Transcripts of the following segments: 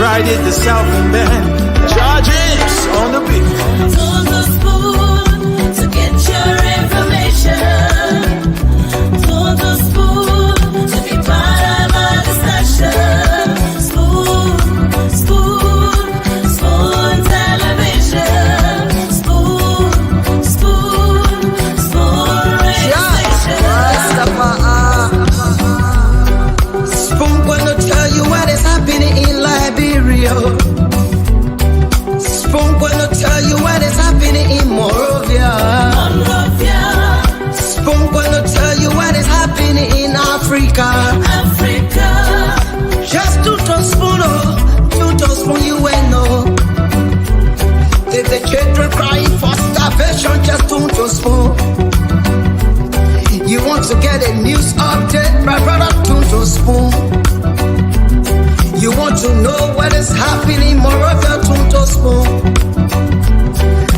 right in the south and then charges on the beat. To the spoon to get your information. To the spoon to be part of our discussion. Spoon, spoon, spoon television. Spoon, spoon, spoon regulation. Spoon gonna tell you what is happening in Liberia. Spoon gonna tell you what is happening in Morovia. Spoon gonna tell you what is happening in Africa. Just to spoon, you will know. If the children crying for starvation, just to spoon. You want to get a news update, my brother, to spoon. You want to know what is happening in Moravia, to spoon.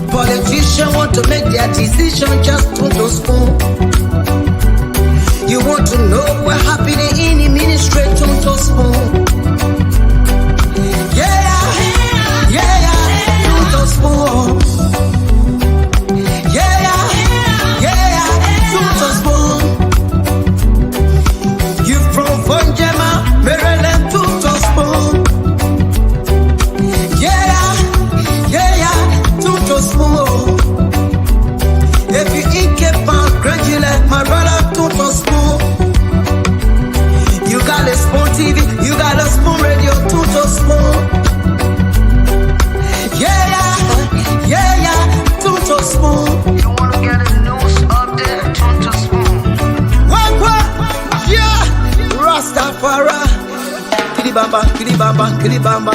Politicians want to make their decision, just to spoon. You want to know what happening in the ministry, to spoon. Yeah, to spoon. Yeah, to spoon. You from Vonjema, Maryland, to spoon. Yeah, to spoon. If you incapable, congratulate my brother, to spoon. You got a spoon TV, you got a spoon radio, to spoon. Yeah, to spoon. You wanna get a news update, to spoon. What? Yeah, Rastafari. Kilibamba, kilibamba, kilibamba,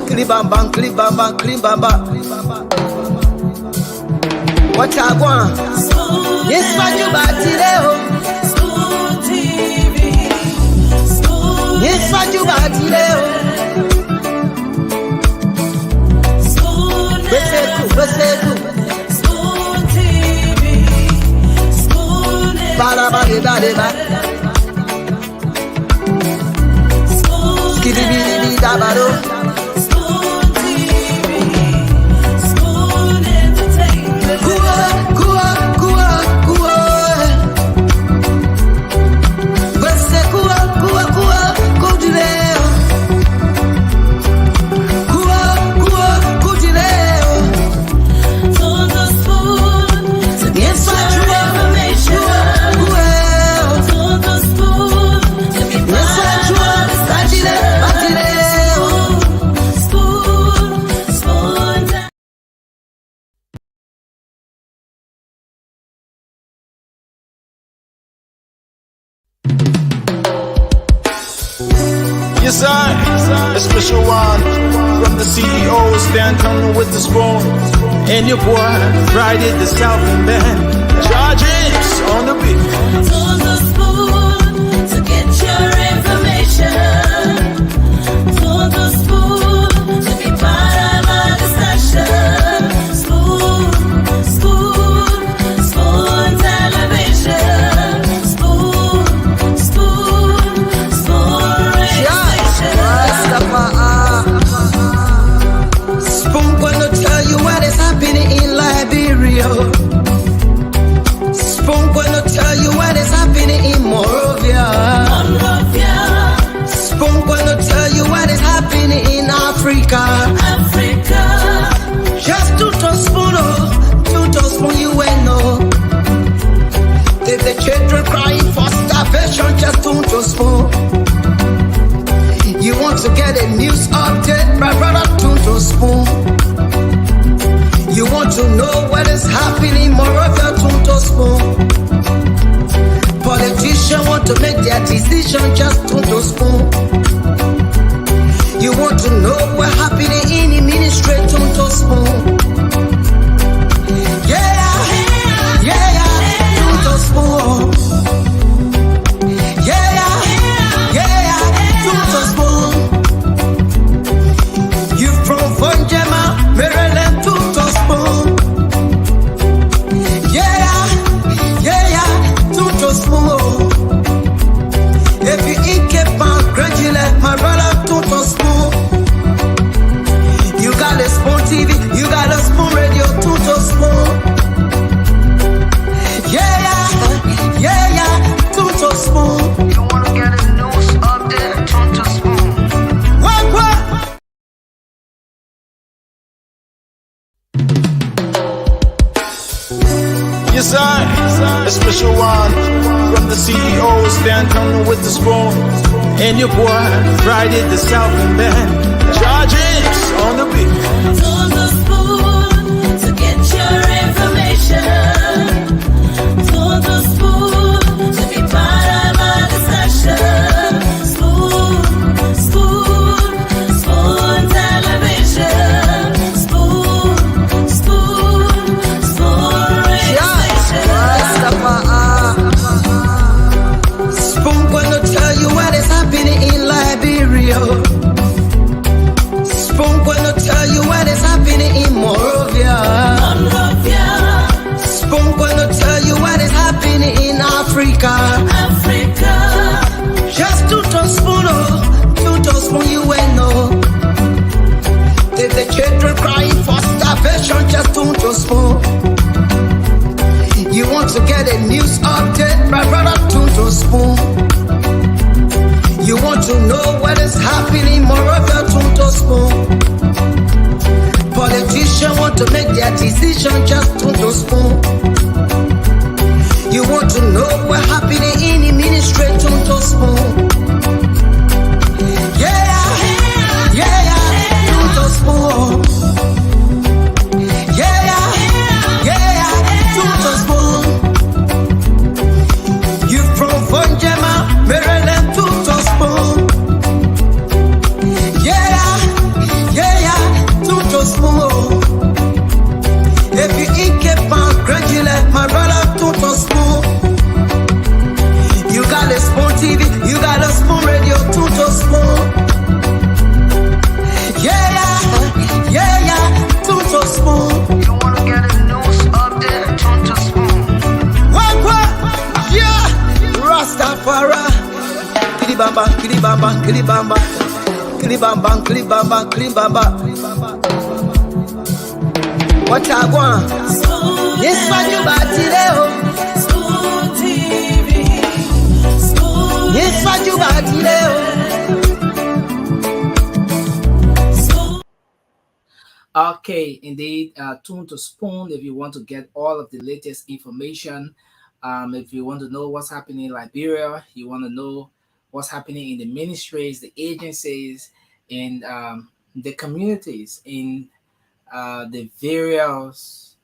kilibamba, kilibamba, kilibamba. What I want? Yes, what you about today? Spoon TV. Spoon. Yes, what you about today? Spoon. Spoon TV. Spoon. Bada. Spoon. Skidibidi dabado. Spoon TV. Spoon entertainment. Kuwa. Bese kuwa, kujileo. Kujileo. To the spoon to get your information. To the spoon to be part of our discussion. Spoon. Yes, I, a special one from the CEO, stand coming with the spoon. And your boy, right in the south and then charges on the beat. To the spoon to get your information. To the spoon to be part of our discussion. Spoon, spoon, spoon television. Spoon, spoon, spoon regulation. Spoon gonna tell you what is happening in Liberia. Spoon gonna tell you what is happening in Morovia. Spoon gonna tell you what is happening in Africa. Just to spoon, you will know. If the children crying for starvation, just to spoon. You want to get a news update, my brother, to spoon. You want to know what is happening in Moravia, to spoon. Politicians want to make their decision, just to spoon. You want to know what happening in the ministry, to spoon. Yeah, to spoon. Yeah, to spoon. You from Vonjema, Maryland, to spoon. Yeah, to spoon. If you incapable, congratulate my brother, to spoon. Yes, I, a special one from the CEO, stand coming with the spoon. And your boy, Friday the Southern Band, charges on the beat. To the spoon to get your information. To the spoon to be part of our discussion. Spoon, spoon, spoon television. Spoon, spoon, spoon registration. Spoon gonna tell you what is happening in Liberia. Spoon gonna tell you what is happening in Monrovia. Spoon gonna tell you what is happening in Africa. Just to spoon, to spoon you and know. If the children crying for starvation, just to spoon. You want to get a news update, my brother, to spoon. You want to know what is happening in Moravia, to spoon. Politicians want to make their decision, just to spoon. You want to know what happening in the ministry, to spoon. Yeah, to spoon. Fonjema, Maryland, to spoon. To spoon. If you eat Cape Town, gradually, my brother, to spoon. You got a spoon TV, you got a spoon radio, to spoon. To spoon. You want to get a news update, to spoon. What? Yeah. Rastafari, Kilibamba, Kilibamba, Kilibamba, Kilibamba, Kilibamba, Kilibamba. What I want? Yes, what you got today? Spoon TV. Yes, what you got today? Okay, indeed, tune to Spoon if you want to get all of the latest information. If you want to know what's happening in Liberia, you want to know what's happening in the ministries, the agencies, in the communities, in the various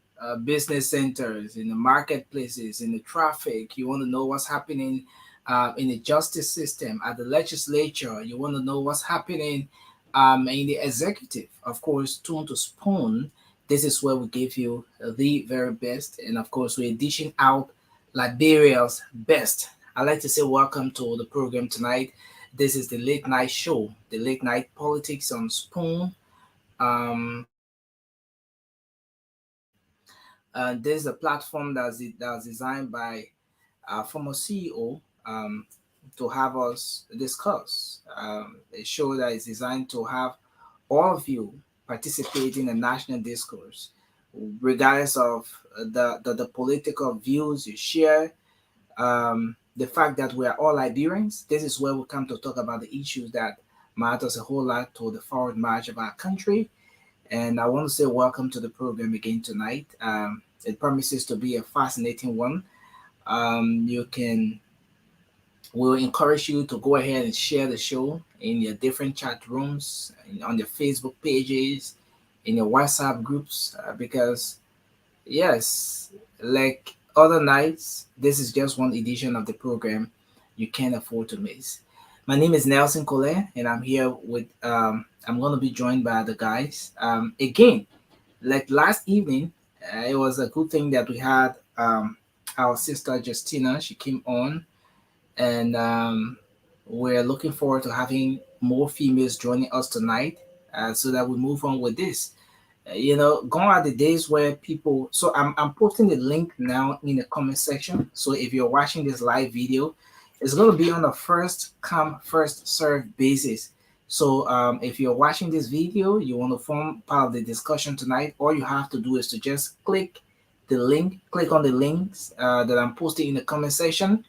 business centers, in the marketplaces, in the traffic. You want to know what's happening in the justice system, at the legislature. You want to know what's happening in the executive. Of course, tune to Spoon. This is where we give you the very best. And of course, we're dishing out Liberia's best. I'd like to say welcome to the program tonight. This is the late night show, the late night politics on Spoon. This is a platform that's designed by our former CEO to have us discuss. A show that is designed to have all of you participate in the national discourse, regardless of the political views you share. The fact that we are all Liberians, this is where we come to talk about the issues that matters a whole lot to the forward march of our country. And I want to say welcome to the program again tonight. It promises to be a fascinating one. We'll encourage you to go ahead and share the show in your different chat rooms, on your Facebook pages, in your WhatsApp groups, because yes, like other nights, this is just one edition of the program you can't afford to miss. My name is Nelson Collet, and I'm here with I'm going to be joined by the guys again. Like last evening, it was a good thing that we had our sister Justina. She came on, and we're looking forward to having more females joining us tonight, so that we move on with this. Gone are the days where people. So I'm posting the link now in the comment section. So if you're watching this live video, it's going to be on a first come first serve basis. So if you're watching this video, you want to form part of the discussion tonight, all you have to do is to just click on the links that I'm posting in the comment section,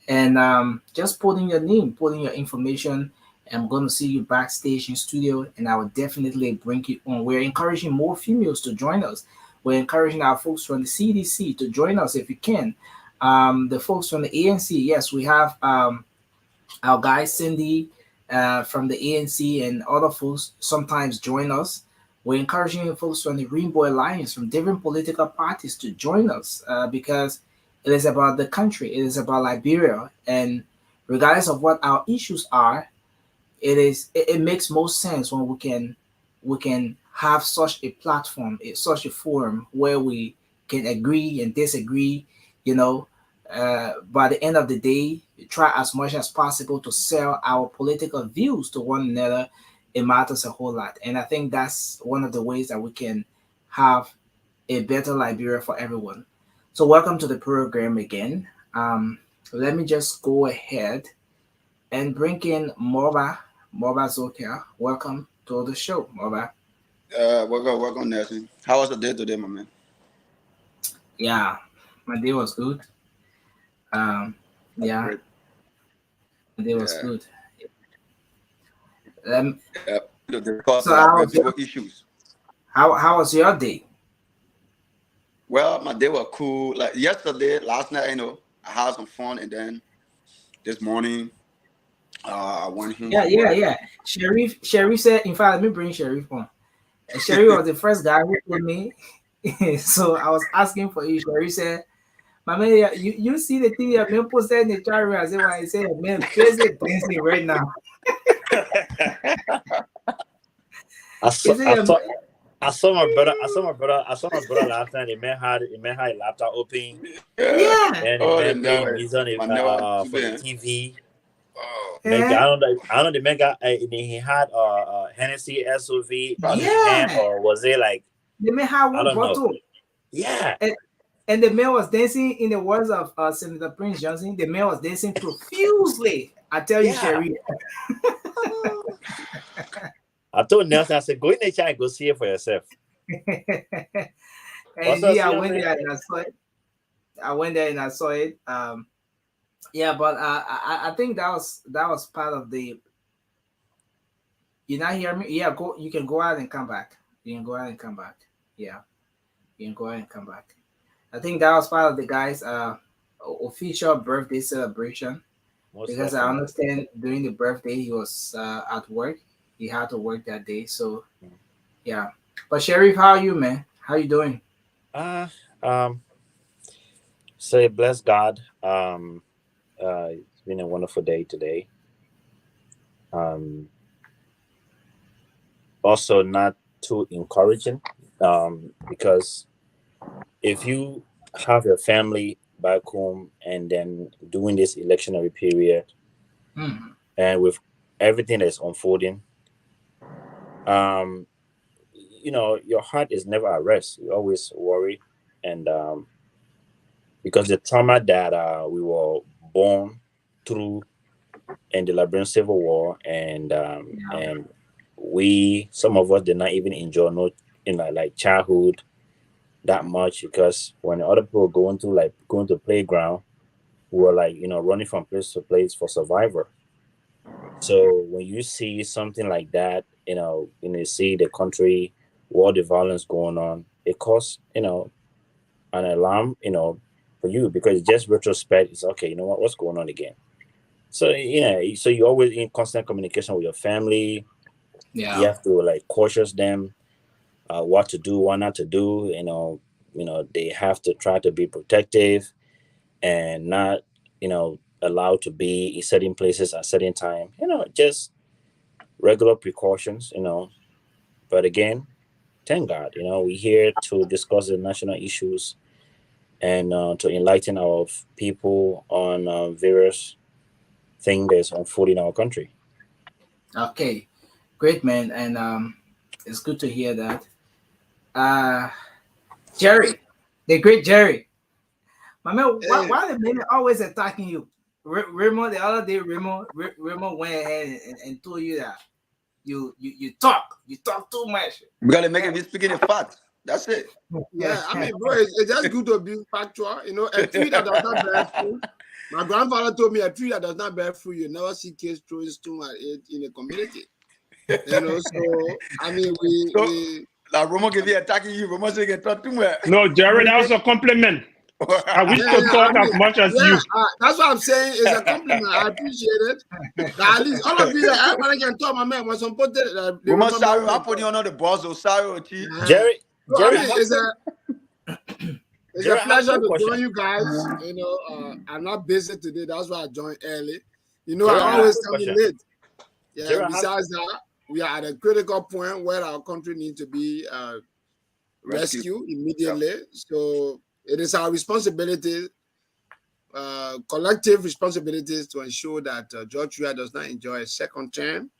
and just put in your name, put in your information. I'm going to see you backstage in studio, and I will definitely bring you on. We're encouraging more females to join us. We're encouraging our folks from the CDC to join us if you can. The folks from the ANC, yes, we have our guy Cindy from the ANC and other folks sometimes join us. We're encouraging folks from the Rainbow Alliance from different political parties to join us because it is about the country, it is about Liberia, and regardless of what our issues are, it makes most sense when we can have such a platform, such a forum where we can agree and disagree, you know. By the end of the day, try as much as possible to sell our political views to one another. It matters a whole lot, and I think that's one of the ways that we can have a better Liberia for everyone. So, welcome to the program again. Let me just go ahead and bring in Morba. Morba Zokia. Welcome to the show, Morba. Welcome, Nelson. How was the day today, my man? Yeah, my day was good. Yeah, Great. my day was Yeah. good. Um, To discuss so how was several issues. how was your day? Well, my day was cool. Like yesterday, last night, I had some fun, and then this morning, I went home Yeah, from yeah, work. yeah. Sharif said. In fact, let me bring Sharif on. Sharif was the first guy who told me. So I was asking for you. Sharif said, "My man, you see the thing that man posted in the chat room." I said, "Why?" He said, "Man, busy dancing right now." I He saw, I said, saw, I saw my brother. I saw my brother last night. The man had a laptop open, Yeah. "Yeah, and the Oh, man playing music on my network too for the bad. TV. Oh, Man, eh? I don't know. The man got he had Hennessy SOV in probably. his hand, Yeah." or was it like The man had I one don't know? bottle, Yeah, and the man was dancing. In the words of Senator Prince Johnson, the man was dancing profusely. I tell you, yeah. Sharif. I told Nelson, I said, go in the chat and go see it for yourself. And What's up, yeah, I Sia, went man? there and I saw it. I went there and I saw it. Yeah, but I think that was part of the. You not hear me? Yeah, go. You can go out and come back. You can go out and come back. Yeah, you can go out and come back. I think that was part of the guy's official birthday celebration Most because I welcome, man. understand during the birthday he was at work. He had to work that day, so yeah. But Sheriff, how are you, man? How you doing? Uh, um, say bless God. It's been a wonderful day today. Um, Also not too encouraging. Because if you have your family back home and then doing this electionary period Hmm. and with everything that's unfolding, um, your heart is never at rest. You always worry, and because the trauma that we were born through in the Liberian Civil War, Yeah. and we some of us did not even enjoy no like childhood that much because when other people were going to playground, we were like running from place to place for survivor. So when you see something like that, you see the country, all the violence going on, it causes an alarm, for you because just retrospect is okay. You know what's going on again. So so you're always in constant communication with your family. You Yeah. have to like cautious them what to do, what not to do. They have to try to be protective and not allowed to be in certain places at certain time. Just regular precautions. But again, thank God. We're here to discuss the national issues and to enlighten our people on various things that's unfolding in our country. Okay. Great, man, and it's good to hear that. Uh, Jerry, the great Jerry. My man, Hey, why the men always attacking you? Raymond, the other day, Raymond went ahead and told you that you talk too much. We gotta make it speaking in facts. That's it. yeah, I mean, bro, it's just good to be factual. A tree that does not bear fruit. My grandfather told me a tree that does not bear fruit, you never see kids throwing stone at it in a community. So I mean, So, we Like Romo can be attacking you. Romo say get talk too much. No, Jerry, that was a compliment. I wish to talk as much as you. That's what I'm saying. It's a compliment. I appreciate it. At least all of you, everybody can talk. My man was some put it. Romo, sorry, I'm putting you on the boss. So sorry, Jerry, So, Jerry, it's Jerry, a pleasure to question. join you guys. You know, I'm not busy today. That's why I joined early. You know, Jerry, I always come question. in late. Yeah. Jerry, Besides that, we are at a critical point where our country needs to be rescued immediately. So it is our responsibility, collective responsibilities, to ensure that George Weah does not enjoy a second term.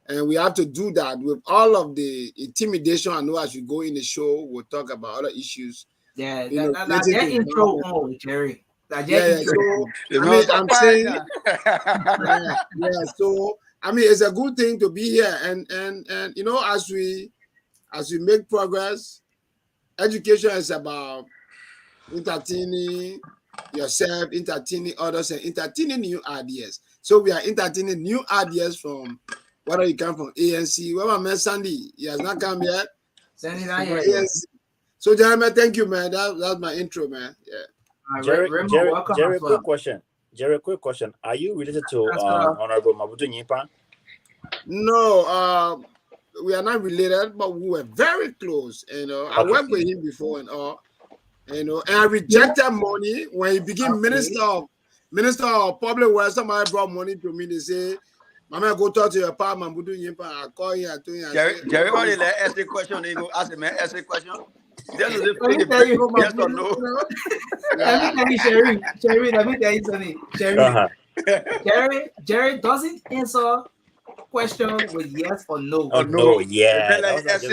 And we have to do that with all of the intimidation. I know as we go in the show, we'll talk about other issues. Yeah, You know, that intro, Jerry. That Yeah. intro. So, I mean, I'm saying, So, I mean, it's a good thing to be here, and you know, as we make progress, education is about entertaining yourself, entertaining others, and entertaining new ideas. So we are entertaining new ideas from whether you come from ANC. Well, my man Sandy, he has not come yet. Sandy not From yet. ANC. So, gentlemen, thank you, man. That's my intro, man. Yeah. Jerry, welcome Jerry, as well. quick question. Jerry, quick question. Are you related to That's Honorable Mabutu Nyimpa? No, we are not related, but we were very close. You know, I worked with him before and all. You know, and I rejected money when he became minister of public works. Somebody brought money to me. They say, "My man, go talk to your pa, Mabutu Nyimpa." I call him. I told him. Jerry, what did I ask the question? They go ask the man, ask the question. Just Let me tell you, yes or no. Let me tell you, Sherry. Let me tell you something, Jerry doesn't answer question with yes or no. Oh no, yeah. You ask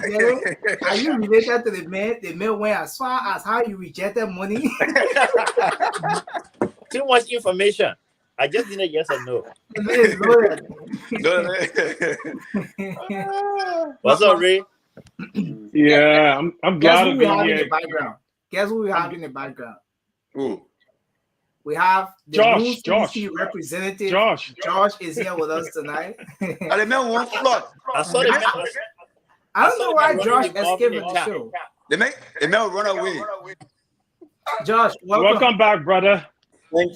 Jerry, are you related to the man? The man went as far as how you rejected money. Too much information. I just need a yes or no. What's up, Ray? Yeah, I'm glad to be here. Guess who we have in the background? Who? We have the Josh representative. Josh is here with us tonight. I remember one flood. I saw the man. I don't know why Josh escaped the show. The man run away. Josh, welcome back, brother.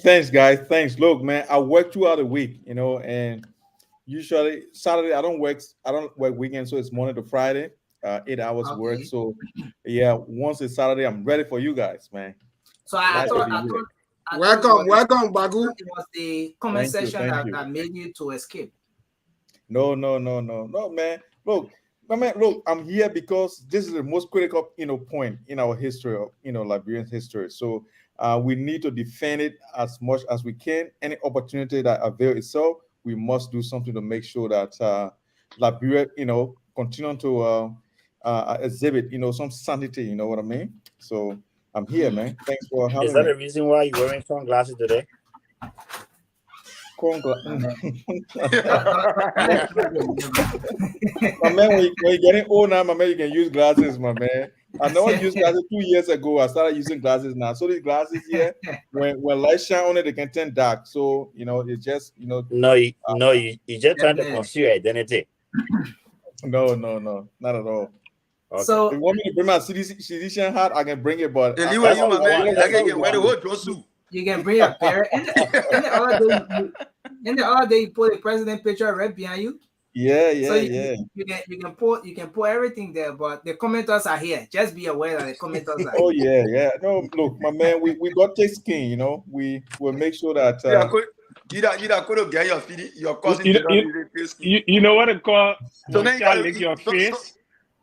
Thanks, guys. Thanks. Look, man, I work throughout the week, you know, and usually Saturday I don't work weekends, so it's Monday to Friday, 8 hours work. So yeah, once it's Saturday, I'm ready for you guys, man. So I thought welcome, Bagu. It was the comment section that made you to escape. No, man. Look, I'm here because this is the most critical, point in our history of, Liberian history. So we need to defend it as much as we can. Any opportunity that avails itself, we must do something to make sure that Liberia, continue to exhibit, some sanity. You know what I mean? So I'm here, man. Thanks for having me. Is that the reason why you're wearing sunglasses today? My man, when you're getting old now, my man, you can use glasses, my man. I know I used glasses 2 years ago. I started using glasses now. So these glasses here, when light shine on it, they can turn dark. So it's just No, you just trying to conceal your identity. No, not at all. Okay. So if you want me to bring my citizen hat, I can bring it, but you can bring a pair. And the other day you put a president picture right behind you. Yeah. You can put everything there, but the commenters are here. Just be aware that the commenters are Oh yeah. No, look, my man, we got thick skin, we will make sure that you could get your cousin. You know what it called? So then you lick your face.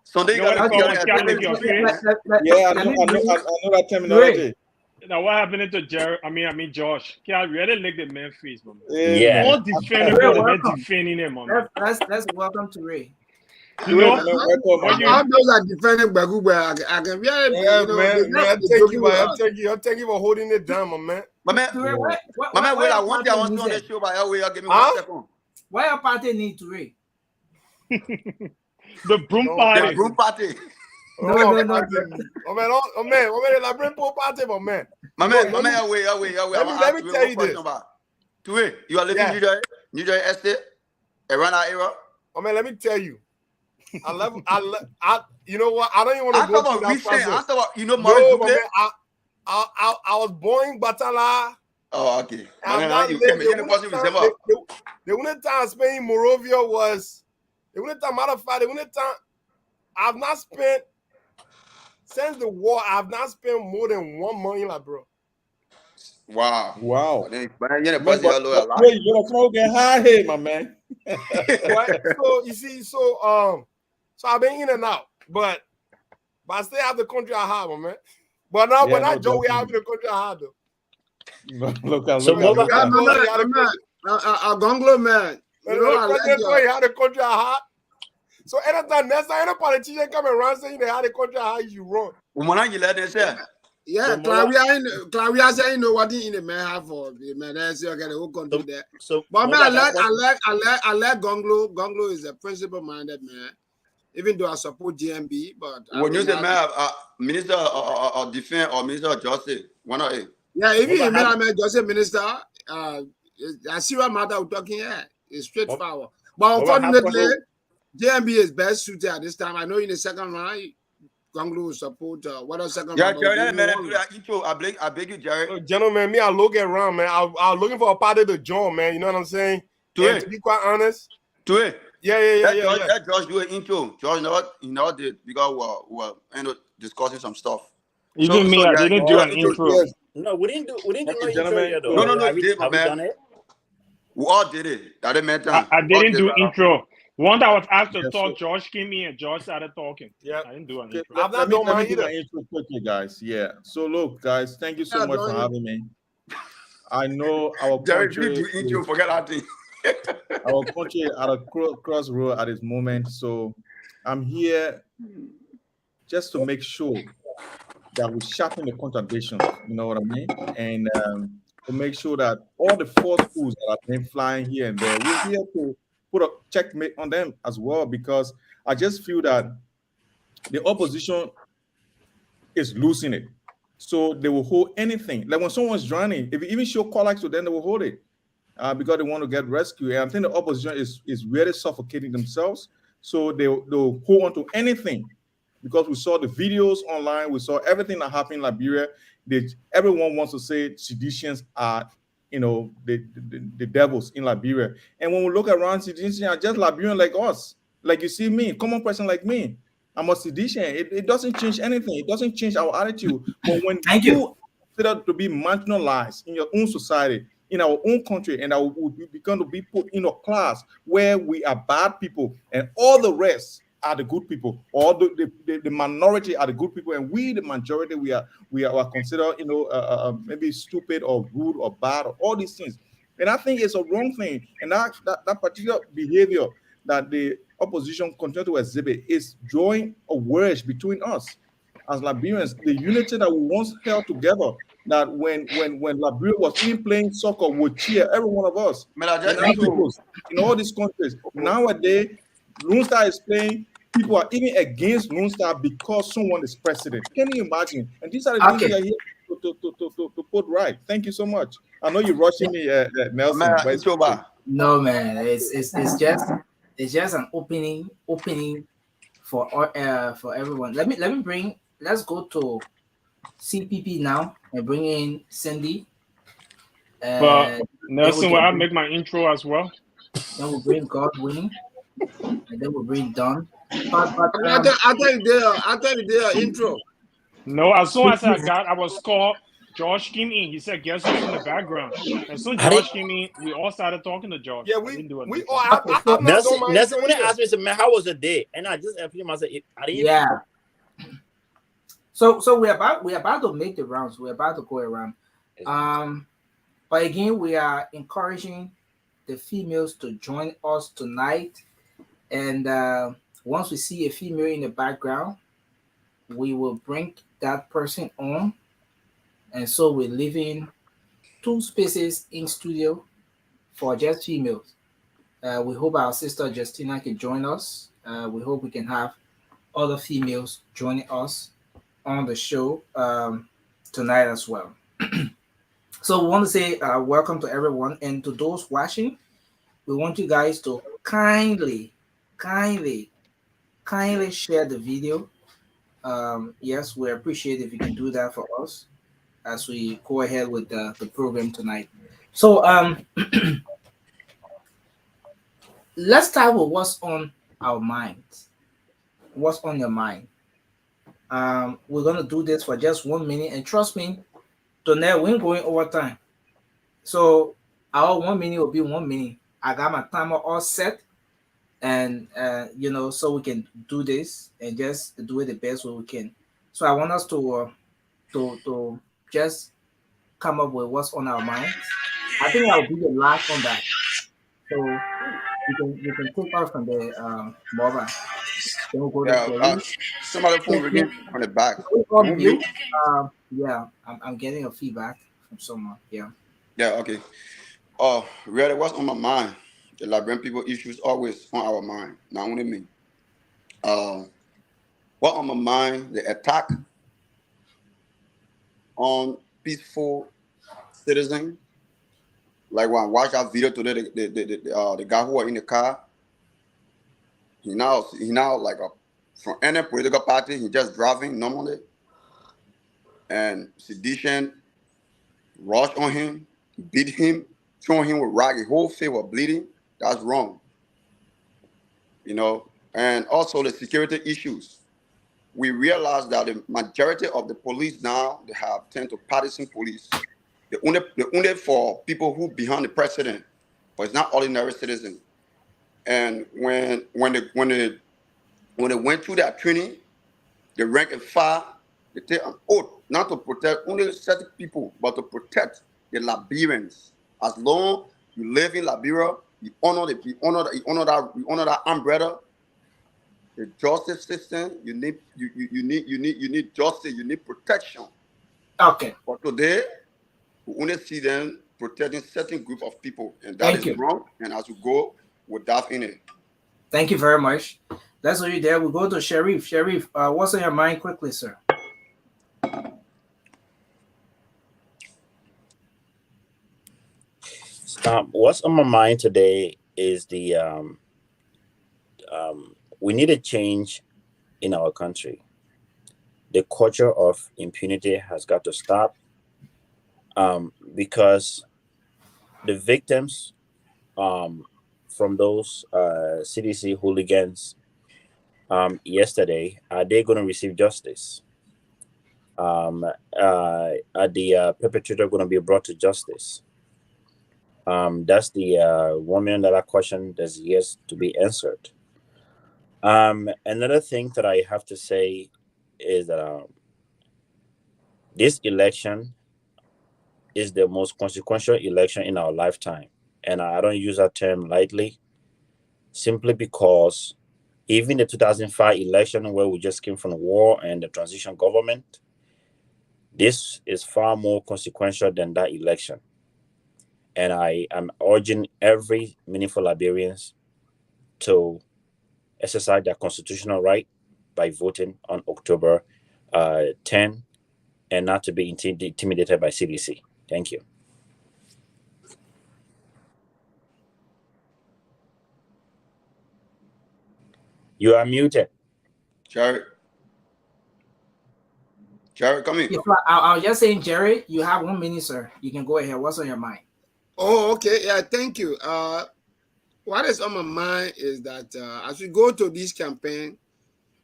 Sunday, you know what it called? Lick your face. Yeah, I know that terminology. Now what happened to Jerry? I mean Josh. Can't really lick the man's face, man. Yeah. All defending him, man. Let's welcome to Ray. You know, I'm those are defending Bagu, but I can I'll take you for holding it down, my man. My man, wait, I want you on the show, but I'll give me 1 second. Why your party need to Ray? The broom party. The broom party. No. Oh man, la broom party, my man. My man, wait. Let me tell you this. You are living in New Jersey Estate, around our era. Oh man, let me tell you. You know what? I don't even want to I'm go talking through about that recent. I'm process. talking about, you know, Maurice No, but Duplé? man, I was born in Batala. Oh, okay. I've Man, not you lived. can't make any person December. The only time I spent in Moravia was the only time. Matter of fact, the only time I've not spent since the war. I've not spent more than 1 month in bro. Wow. Wow. But then you're the Man, person you know a lot. wait, you're smoking high here, my man. What? So you see, so I've been in and out, but I still have the country I have, my man. But now, Yeah, no, Joe, we have definitely. the country I have though. Look at So look at Boba, look Yeah, at. my man, Gonglo man. You know, I like President your, you had the country I had. So anytime next time any politician come around saying they had the country I had, you run. Woman, you let them say. yeah, So Claudia say you know what in the man have for the man. That's okay, the whole country there. so But man, Boba, I like Gonglo. Gonglo is a principle-minded man. Even though I support GMB, but I When will you say, not. man, Minister of Defense or Minister of Justice, one of it. Yeah, even Boba, I mean, just a minister, I see what matter we're talking here. It's straightforward. But Boba, unfortunately, JMB is best suited at this time. I know in the second round, Gonglu will support what else second Yeah, round. Jerry, that man, do that intro. I beg you, Jerry. Look, gentlemen, me, I look around, man. I was looking for a part of the joint, man. You know what I'm saying? To To be quite honest. To it. Yeah. That George do an intro. George, know did because we're discussing some stuff. Even me, I didn't do an intro. Yes. no, we didn't do no intro Gentlemen, yet though. No, Have you did, my we man. done it? We all did it. That didn't matter. I didn't do intro. Once I was asked to Yeah, talk, so- George came in and George started talking. Yeah. I didn't do an Okay, intro. I've not done let me mine do my either. intro quickly, guys. Yeah. So look, guys, thank you so Yeah, much for don't you? having me. I know our Jerry, if country you do intro, is, forget that thing. our country at a crossroad at this moment. So I'm here just to make sure that we sharpen the contradiction. You know what I mean? And to make sure that all the falsehoods that have been flying here and there, we're here to put a checkmate on them as well, because I just feel that the opposition is losing it. So they will hold anything. Like when someone's drowning, if you even show colleagues to them, they will hold it because they want to get rescued. And I think the opposition is really suffocating themselves. So they'll hold on to anything, because we saw the videos online, we saw everything that happened in Liberia. Everyone wants to say seditions are, the devils in Liberia. And when we look around, seditions are just Liberian like us. Like you see me, common person like me. I'm a sedition. It doesn't change anything. It doesn't change our attitude. But when Thank you consider to be marginalized in your own society, in our own country, and we become to be put in a class where we are bad people and all the rest are the good people, or the minority are the good people, and we the majority we are considered maybe stupid or rude or bad or all these things. And I think it's a wrong thing. And that particular behavior that the opposition continue to exhibit is drawing a wedge between us as Liberians. The unity that we once held together, that when Liberia was even playing soccer, would cheer every one of us. Man, I just In Africa, in all these countries. Nowadays, Lone Star is playing. People are even against Lone Star because someone is president. Can you imagine? And these are the things we are here to put right. Thank you so much. I know you're rushing me, Nelson. Man, But it's intro okay. back. No, man, it's just an opening for everyone. Let's go to CPP now and bring in Cindy. But Nelson, will I bring- make my intro as well? Then we'll bring Godwin, and then we'll bring Don. But I think they are intro. No, as soon as I was called, George came in. He said, "Guess who's in the background?" As soon as George came in, we all started talking to George. Yeah, I we didn't do all. anything. I'm not doing my Nelson, when they intro asked me, said, "Man, how was the day?" And I just answered him, I said, "I didn't." yeah. So we're about to make the rounds. We're about to go around. But again, we are encouraging the females to join us tonight. And once we see a female in the background, we will bring that person on. And so we're leaving 2 spaces in studio for just females. We hope our sister Justina can join us. We hope we can have other females joining us on the show tonight as well. So we want to say welcome to everyone, and to those watching, we want you guys to kindly kindly share the video. Yes, we appreciate if you can do that for us as we go ahead with the program tonight. So let's start with what's on our minds. What's on your mind? We're gonna do this for just 1 minute, and trust me, tonight we're going over time. So our 1 minute will be 1 minute. I got my timer all set, and so we can do this and just do it the best way we can. So I want us to just come up with what's on our minds. I think I'll be the last on that. So you can take off from the mobile. Then we'll go to Yeah, Sherry. somebody phone ringing on the back. Can we Can we unmute? mute? Yeah, I'm getting a feedback from someone. Yeah. Yeah, okay. Really, what's on my mind? The Liberian people issues always on our mind, not only me. What on my mind? The attack on peaceful citizens. Like when I watched that video today, the guy who was in the car, he now like from any political party, he just driving normally, and sedition rushed on him, beat him, throwing him with rock. His whole face was bleeding. That's wrong, And also the security issues. We realize that the majority of the police now they have tend to partisan police. They only for people who behind the president, but it's not ordinary citizens. And when they went through that training, the rank and file, they take an oath not to protect only certain people, but to protect the Liberians. As long you live in Liberia, you honor that umbrella. The justice system, you need justice, you need protection. Okay. But today, we only see them protecting certain group of people, and that Thank is you. wrong. And as we go with that in it. Thank you very much. Let's leave you there. We'll go to Sharif. Sharif, what's on your mind quickly, sir? What's on my mind today is the we need a change in our country. The culture of impunity has got to stop, because the victims from those CDC hooligans yesterday, are they going to receive justice? Are the perpetrator going to be brought to justice? That's the $1 million question that's yet to be answered. Another thing that I have to say is that this election is the most consequential election in our lifetime. And I don't use that term lightly, simply because even the 2005 election, where we just came from war and the transition government, this is far more consequential than that election. And I am urging every meaningful Liberians to exercise their constitutional right by voting on October 10, and not to be intimidated by CDC. Thank you. You are muted. Jared, come in. Yes, I was just saying, Jerry, you have 1 minute, sir. You can go ahead. What's on your mind? Oh, okay. Yeah, thank you. What is on my mind is that as we go to this campaign,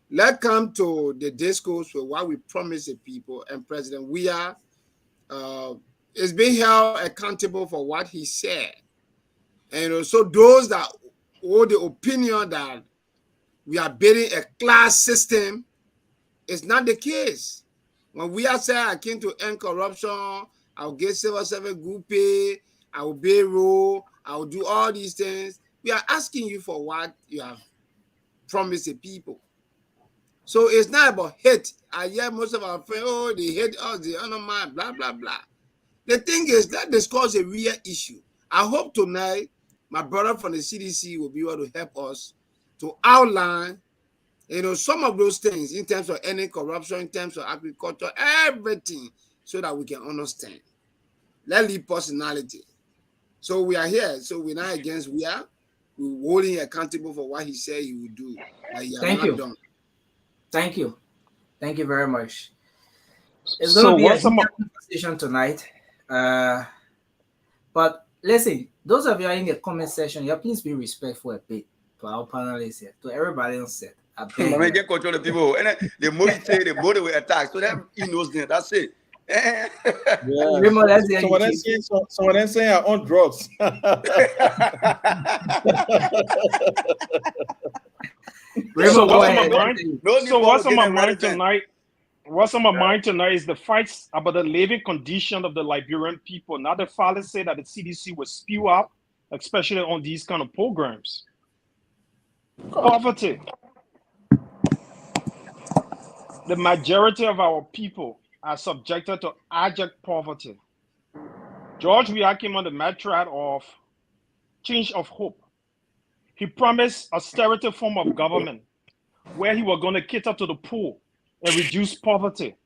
let's come to the discourse for what we promise the people, and President Weah is being held accountable for what he said. And also those that hold the opinion that we are building a class system, it's not the case. When we are saying I came to end corruption, I'll get civil servant good pay, I will pay rule, I will do all these things. We are asking you for what you have promised the people. So it's not about hate. I hear most of our friends, oh, they hate us, they undermine, blah, blah, blah. The thing is, let's discuss a real issue. I hope tonight my brother from the CDC will be able to help us to outline, some of those things in terms of ending corruption, in terms of agriculture, everything, so that we can understand. Let's leave personality. So we are here. So we're not against we we hold him accountable for what he said he would do, but he has Thank not you. done. Thank you. Thank you very much. It's So going to be a what's some heated conversation tonight. But listen, those of you are in the comment section, yeah, please be respectful a bit to our panelists here, to everybody on set. I beg My man you. can control the people. And then the more he say, the more they will attack. So that he knows that. That's it. Yeah. Raymond, let's hear Someone you, else Chief. saying, someone else saying are on drugs. Raymond, so go what's on my ahead. mind? No need So for what's to on get my them mind relevant. tonight? What's on my mind tonight is the fights about the living condition of the Liberian people. Now the fathers say that the CDC will spew out, especially on these kind of programs. Poverty. The majority of our people are subjected to abject poverty. George Weah came on the method of change of hope. He promised austerity form of government where he was going to cater to the poor and reduce poverty.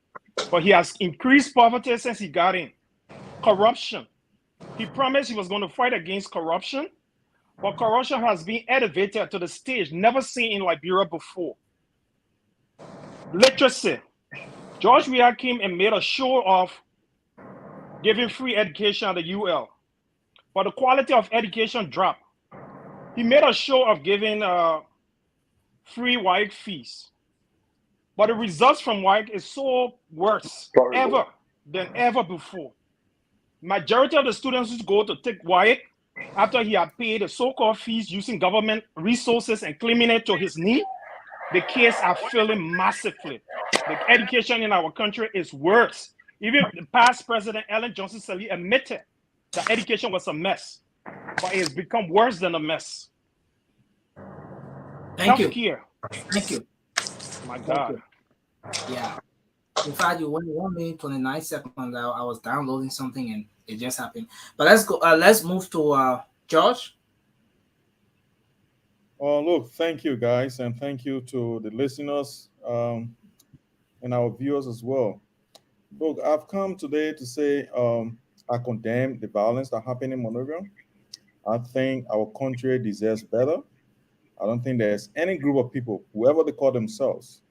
But he has increased poverty since he got in. Corruption. He promised he was going to fight against corruption, but corruption has been elevated to the stage never seen in Liberia before. Literacy. George Weah came and made a show of giving free education at the UL, but the quality of education dropped. He made a show of giving free WIC fees, but the results from WIC is so worse ever than ever before. Majority of the students who go to take WIC after he had paid the so-called fees using government resources and claiming it to his knee, the kids are failing massively. The education in our country is worse. Even the past president, Ellen Johnson Sirleaf, admitted that education was a mess, but it has become worse than a mess. Thank you. Healthcare. Thank you. My Thank God. you. Yeah. In fact, you went 1 minute 29 seconds. I was downloading something and it just happened. But let's go. Let's move to George. Oh, look, thank you guys, and thank you to the listeners and our viewers as well. Look, I've come today to say I condemn the violence that happened in Monrovia. I think our country deserves better. I don't think there's any group of people, whoever they call themselves,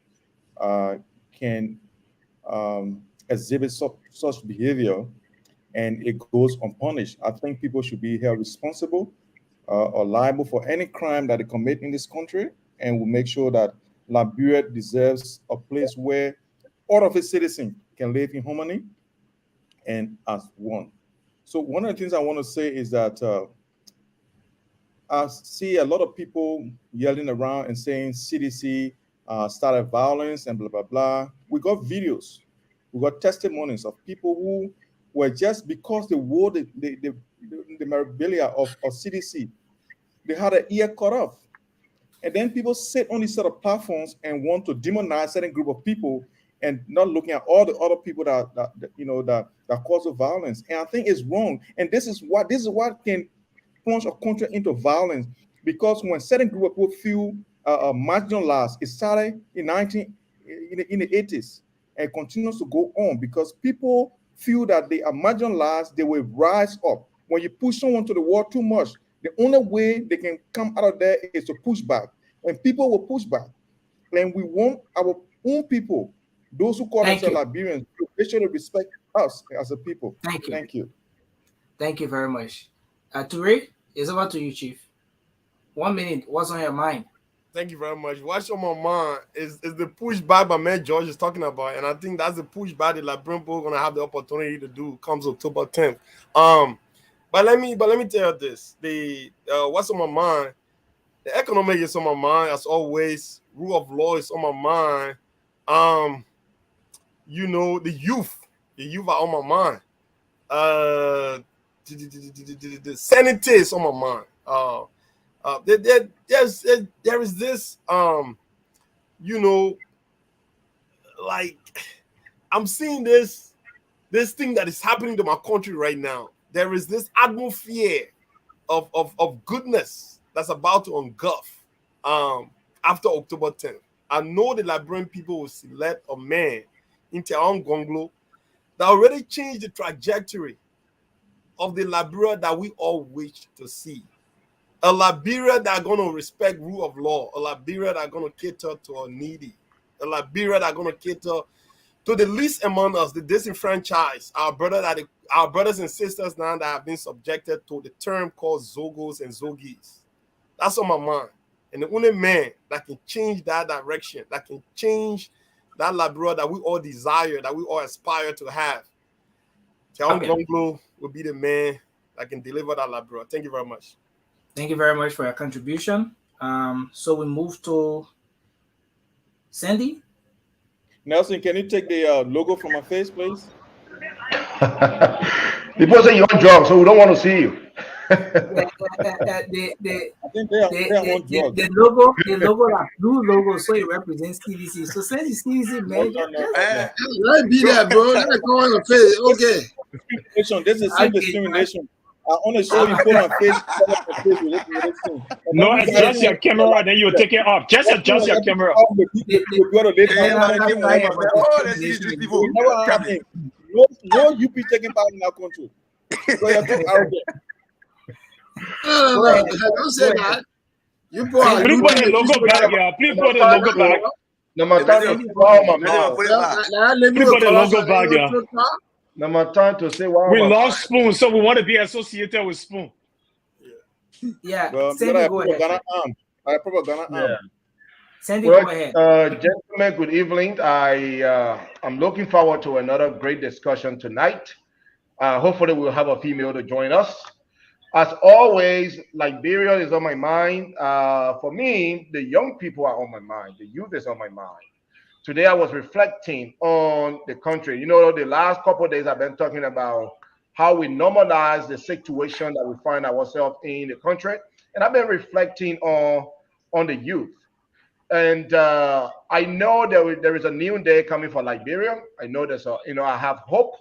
can exhibit such behavior and it goes unpunished. I think people should be held responsible or liable for any crime that they commit in this country, and we'll make sure that Liberia deserves a place where all of its citizens can live in harmony and as one. So one of the things I want to say is that I see a lot of people yelling around and saying CDC started violence and blah, blah, blah. We got videos, we got testimonies of people who were just because they wore the memorabilia of CDC, they had an ear cut off. And then people sit on these sort of platforms and want to demonize certain group of people and not looking at all the other people that cause the violence. And I think it's wrong. And this is what can plunge a country into violence, because when certain group of people feel marginalized, it started in the 80s and continues to go on because people feel that they are marginalized, they will rise up. When you push someone to the wall too much, the only way they can come out of there is to push back, and people will push back. And we want our own people, those who call themselves Liberians, they should respect us as a people. Thank you. Thank you. Thank you very much. Ture, it's over to you, Chief. 1 minute. What's on your mind? Thank you very much. What's on my mind is the pushback my man George is talking about, and I think that's the pushback that Liberian people are gonna have the opportunity to do comes October 10th. But let me tell you this: the what's on my mind, the economic is on my mind as always. Rule of law is on my mind. The youth are on my mind. The sanity is on my mind. There is this like I'm seeing this thing that is happening to my country right now. There is this atmosphere of goodness that's about to engulf after October 10th. I know the Liberian people will select a man into our own Gonglo that already changed the trajectory of the Liberia that we all wish to see. A Liberia that are going to respect rule of law. A Liberia that are going to cater to our needy. A Liberia that are going to cater to the least among us, the disenfranchised, our brothers and sisters now that have been subjected to the term called Zogos and Zogis. That's on my mind. And the only man that can change that direction, that can change that Liberia that we all desire, that we all aspire to have, Okay. Longlow will be the man that can deliver that Liberia. Thank you very much. Thank you very much for your contribution. So we move to Sandy. Nelson, can you take the logo from my face, please? People say you're on drugs, so we don't want to see you. I think they are on drugs. The logo, that blue logo, so it represents TVC. So since it's TVC, man, Let be there, bro. Let it go on your face. Okay. This is some discrimination. I want to show you put my face. No, adjust your camera, then you take it off. Just adjust your camera. No, you be taking part in our country. So you're too arrogant. Don't say that. You put Please put the logo back, yeah. Please put the logo back. Number time to wow, my mouth. Please put the logo back, yeah. Number time to say wow. We lost Spoon, so we want to be associated with Spoon. Yeah, Well, Sandy, go ahead. Sandy, Well, go ahead. gentlemen, good evening. I'm looking forward to another great discussion tonight. Hopefully, we'll have a female to join us. As always, Liberia is on my mind. For me, the young people are on my mind. The youth is on my mind. Today, I was reflecting on the country. You know, the last couple of days, I've been talking about how we normalize the situation that we find ourselves in the country. And I've been reflecting on the youth. And I know there is a new day coming for Liberia. I know I have hope.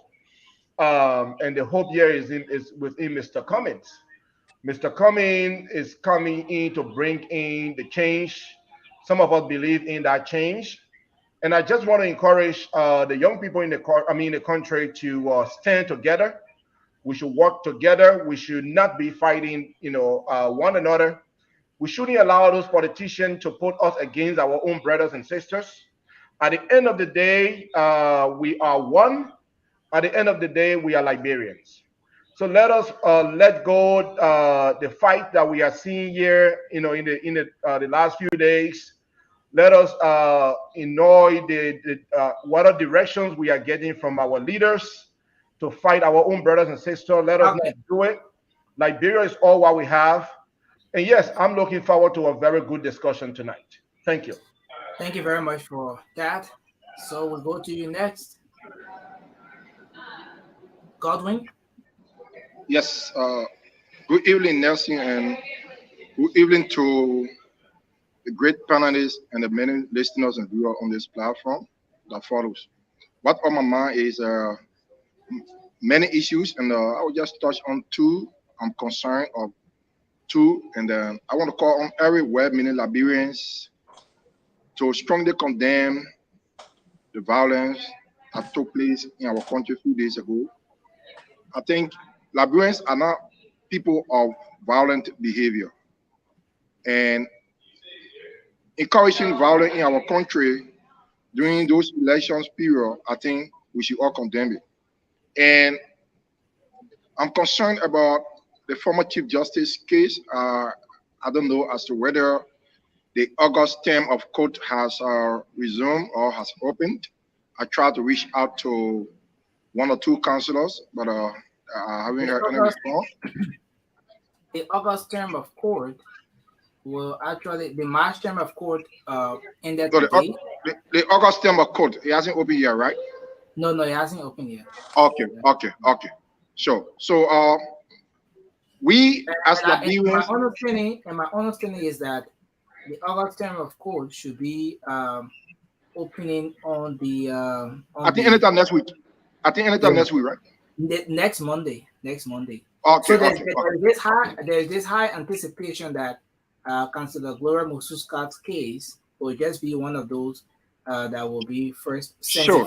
And the hope here is within Mr. Cummings. Mr. Cummings is coming in to bring in the change. Some of us believe in that change. And I just want to encourage the young people in the country to stand together. We should work together. We should not be fighting, one another. We shouldn't allow those politicians to put us against our own brothers and sisters. At the end of the day, we are one. At the end of the day, we are Liberians. So let us let go the fight that we are seeing here, in the last few days. Let us annoy what directions we are getting from our leaders to fight our own brothers and sisters. Let us not do it. Liberia is all what we have. And yes, I'm looking forward to a very good discussion tonight. Thank you. Thank you very much for that. So we'll go to you next. Godwin? Yes. Good evening, Nelson, and good evening to the great panelists and the many listeners and viewers on this platform that follows. What on my mind is many issues, and I will just touch on two. I'm concerned of two, and then I want to call on every well-meaning Liberians to strongly condemn the violence that took place in our country a few days ago. I think Liberians are not people of violent behavior, and encouraging violence in our country during those elections period, I think we should all condemn it. And I'm concerned about the former Chief Justice case. I don't know as to whether the August term of court has resumed or has opened. I tried to reach out to one or two councillors, but I haven't heard any response. The August term of court will actually, the March term of court ended So today. the August term of court, it hasn't opened yet, right? No, it hasn't opened yet. Okay. Sure. So we as Liberians, my understanding is that the August term of court should be opening on the I think anytime next week. Next week, right? Next Monday. Okay. So there's this high anticipation that Councillor Gloria Mususkat's case will just be one of those that will be first. Sure.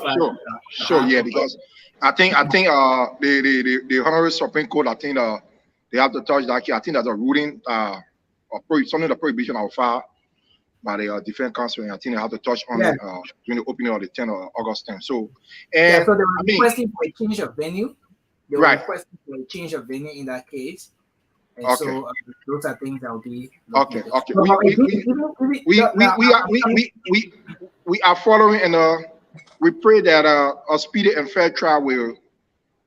Yeah, because I think the Honorable Supreme Court, I think they have to touch that. I think there's a ruling something the prohibition of file by the defense counsel, and I think they have to touch on it during the opening of the 10th of August term. So, and so they were requesting for a change of venue. They were right. requesting for a change of venue in that case. And Okay. so those are things that will be Okay. Okay. So, We are following, and we pray that a speedy and fair trial will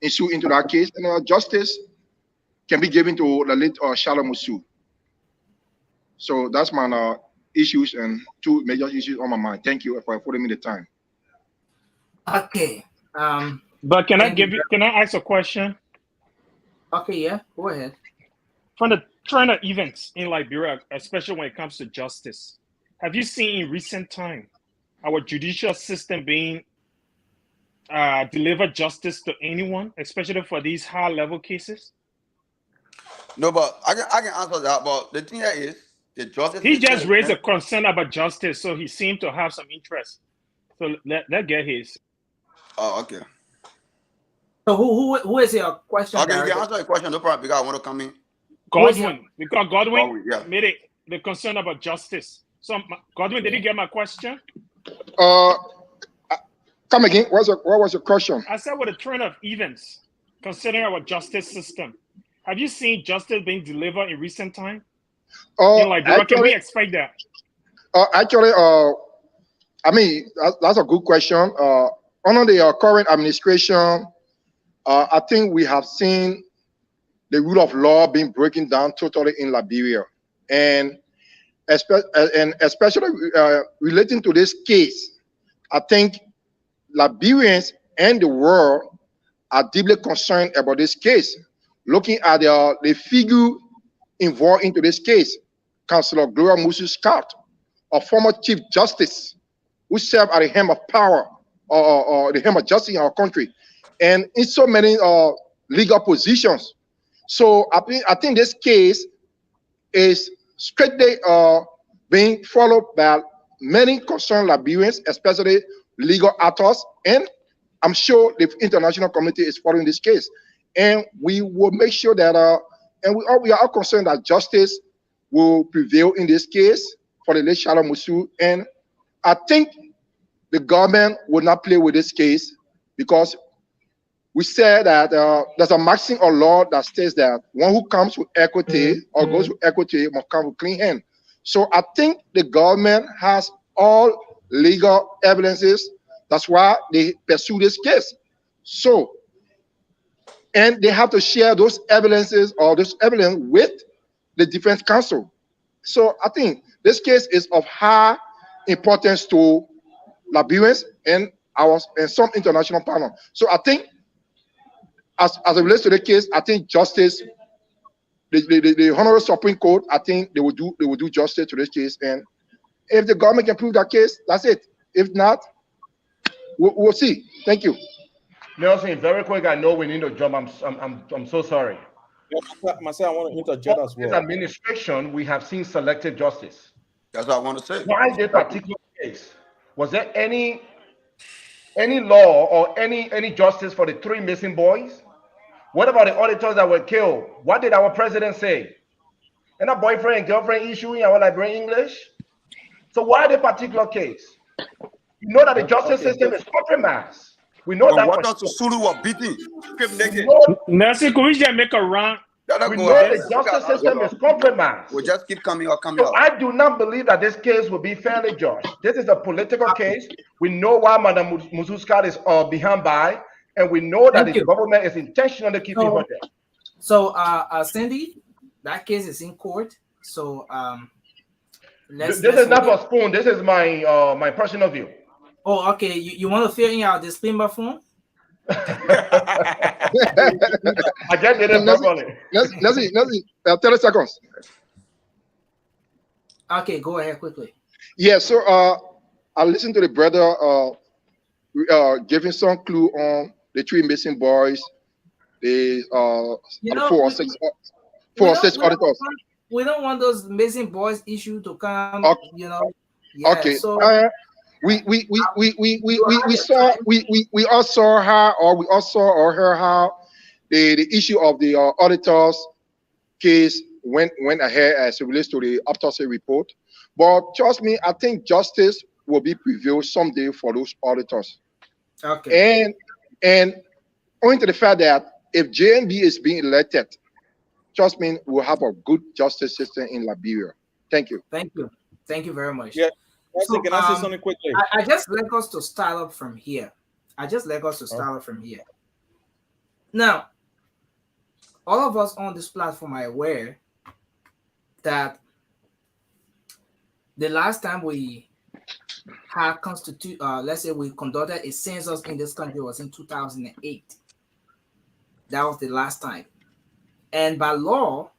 ensue into that case, and justice can be given to the late Shalom Musu. So that's my issues and two major issues on my mind. Thank you for affording me the time. Okay. But can I ask a question? Okay, yeah, go ahead. From the trend of events in Liberia, especially when it comes to justice, have you seen in recent time our judicial system being deliver justice to anyone, especially for these high-level cases? No, but I can answer that. But the thing here is the justice. He just raised a concern about justice, so he seemed to have some interest. So let get his. Oh, okay. So who is your question? Okay, you can answer the question. No problem. Because I want to come in. Godwin, because Godwin yeah. made it the concern about justice. So Godwin, did you get my question? Come again. What was your question? I said with the trend of events, considering our justice system, have you seen justice being delivered in recent time? Can we expect that? Actually, I mean that's a good question. Under the current administration, I think we have seen the rule of law being broken down totally in Liberia, and especially relating to this case, I think Liberians and the world are deeply concerned about this case. Looking at the figure involved into this case, Councillor Gloria Musu Scott, a former Chief Justice who served at the helm of power or the helm of justice in our country, and in so many legal positions. So I think this case is strictly being followed by many concerned Liberians, especially legal actors, and I'm sure the international community is following this case. And we will make sure that, and we are all concerned that justice will prevail in this case for the late Shalom Musu. And I think the government will not play with this case, because we said that there's a maxim of law that states that one who comes with equity or goes with equity must come with clean hand. So I think the government has all legal evidences. That's why they pursue this case. So, and they have to share those evidences or this evidence with the defense counsel. So I think this case is of high importance to Liberians and some international partners. So I think, as it relates to the case, I think justice, the Honorable Supreme Court, I think they will do justice to this case. And if the government can prove that case, that's it. If not, we'll see. Thank you. Nelson, very quick. I know we need to jump. I'm so sorry. Marcel, I want to interject as well. In administration, we have seen selective justice. That's what I want to say. Why this particular case? Was there any law or any justice for the 3 missing boys? What about the auditors that were killed? What did our president say? And a boyfriend and girlfriend issue in our Liberian English? So why the particular case? You know that the justice system is compromised. We know that. What else Sulu was beating? Nelson, could we just make a run? We know the justice system is compromised. We just keep coming out. So I do not believe that this case will be fairly judged. This is a political case. We know why Madam Mususka is behind by, and we know that the government is intentionally keeping her there. So, Cindy, that case is in court. So, this is not for spoon. This is my my personal view. Oh, okay. You want to fill in our disclaimer form? I just did it properly. Leslie, 30 seconds. Okay, go ahead quickly. Yeah, so I listened to the brother giving some clue on the 3 missing boys, the 4 or 6 auditors. We don't want those missing boys issue to come. Okay. You know. Yeah, okay. So we all saw how, or we all saw or heard how the issue of the auditors case went ahead as it relates to the autopsy report. But trust me, I think justice will be prevailed someday for those auditors. Okay. And owing to the fact that if JNB is being elected, trust me, we'll have a good justice system in Liberia. Thank you. Thank you. Thank you very much. Yeah. So, Can I say something quickly? I just like us to start up from here. Now, all of us on this platform are aware that the last time we had let's say we conducted a census in this country was in 2008. That was the last time. And by law,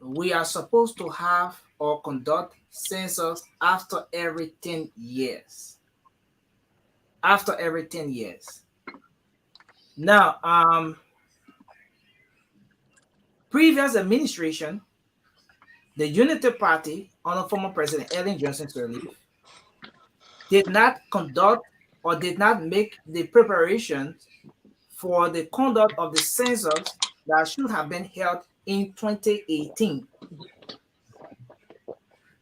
we are supposed to have or conduct census after every 10 years. After every 10 years. Now, previous administration, the Unity Party under former President Ellen Johnson's relief did not conduct or did not make the preparations for the conduct of the census that should have been held in 2018.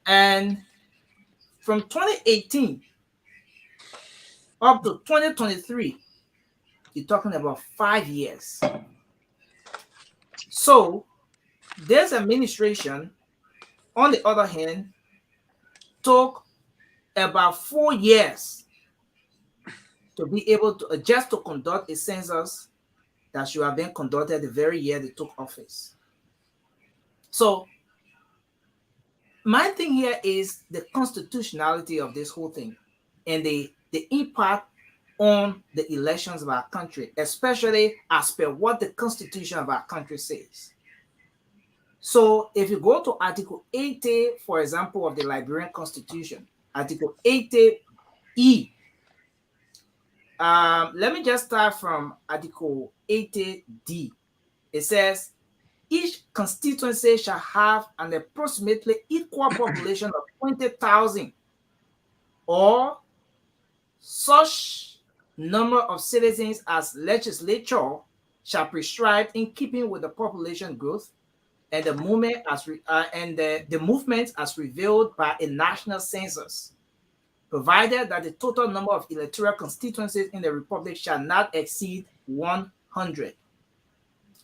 And from 2018 up to 2023, you're talking about 5 years. So this administration, on the other hand, took about 4 years to be able to just to conduct a census that should have been conducted the very year they took office. So my thing here is the constitutionality of this whole thing and the impact on the elections of our country, especially as per what the constitution of our country says. So if you go to Article 80, for example, of the Liberian Constitution, Article 80E, let me just start from Article 80D. It says, each constituency shall have an approximately equal population of 20,000 or such number of citizens as legislature shall prescribe in keeping with the population growth and the movement as revealed by a national census, provided that the total number of electoral constituencies in the republic shall not exceed 100.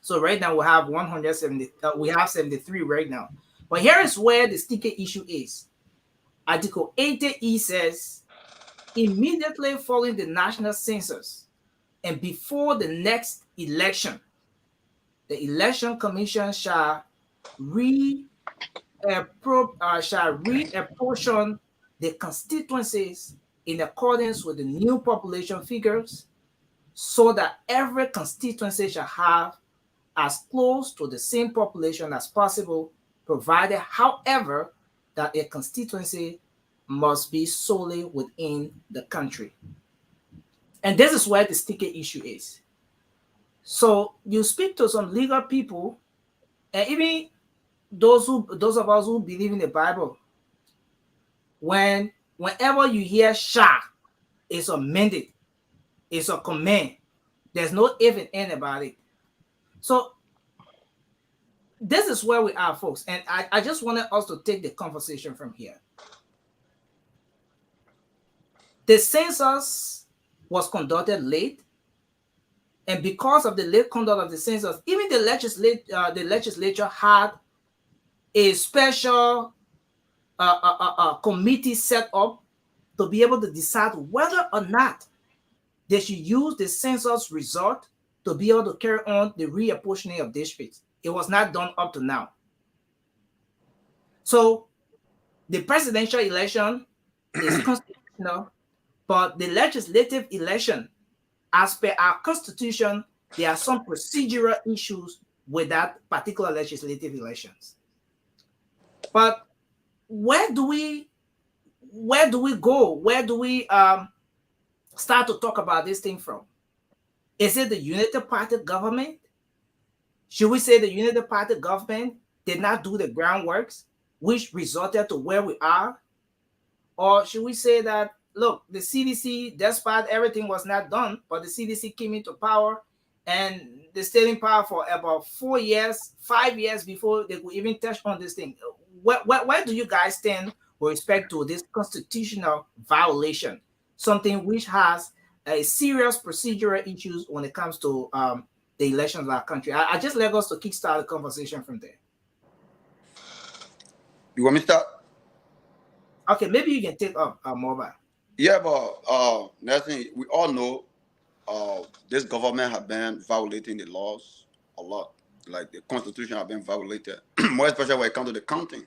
So right now we have 170. We have 73 right now. But here is where the sticky issue is. Article 80E says, immediately following the national census and before the next election, the election commission shall reapportion the constituencies in accordance with the new population figures, so that every constituency shall have as close to the same population as possible, provided, however, that a constituency must be solely within the country. And this is where the sticky issue is. So you speak to some legal people, and even those of us who believe in the Bible, whenever you hear "shall," it's a mandate, it's a command. There's no if and end about it. So this is where we are, folks. And I just wanted us to take the conversation from here. The census was conducted late. And because of the late conduct of the census, even the legislature had a special committee set up to be able to decide whether or not they should use the census result to be able to carry on the reapportioning of districts. It was not done up to now. So the presidential election is constitutional, but the legislative election, as per our constitution, there are some procedural issues with that particular legislative elections. But where do we go? Where do we start to talk about this thing from? Is it the Unity Party government? Should we say the Unity Party government did not do the groundworks, which resulted to where we are? Or should we say that, look, the CDC, despite everything was not done, but the CDC came into power and they stayed in power for about 4 years, 5 years before they could even touch on this thing. Where do you guys stand with respect to this constitutional violation, something which has a serious procedural issues when it comes to the elections of our country? I just let us to kickstart the conversation from there. You want me to start? Okay, maybe you can take up mobile. Yeah, but Nelson, we all know this government have been violating the laws a lot. Like the constitution have been violated, more especially when it comes to the counting.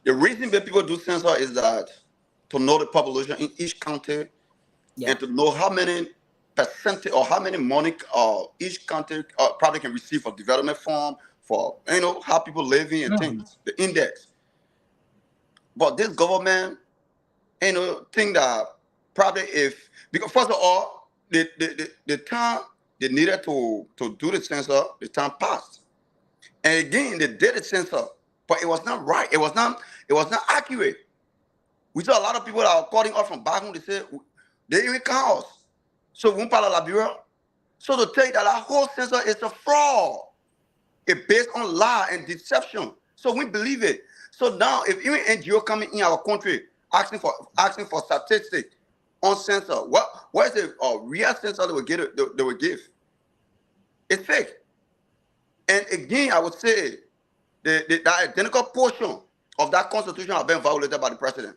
The reason that people do census is that to know the population in each county, Yeah. and to know how many percentage or how many money each county probably can receive for development fund, for how people living and things, the index. But this government, think that probably because first of all, the time they needed to do the census, the time passed. And again, they did the census, but it was not right. It was not accurate. We saw a lot of people that are calling us from back home. They say they even count us. So we parle Liberia. So to tell you that our whole census is a fraud. It's based on lie and deception. So we believe it. So now, if even NGO coming in our country asking for statistics on census, what is the real census they will give? It's fake. And again, I would say the identical portion of that constitution have been violated by the president.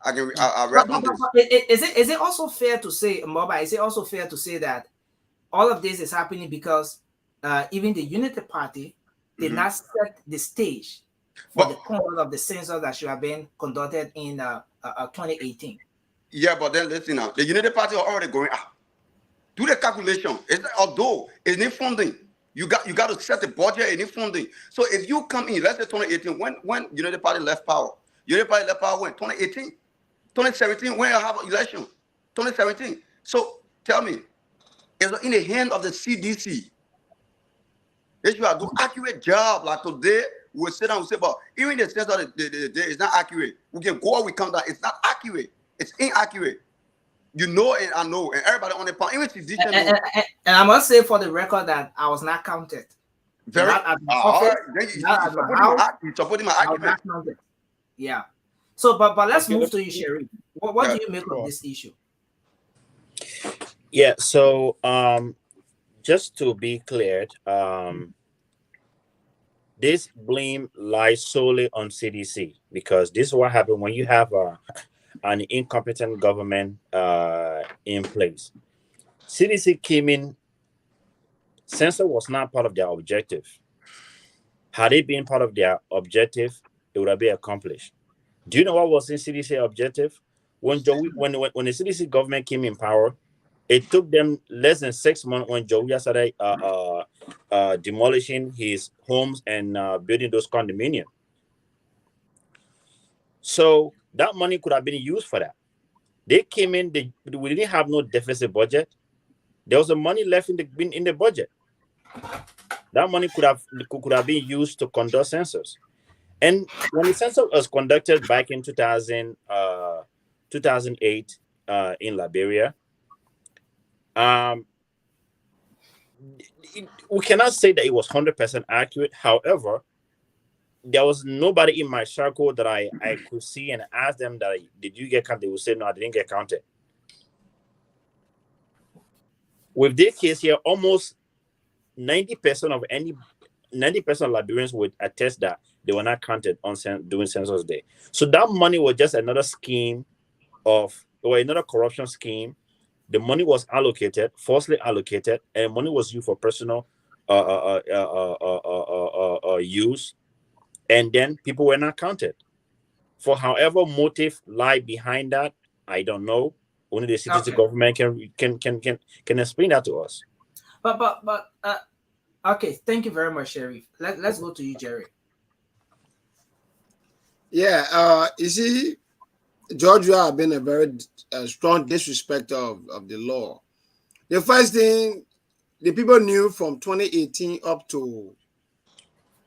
I read on this. Is it also fair to say, Mobile, is it also fair to say that all of this is happening because even the Unity Party did not set the stage for the conduct of the census that should have been conducted in 2018? Yeah, but then listen now, the Unity Party are already going out. Do the calculation. Although it's need funding, you got to set the budget and need funding. So if you come in, let's say 2018, when Unity Party left power, Unity Party left power when 2018, 2017, when you have an election, 2017. So tell me, it's in the hand of the CDC. They should do accurate job. Like today, we'll sit down and say, but even the sense of the day is not accurate. We can go or we come down. It's not accurate. It's inaccurate. You know, and I know, and everybody on the panel, even physicians. And I must say for the record that I was not counted. Very. Not at the office, not at my house. Supporting my argument. Yeah. So, but let's move to you, Sherry. What do you make of this issue? Yeah. So, just to be clear, this blame lies solely on CDC, because this is what happened when you have an incompetent government in place. CDC came in. Census was not part of their objective. Had it been part of their objective, it would have been accomplished. Do you know what was in CDC objective? When the CDC government came in power, it took them less than 6 months when Joe started demolishing his homes and building those condominiums. So that money could have been used for that. They came in, we didn't have no deficit budget. There was a money left in the budget. That money could have been used to conduct census. And when the census was conducted back in 2008 in Liberia, we cannot say that it was 100% accurate. However, there was nobody in my circle that I could see and ask them that, did you get counted? They would say, no, I didn't get counted. With this case here, almost 90% of Liberians would attest that they were not counted on during census day. So that money was just another scheme or another corruption scheme. The money was allocated, falsely allocated, and money was used for personal use, and then people were not counted. For however motive lie behind that, I don't know. Only the CDC government can explain that to us. But okay, thank you very much, Sherry. Let's go to you, Jerry. Yeah, you see, Georgia have been a very strong disrespecter of the law. The first thing the people knew from 2018 up to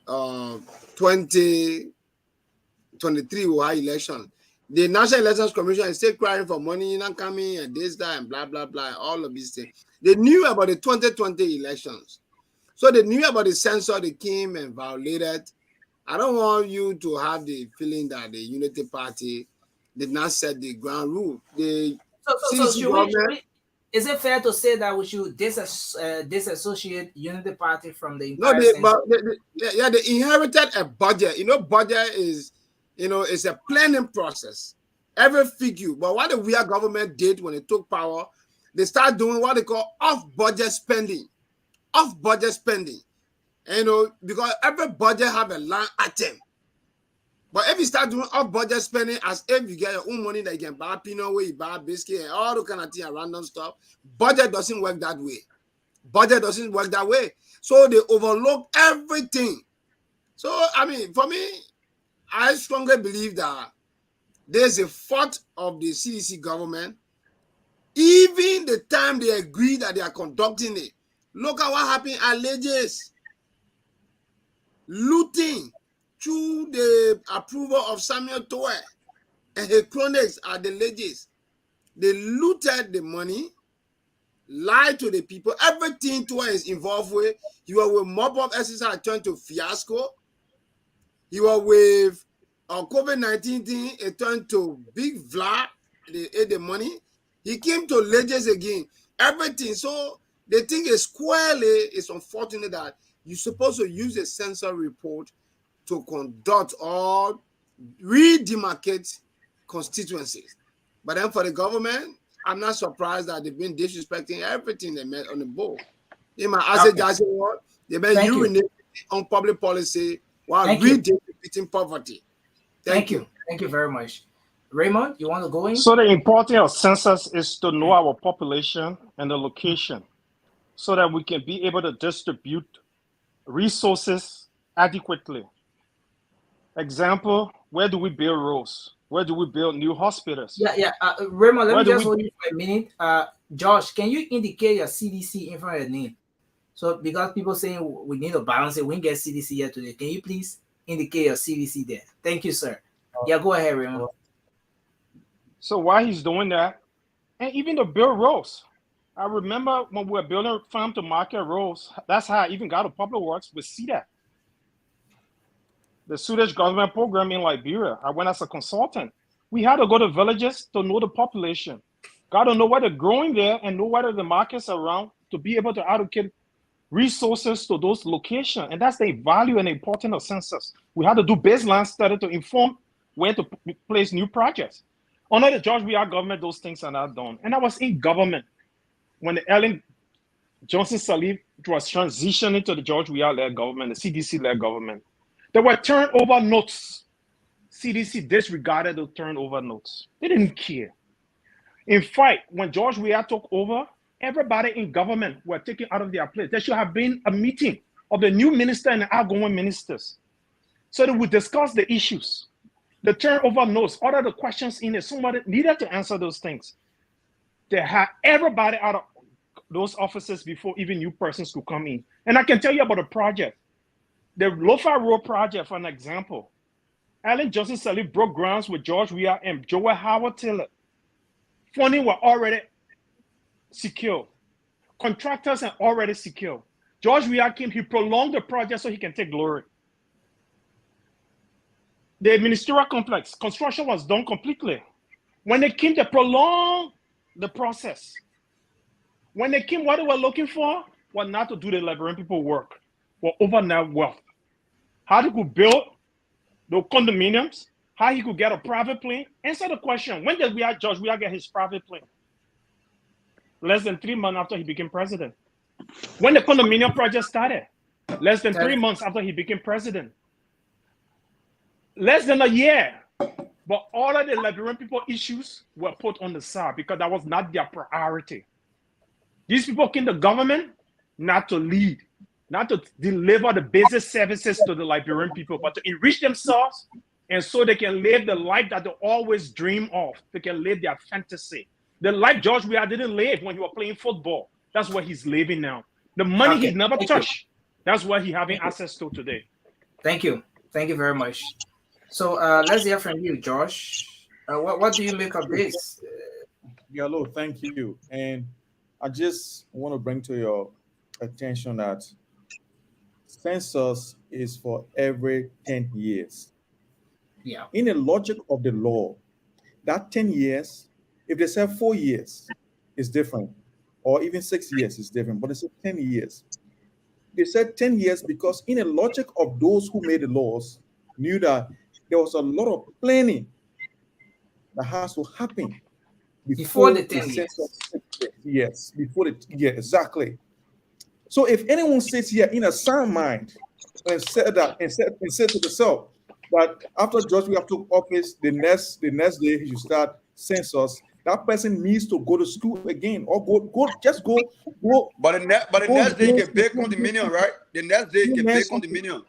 2023 Ohio election The National Elections Commission is still crying for money not coming and this, that, and blah, blah, blah, all of these things. They knew about the 2020 elections. So they knew about the census they came and violated. I don't want you to have the feeling that the Unity Party did not set the ground rule. The So should we, is it fair to say that we should disassociate Unity Party from the entire they inherited a budget. Budget is, it's a planning process. Every figure. But what the weird government did when it took power, they start doing what they call off-budget spending. Off-budget spending. Because every budget have a line item. But if you start doing off-budget spending as if you get your own money that you can buy peanut, where you buy biscuit and all the kind of thing and random stuff, budget doesn't work that way. Budget doesn't work that way. So they overlook everything. So, for me, I strongly believe that there's a fault of the CDC government. Even the time they agree that they are conducting it, look at what happened at Leges. Looting through the approval of Samuel Toy and his cronies at the Leges. They looted the money, lied to the people. Everything Toy is involved with. You were with mob-up exercise turned to fiasco. You were with COVID-19 thing, it turned to big vla. They ate the money. He came to Leges again. Everything. So they think it's squarely, it's unfortunate that you're supposed to use a census report to conduct or redemarcate constituencies. But then for the government, I'm not surprised that they've been disrespecting everything they met on the board. In my asset they've been urinating on public policy while redistributing poverty. Thank you. Thank you very much. Raymond, you want to go in? So the importance of census is to know our population and the location so that we can be able to distribute resources adequately. Example, where do we build roads? Where do we build new hospitals? Raymond, let me just hold you for a minute. Josh, can you indicate your CDC in front of your name? So because people saying we need to balance it, we didn't get CDC here today. Can you please indicate your CDC there? Thank you, sir. Yeah, go ahead, Raymond. So while he's doing that, and even to build roads, I remember when we were building farm to market roads, that's how I even got to Public Works with CDAC. The Swedish government program in Liberia. I went as a consultant. We had to go to villages to know the population. Got to know what they're growing there and know whether the markets are around to be able to allocate resources to those locations. And that's the value and the importance of census. We had to do baseline study to inform where to place new projects. Under the George Weah government, those things are not done. And I was in government when the Ellen Johnson Sirleaf was transitioning to the George Weah-led government, the CDC-led government. There were turnover notes. CDC disregarded the turnover notes. They didn't care. In fact, when George Weah took over, everybody in government were taken out of their place. There should have been a meeting of the new minister and the outgoing ministers so that we discuss the issues. The turnover notes, all of the questions in it, somebody needed to answer those things. They had everybody out of those offices before even new persons could come in. And I can tell you about a project. The Lofa Road project, for an example. Ellen Johnson Sirleaf broke grounds with George Weah and Joel Howard Taylor. Funding were already secure. Contractors are already secure. George Weah came, he prolonged the project so he can take glory. The ministerial complex, construction was done completely. When they came, they prolonged the process. When they came, what they were looking for was not to do the Liberian people work, but overnight wealth. How they could build the condominiums, how he could get a private plane. Answer the question, when did George Weah get his private plane? Less than 3 months after he became president. When the condominium project started, less than 3 months after he became president. Less than a year. But all of the Liberian people issues were put on the side because that was not their priority. These people came to government not to lead, not to deliver the basic services to the Liberian people, but to enrich themselves and so they can live the life that they always dream of. They can live their fantasy. The life George Weah didn't live when he was playing football. That's what he's living now. The money he never touched, that's what he's having access to today. Thank you. Thank you very much. So let's hear from you, Josh. What do you make of this? Yeah, Lord, thank you. And I just want to bring to your attention that census is for every 10 years. Yeah. In the logic of the law, that 10 years, if they say 4 years, is different, or even 6 years is different, but it's 10 years. They said 10 years because in the logic of those who made the laws knew that there was a lot of planning that has to happen Before the the 10 years. census. Yes, before the yeah, exactly. So if anyone sits here in a sound mind and said that and said to themselves that after George we have took office, the next day he should start census, that person needs to go to school again or go. But the next day he can pay condominium, right? The next day he can pay condominium.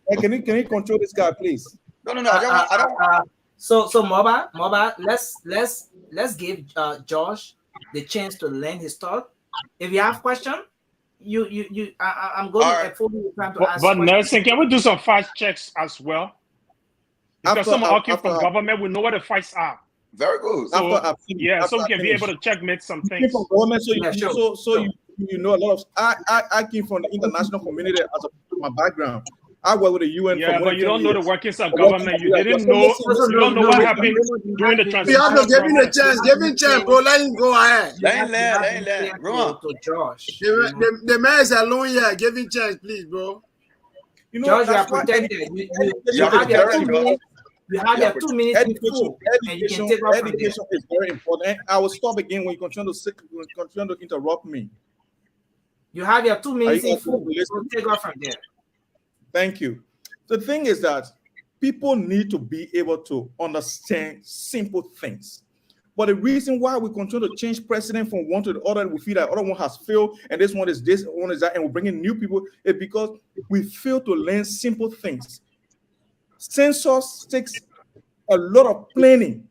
Hey, can you control this guy, please? No. I don't. So Moba, let's give Josh the chance to lend his thought. If you have question, I'm going to afford you time to ask. But Nelson, can we do some fact checks as well? Because some argument from government, we know what the facts are. Very good. So, so we can be able to checkmate some things. From government, you know a lot of. I came from the international community as my background. I work with the UN. Yeah, but you don't know the workings of government. You didn't know. You don't know what happened during the transition. We have to give him a chance. Give him a chance, bro. Let him go ahead. Let him. To Josh. The man is alone here. Give him a chance, please, bro. You know, Josh, you are protected. You have your 2 minutes. You have your 2 minutes. Education is very important. I will stop again when you continue to interrupt me. You have your 2 minutes in full. Take off from there. Thank you. The thing is that people need to be able to understand simple things. But the reason why we continue to change precedent from one to the other, we feel that other one has failed, and this one is that, and we're bringing new people, is because we fail to learn simple things. Census takes a lot of planning.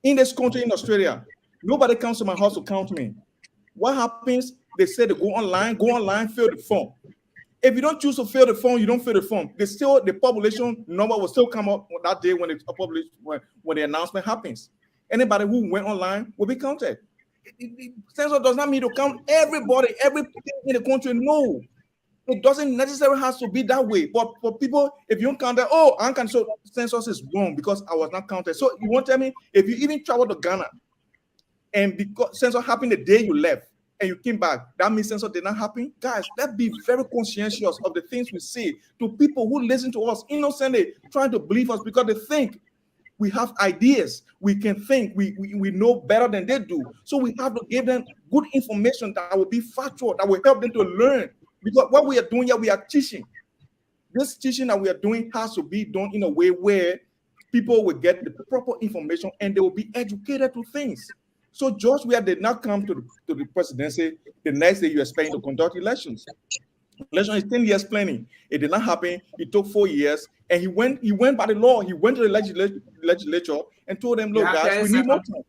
In this country, in Australia, nobody comes to my house to count me. What happens? They say they go online, fill the form. If you don't choose to fill the form, you don't fill the form. The population number will still come up that day when it's published, when the announcement happens. Anybody who went online will be counted. Census does not mean to count everybody, everything in the country. No, it doesn't necessarily have to be that way. But for people, if you don't count that, I'm counted, so census is wrong because I was not counted. So you won't tell me if you even travel to Ghana and because census happened the day you left, and you came back, that means census did not happen? Guys, let's be very conscientious of the things we say to people who listen to us innocently, trying to believe us because they think we have ideas, we can think, we know better than they do. So we have to give them good information that will be factual, that will help them to learn. Because what we are doing here, we are teaching. This teaching that we are doing has to be done in a way where people will get the proper information and they will be educated to things. So George Weah did not come to the presidency the next day you expect to conduct elections. Election is 10 years planning. It did not happen. It took 4 years, and he went by the law. He went to the legislature and told them, "Look, guys, we need more time.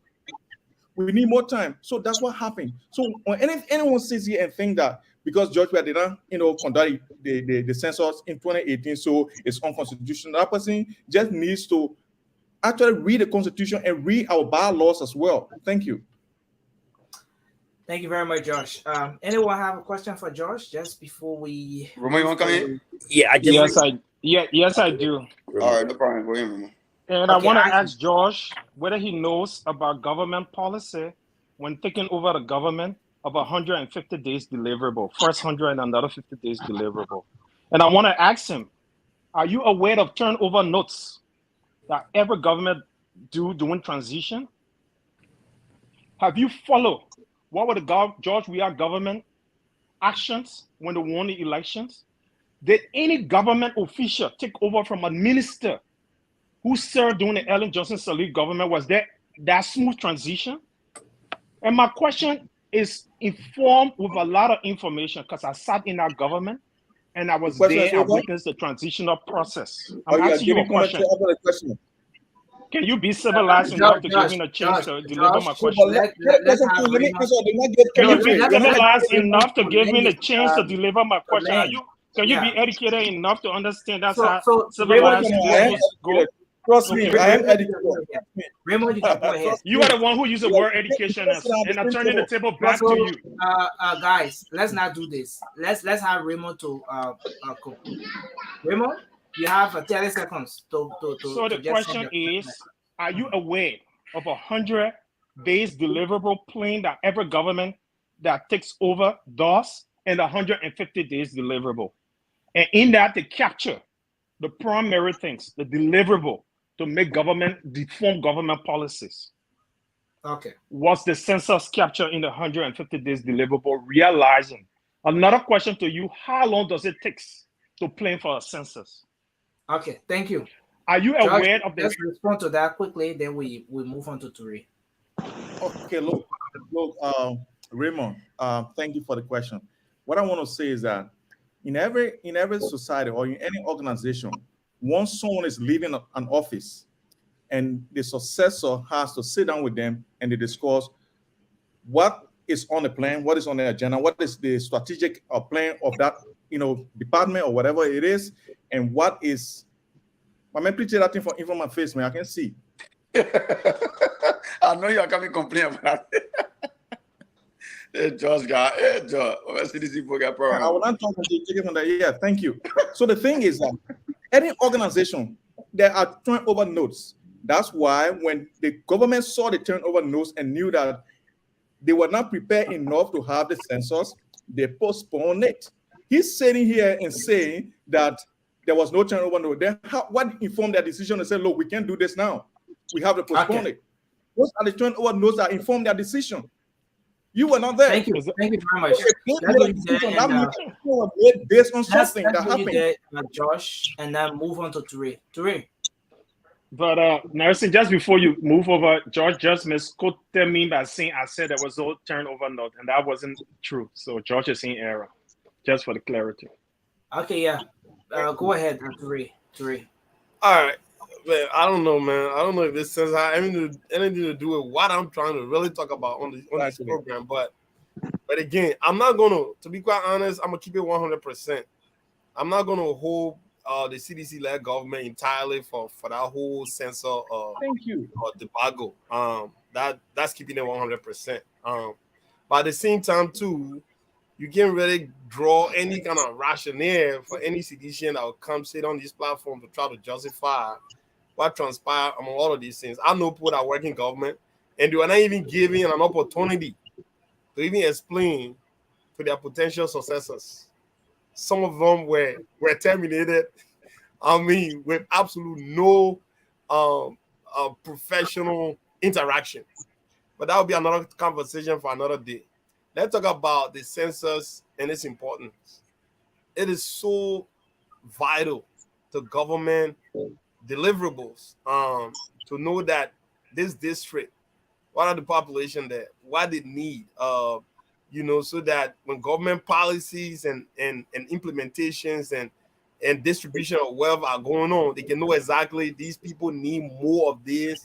We need more time." So that's what happened. So when anyone sits here and think that because George Weah did not, conduct the census in 2018, so it's unconstitutional, that person just needs to actually read the Constitution and read our bylaws as well. Thank you. Thank you very much, Josh. Anyone have a question for Josh just before we? Roman, you want to come in? Yeah, Yes, I do. All right, no problem. Go in, Roman. And I want to ask Josh whether he knows about government policy when taking over the government of 150 days deliverable, first 100 and another 50 days deliverable. And I want to ask him, are you aware of turnover notes that every government do during transition? Have you followed what were the George Weah government actions when they won the elections? Did any government official take over from a minister who served during the Ellen Johnson Sirleaf government? Was there that smooth transition? And my question is informed with a lot of information because I sat in our government and I was there and witnessed the transitional process. I'm asking you a question. Can you be civilized enough to give me a chance to deliver my question? Can you be civilized enough to give me the chance to deliver my question? Can you be educated enough to understand that's how civilized people go? Trust me, Okay. I am Raymond, you educated. can go ahead. Raymond, you can go ahead. Trust You me. are the one who used the Yeah, word education, and I'm turning the table back So, to you. guys, let's not do this. Let's have Raymond to conclude. Raymond, you have 30 seconds So the to just send question your is, are you aware of 100 base deliverable plan that every government that takes over does, and 150 days deliverable? And in that, they capture the primary things, the deliverable to make government, deform government policies. Okay. What's the census capture in the 150 days deliverable realizing? Another question to you, how long does it take to plan for a census? Okay, thank you. Are you George, aware of the... let's respond to that quickly, then we move on to Turi. Okay, look, Raymond, thank you for the question. What I want to say is that in every society or in any organization, once someone is leaving an office and the successor has to sit down with them and they discuss what is on the plan, what is on the agenda, what is the strategic plan of that department or whatever it is, and what is. I mean, please take that thing from my face, man. I can see. I know you are coming complain about it. Hey, George, CDC got I problem. will not talk until you take it from there. Yeah, thank you. So the thing is that any organization, there are turnover notes. That's why when the government saw the turnover notes and knew that they were not prepared enough to have the census, they postponed it. He's sitting here and saying that there was no turnover note. Then what informed their decision and said, look, we can't do this now. We have to postpone it. Those are the turnover notes that informed their decision. You were not there. Thank you very much. Based on something that happened. There, Josh, and then move on to Turi. Turi. But Nelson, just before you move over, George just misquoted me by saying I said there was no turnover note, and that wasn't true. So George is in error, just for the clarity. Okay, yeah. Go ahead, Turi. All right. Man, I don't know, man. I don't know if this says anything to do with what I'm trying to really talk about on this program. But again, I'm not to be quite honest, I'm gonna keep it 100%. I'm not gonna hold the CDC-led government entirely for that whole censor debacle. That's keeping it 100%. But at the same time, too, you can't really draw any kind of rationale for any CDC that will come sit on this platform to try to justify what transpired among all of these things. I know people that work in government, and they were not even given an opportunity to even explain to their potential successors. Some of them were terminated. I mean, with absolute no professional interaction. But that will be another conversation for another day. Let's talk about the census and its importance. It is so vital to government deliverables to know that this district, what are the population there, what they need, so that when government policies and implementations and distribution of wealth are going on, they can know exactly these people need more of this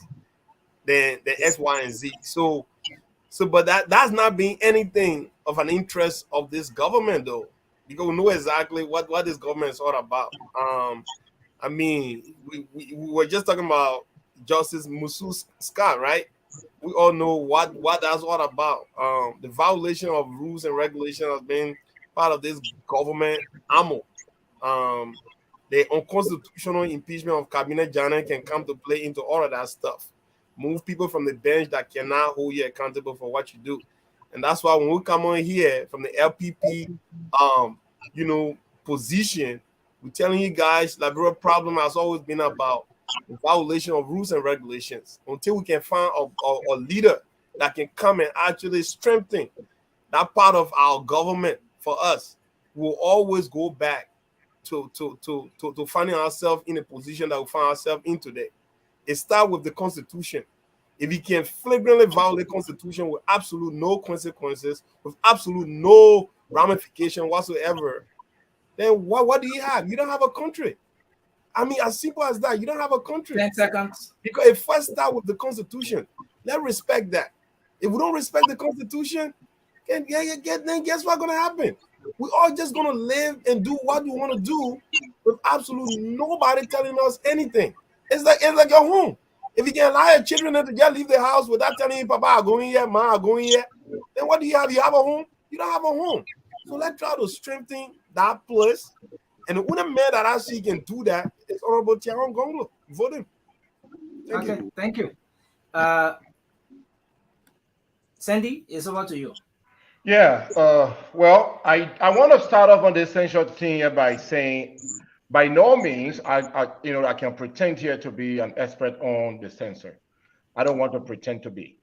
than X, Y, and Z. So but that's not being anything of an interest of this government, though, because we know exactly what this government is all about. I mean, we were just talking about Justice Musu Scott, right? We all know what that's all about. The violation of rules and regulations has been part of this government ammo. The unconstitutional impeachment of Cabinet Janet can come to play into all of that stuff. Move people from the bench that cannot hold you accountable for what you do. And that's why when we come on here from the LPP, position, we're telling you guys the real problem has always been about the violation of rules and regulations. Until we can find a leader that can come and actually strengthen that part of our government for us, we'll always go back to finding ourselves in a position that we find ourselves in today. It starts with the Constitution. If you can flagrantly violate the Constitution with absolute no consequences, with absolute no ramification whatsoever, then what do you have? You don't have a country. I mean, as simple as that. You don't have a country. 10 seconds. Because it first starts with the Constitution. Let's respect that. If we don't respect the Constitution, then guess what's going to happen? We're all just going to live and do what we want to do with absolutely nobody telling us anything. It's like your home. If you can allow your children to just leave the house without telling you, Papa, I'm going here, Ma, I'm going here, then what do you have? You have a home? You don't have a home. So let's try to strengthen that place. And the only man that I see can do that is Honorable Tiaron Gonglo. Vote him. Thank you. Sandy, it's over to you. Yeah. Well, I want to start off on this essential thing here by saying, by no means, I can pretend here to be an expert on the censor. I don't want to pretend to be.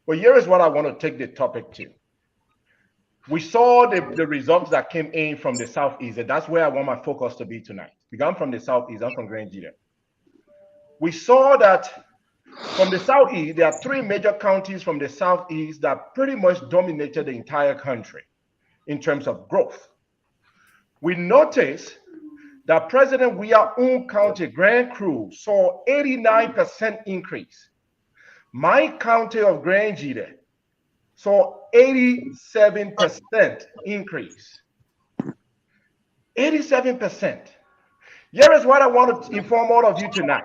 But here is what I want to take the topic to. We saw the results that came in from the Southeast, and that's where I want my focus to be tonight. Because I'm from the Southeast, I'm from Grand Gita. We saw that from the Southeast, there are 3 major counties from the Southeast that pretty much dominated the entire country in terms of growth. We noticed that President Weah's own county, Grand Crew, saw 89% increase. My county of Grand Gita saw 87% increase. 87%. Here is what I want to inform all of you tonight.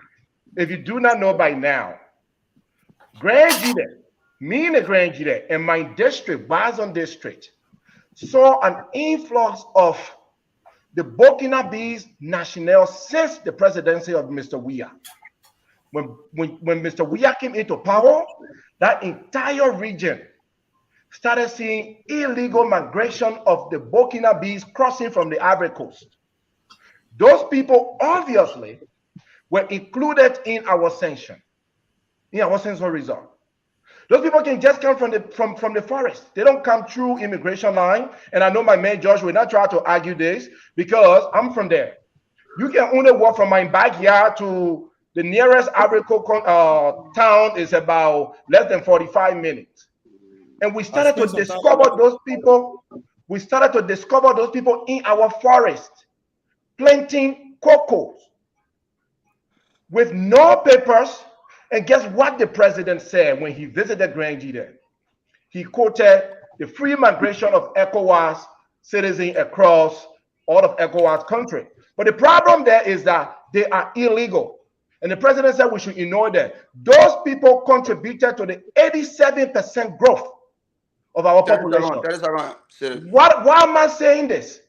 If you do not know by now, Grand Gita, me in the Grand Gita, and my district, Bazon District, saw an influx of the Burkinabes national since the presidency of Mr. Weah. When Mr. Weah came into power, that entire region started seeing illegal migration of the Burkinabes crossing from the Ivory Coast. Those people obviously were included in our sanction, in our census result. Those people can just come from the forest. They don't come through immigration line. And I know my man Josh will not try to argue this because I'm from there. You can only walk from my backyard to the nearest Ivory Coast town is about less than 45 minutes. And we started to discover those people. We started to discover those people in our forest, planting cocoa with no papers. And guess what the president said when he visited Grand Gita? He quoted the free migration of ECOWAS citizens across all of ECOWAS country. But the problem there is that they are illegal. And the president said we should ignore them. Those people contributed to the 87% growth of our population. Why am I saying this?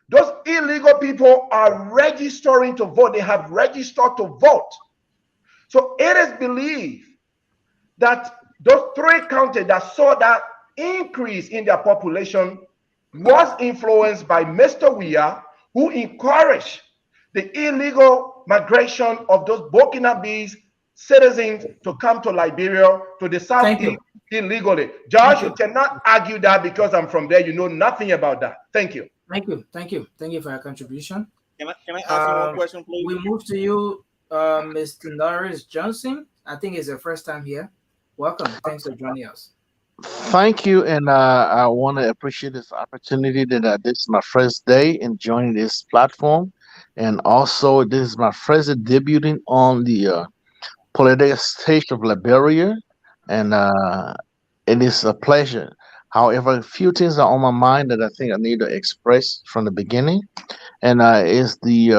Those illegal people are registering to vote. They have registered to vote. So it is believed that those 3 counties that saw that increase in their population was influenced by Mr. Weah, who encouraged the illegal migration of those Burkinabes citizens to come to Liberia, to the Southeast illegally. Josh, you cannot argue that because I'm from there. You know nothing about that. Thank you. Thank you for your contribution. Can I ask you one question, please? We move to you, Mr. Norris Johnson. I think it's your first time here. Welcome. Thanks for joining us. Thank you, and I want to appreciate this opportunity that this is my first day in joining this platform, and also this is my first debuting on the political stage of Liberia, and it is a pleasure. However, a few things are on my mind that I think I need to express from the beginning, and is the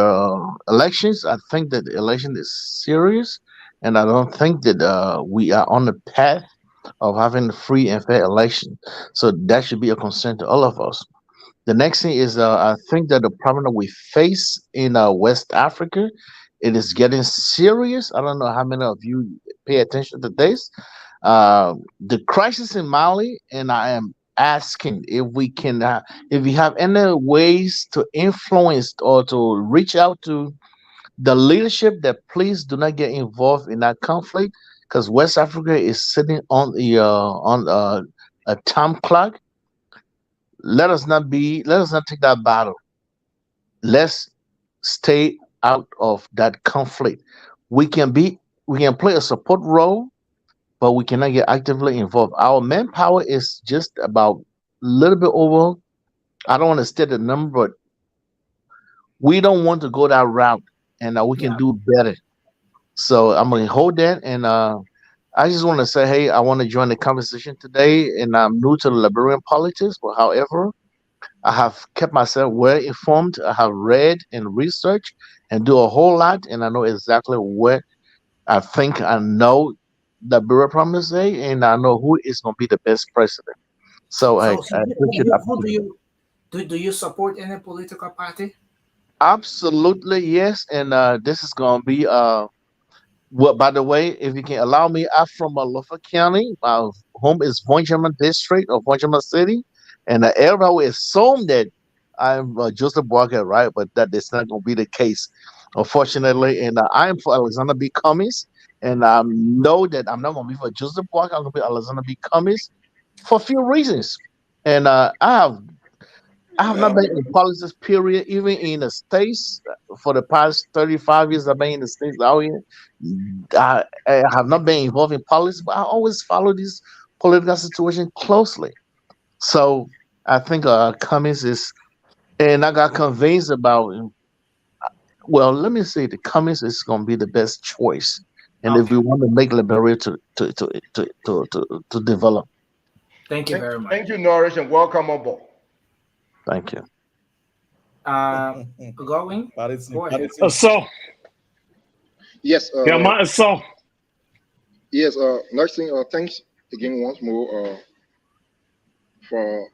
elections. I think that the election is serious, and I don't think that we are on the path of having a free and fair election. So that should be a concern to all of us. The next thing is I think that the problem that we face in West Africa, it is getting serious. I don't know how many of you pay attention to this. The crisis in Mali, and I am asking if we can, if we have any ways to influence or to reach out to the leadership that please do not get involved in that conflict, because West Africa is sitting on the a time clock. Let us not take that battle. Let's stay out of that conflict. We can play a support role, but we cannot get actively involved. Our manpower is just about a little bit over. I don't want to state the number, but we don't want to go that route, and we can do better. So I'm going to hold that, and I just want to say, hey, I want to join the conversation today, and I'm new to the Liberian politics, but however, I have kept myself well informed. I have read and researched and do a whole lot, and I know exactly what I think I know the Bureau Promise Day, and I know who is going to be the best president. So So I appreciate the who do opportunity. you support any political party? Absolutely, yes. And this is going to be well, by the way, if you can allow me, I'm from Alofa County. My home is Bonjamin District of Bonjamin City. And everybody will assume that I'm Joseph Walker, right? But that is not going to be the case, unfortunately. And I am for Alexander B. Cummings. And I know that I'm not going to be for Joseph Walker. I'm going to be Alexander B. Cummings for a few reasons. And I have not been in politics, period, even in the States for the past 35 years. I've been in the States out here. I have not been involved in politics, but I always follow this political situation closely. So I think Cummings is, and I got convinced about, well, let me say the Cummings is going to be the best choice. And if Okay. we want to make Liberia to develop, Thank you very much. Thank you, Norris, and welcome aboard. thank you. Going. Go ahead. So, Yes, yeah, my so. yes, next thing, thanks again once more for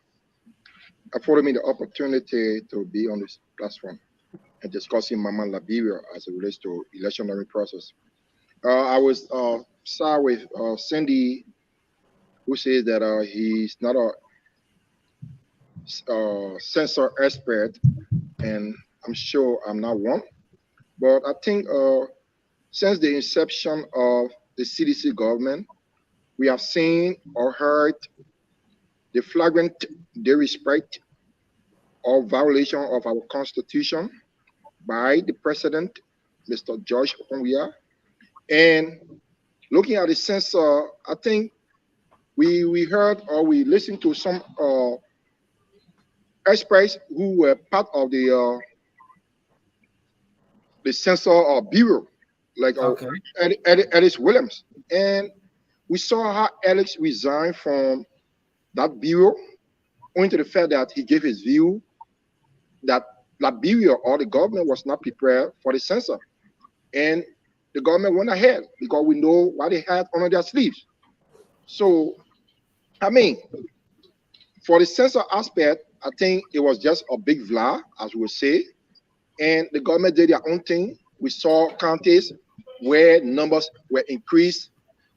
affording me the opportunity to be on this platform and discussing Mama Liberia as it relates to electionary process. I was side with Cindy, who says that he's not a censor expert, and I'm sure I'm not one. But I think since the inception of the CDC government, we have seen or heard the flagrant disrespect or violation of our constitution by the president, Mr. George Weah. And looking at the censor, I think we heard or we listened to some experts who were part of the censor bureau, like Okay. Ellis Williams. And we saw how Alex resigned from that bureau, owing to the fact that he gave his view that Liberia or the government was not prepared for the censor. And the government went ahead because we know what they had under their sleeves. So, I mean, for the censor aspect, I think it was just a big vla, as we would say. And the government did their own thing. We saw counties where numbers were increased.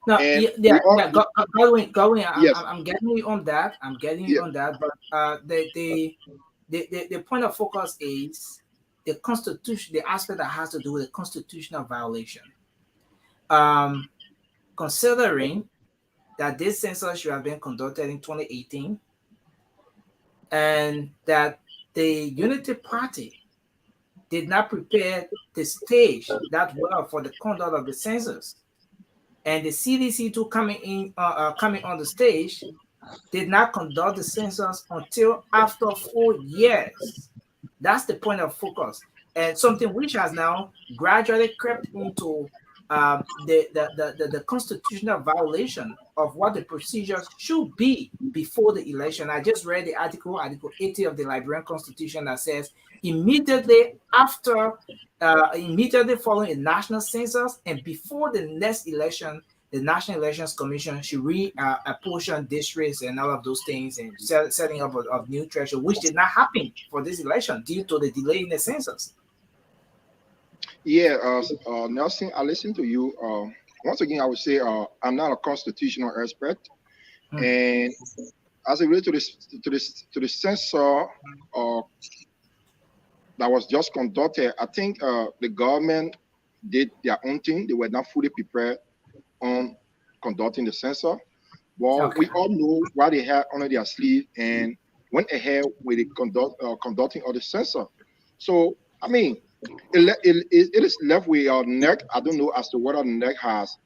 No, And yeah, we all, yeah. Going. yes, I'm getting you on that. I'm getting you yeah, on that. But the point of focus is the constitution, the aspect that has to do with the constitutional violation. Um, Considering that this census should have been conducted in 2018, and that the Unity Party did not prepare the stage that well for the conduct of the census, and the CDC too coming on the stage did not conduct the census until after 4 years. That's the point of focus, and something which has now gradually crept into the constitutional violation of what the procedures should be before the election. I just read the Article 80 of the Liberian Constitution that says immediately following a national census and before the next election, the National Elections Commission should apportion districts and all of those things and setting up of new threshold, which did not happen for this election due to the delay in the census. yeah. Nelson, I listened to you. Once again, I would say I'm not a constitutional expert, and as it relates to the censor that was just conducted, I think the government did their own thing. They were not fully prepared on conducting the censor. Well, Okay. we all know what they had under their sleeve and went ahead with the conducting of the censor. So, I mean, it is left with our neck. I don't know as to whether the neck has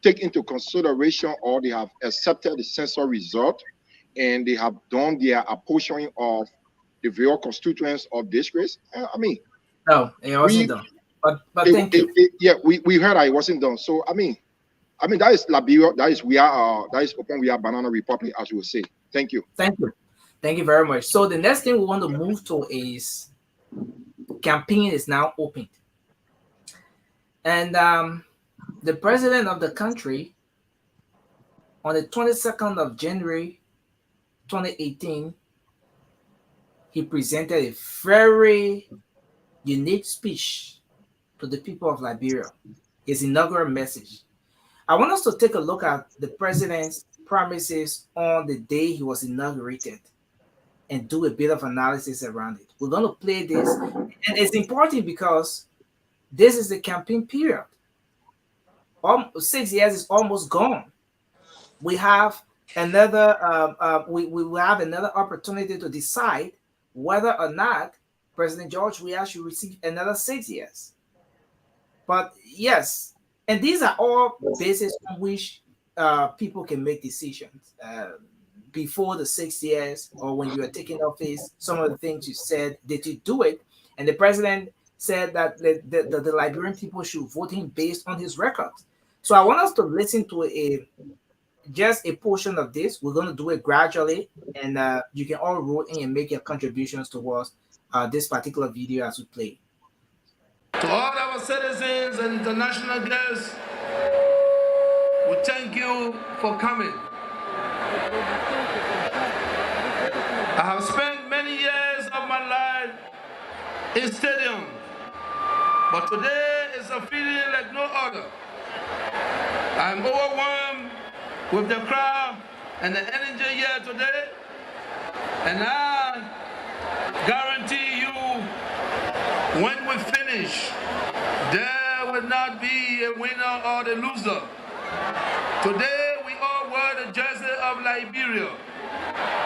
taken into consideration or they have accepted the censor result and they have done their apportioning of the various constituents of districts. I mean, No, it wasn't we done. But thank you. yeah, we heard that it wasn't done. So I mean that is Liberia, that is we are banana republic, as we would say. Thank you. Thank you. Thank you very much. So the next thing we want to move to is campaign is now opened. And the president of the country on the 22nd of January 2018, he presented a very unique speech to the people of Liberia, his inaugural message. I want us to take a look at the president's promises on the day he was inaugurated and do a bit of analysis around it. We're going to play this, and it's important because this is the campaign period. 6 years is almost gone. We have another we will have another opportunity to decide whether or not President George Weah should receive another 6 years. But yes, and these are all bases on which people can make decisions. Before the 6 years or when you are taking office, some of the things you said, did you do it? And the president said that the Liberian people should vote him based on his record. So I want us to listen to just a portion of this. We're going to do it gradually, and you can all roll in and make your contributions towards this particular video as we play. To all our citizens and international guests, we thank you for coming. I have spent many years of my life in stadiums, but today is a feeling like no other. I am overwhelmed with the crowd and the energy here today, and I guarantee you, when we finish, there will not be a winner or a loser. Today we all wear the jersey of Liberia,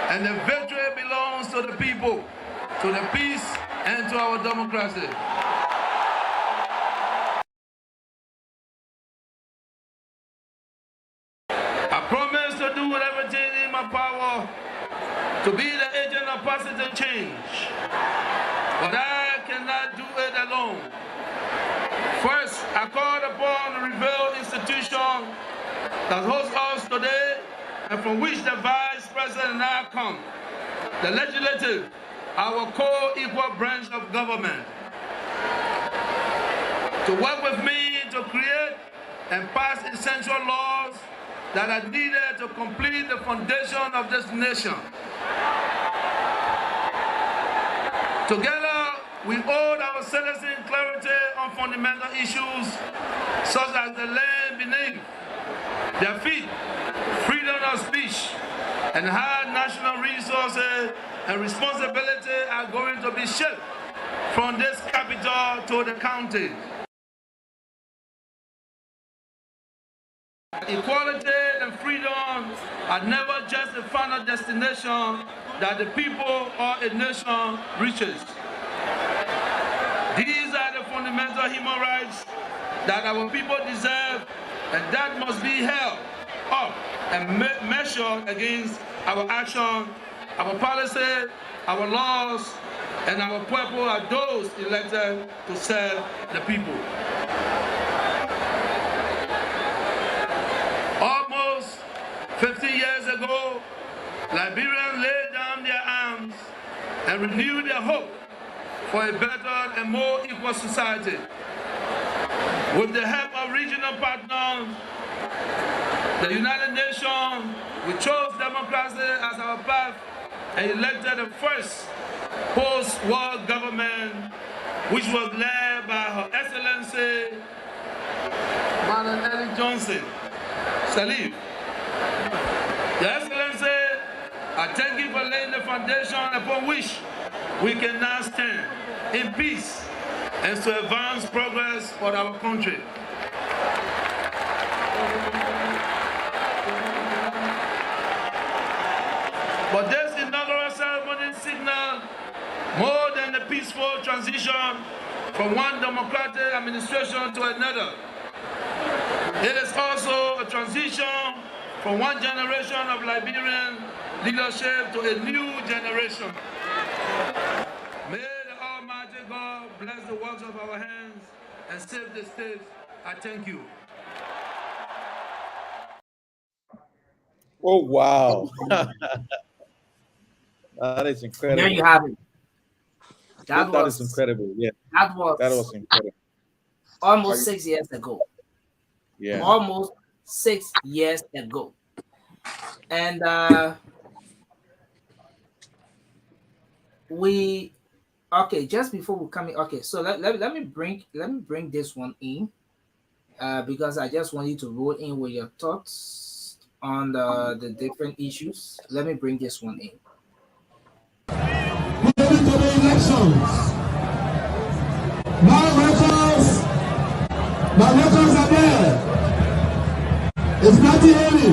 and the victory belongs to the people, to the peace, and to our democracy. I promise to do everything in my power to be the agent of positive change, but I cannot do it alone. First, I call upon the revealed institution that hosts us today and from which the Vice President and I come, the legislative, our co-equal branch of government, to work with me to create and pass essential laws that are needed to complete the foundation of this nation. Together, we hold our citizens clarity on fundamental issues such as the land beneath their feet, freedom of speech, and how national resources and responsibility are going to be shifted from this capital to the county. Equality and freedom are never just a final destination that the people or a nation reaches. These are the fundamental human rights that our people deserve, and that must be held up and measured against our action, our policy, our laws, and our people are those elected to serve the people. Almost 50 years ago, Liberians laid down their arms and renewed their hope for a better and more equal society. With the help of regional partners, the United Nations, we chose democracy as our path and elected the first post-war government, which was led by Her Excellency Madam Ellen Johnson Sirleaf. Your Excellency, I thank you for laying the foundation upon which we can now stand in peace and to advance progress for our country. But this inaugural ceremony signals more than a peaceful transition from one democratic administration to another. It is also a transition from one generation of Liberian leadership to a new generation. May the Almighty God bless the works of our hands and save the state. I thank you. Oh, wow. That is incredible. There you have it. That is incredible. Yeah. That was incredible. almost 6 years ago. Yeah. Almost 6 years ago. And just before we come in, so let me bring this one in, because I just want you to roll in with your thoughts on the different issues. Let me bring this one in. Moving to the elections. My records are there. It's not early.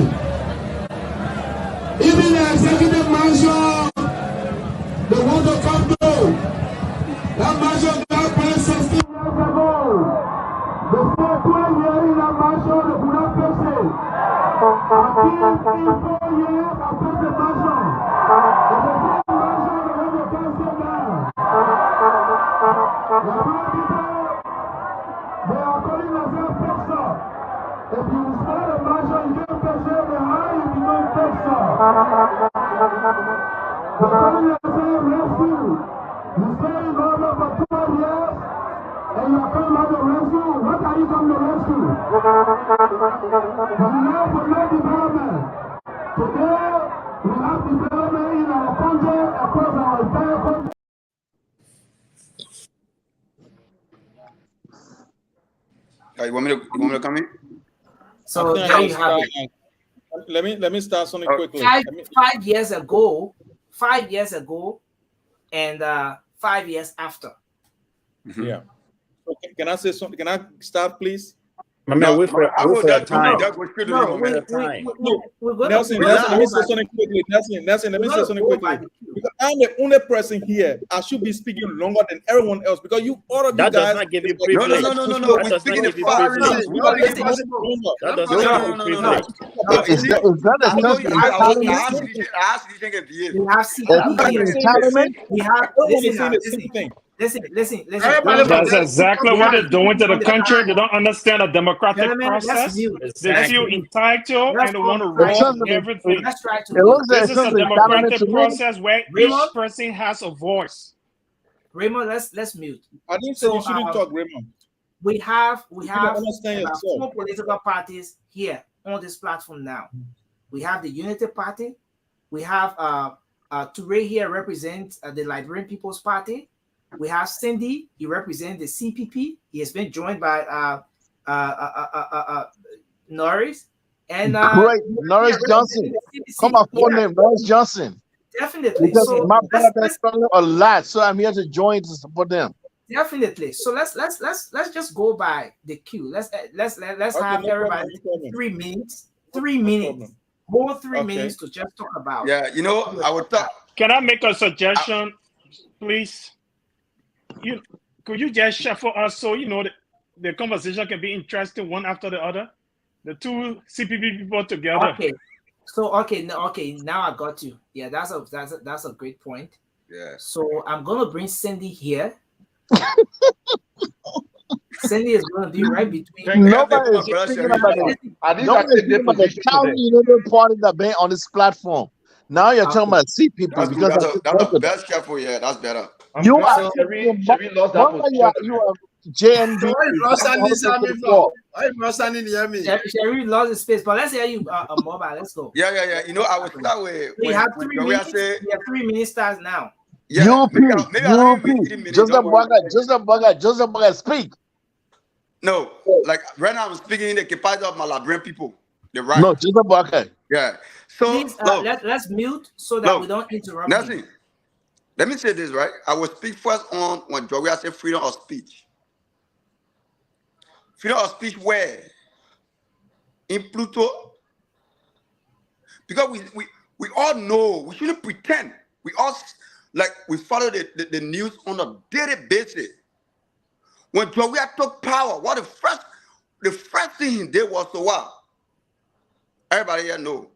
Even the executive mansion, they want to come to. That mansion got built 16 years ago. They stay 12 years in that mansion, they could not fix it. Until 4 years, I fix the mansion. If they fix the mansion, they want to cancel that. The poor people, they are calling themselves fixer. If you start a mansion, you can't fix it, then how you become fixer? They're calling themselves rescue. You stay in government for 12 years, and you are coming out to rescue. What are you coming to rescue? You now promote development. Today, we have development in our country, across our entire country. You want me to come in? So there you have it. Let me start something quickly. 5 years ago, 5 years ago, and 5 years after. Yeah. Okay, can I say something? Can I start, please? Wait for your time. Nelson, let me say something quickly. Nelson, let me say something quickly. Because I'm the only person here. I should be speaking longer than everyone else because you all of you that guys. Does not give you privilege. No. We're speaking the fact. That does not give you privilege. Listen. That's exactly what they're doing to the country. They don't understand the democratic process. They feel entitled and they want to run everything. This is a democratic process where each person has a voice. Raymond, let's mute. I didn't say you shouldn't talk, Raymond. We have understand yourself. 4 political parties here on this platform now. We have the Unity Party. We have Toure here represents the Liberian People's Party. We have Cindy. He represents the CPP. He has been joined by Norris and Norris Johnson. Come on, full name Norris Johnson. Definitely. Because So my brother a lot, so I'm here to join to support them. Definitely. So let's just go by the queue. Let's have everybody 3 minutes. 3 minutes. More 3 minutes to just talk about. Yeah, I would talk. Can I make a suggestion, please? Could you just shuffle us so the conversation can be interesting one after the other? The two CPP people together. Okay. So now I got you. Yeah, that's a great point. Yeah. So I'm gonna bring Cindy here. Cindy is gonna be right between. Nobody is speaking about the county party that been on this platform. Now you're talking about CPP because that's the best careful. Yeah, that's better. You are JNB. Sherry lost his space, but let's hear you, mobile. Let's go. Yeah. I would start with. We have 3 minutes. We have 3 minutes starts now. Yeah, Joseph Bugger, speak. No, like right now I'm speaking in the capacity of my Liberian people. The right. No, Joseph Bugger. Yeah. So please, let's mute so that we don't interrupt. Nothing. Let me say this, right? I will speak first on when Joria said freedom of speech. Freedom of speech where? In Pluto. Because we all know, we shouldn't pretend. We all, we follow the news on a daily basis. When Joria took power, what the first thing he did was to what? Everybody here know.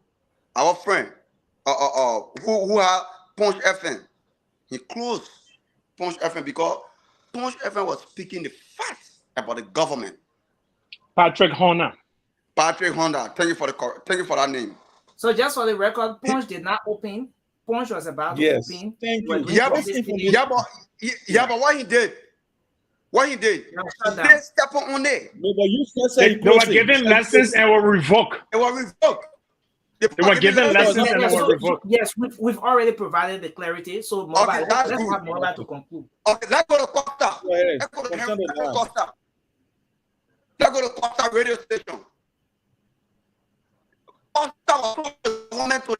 Our friend, who had Punch FM. He closed Punch FM because Punch FM was speaking the facts about the government. Patrick Honda. Thank you for that name. So just for the record, Punch did not open Punch was about to Yes, open. thank We were you. doing Yeah, but publicity. what he did? What he did? Now He shut down. did step on it. No, but you first say They were close it. giving lessons and were revoked. It was revoked. They were giving No, lessons that's and Yes, they were so revoked. yes, we've already provided the clarity. So Mobile, Okay, that's let's good. have Mobile to conclude. Okay, let's go to Costa. Go ahead. Let's go to Concern the line. Costa. Let's go to Costa radio station. Costa was the moment to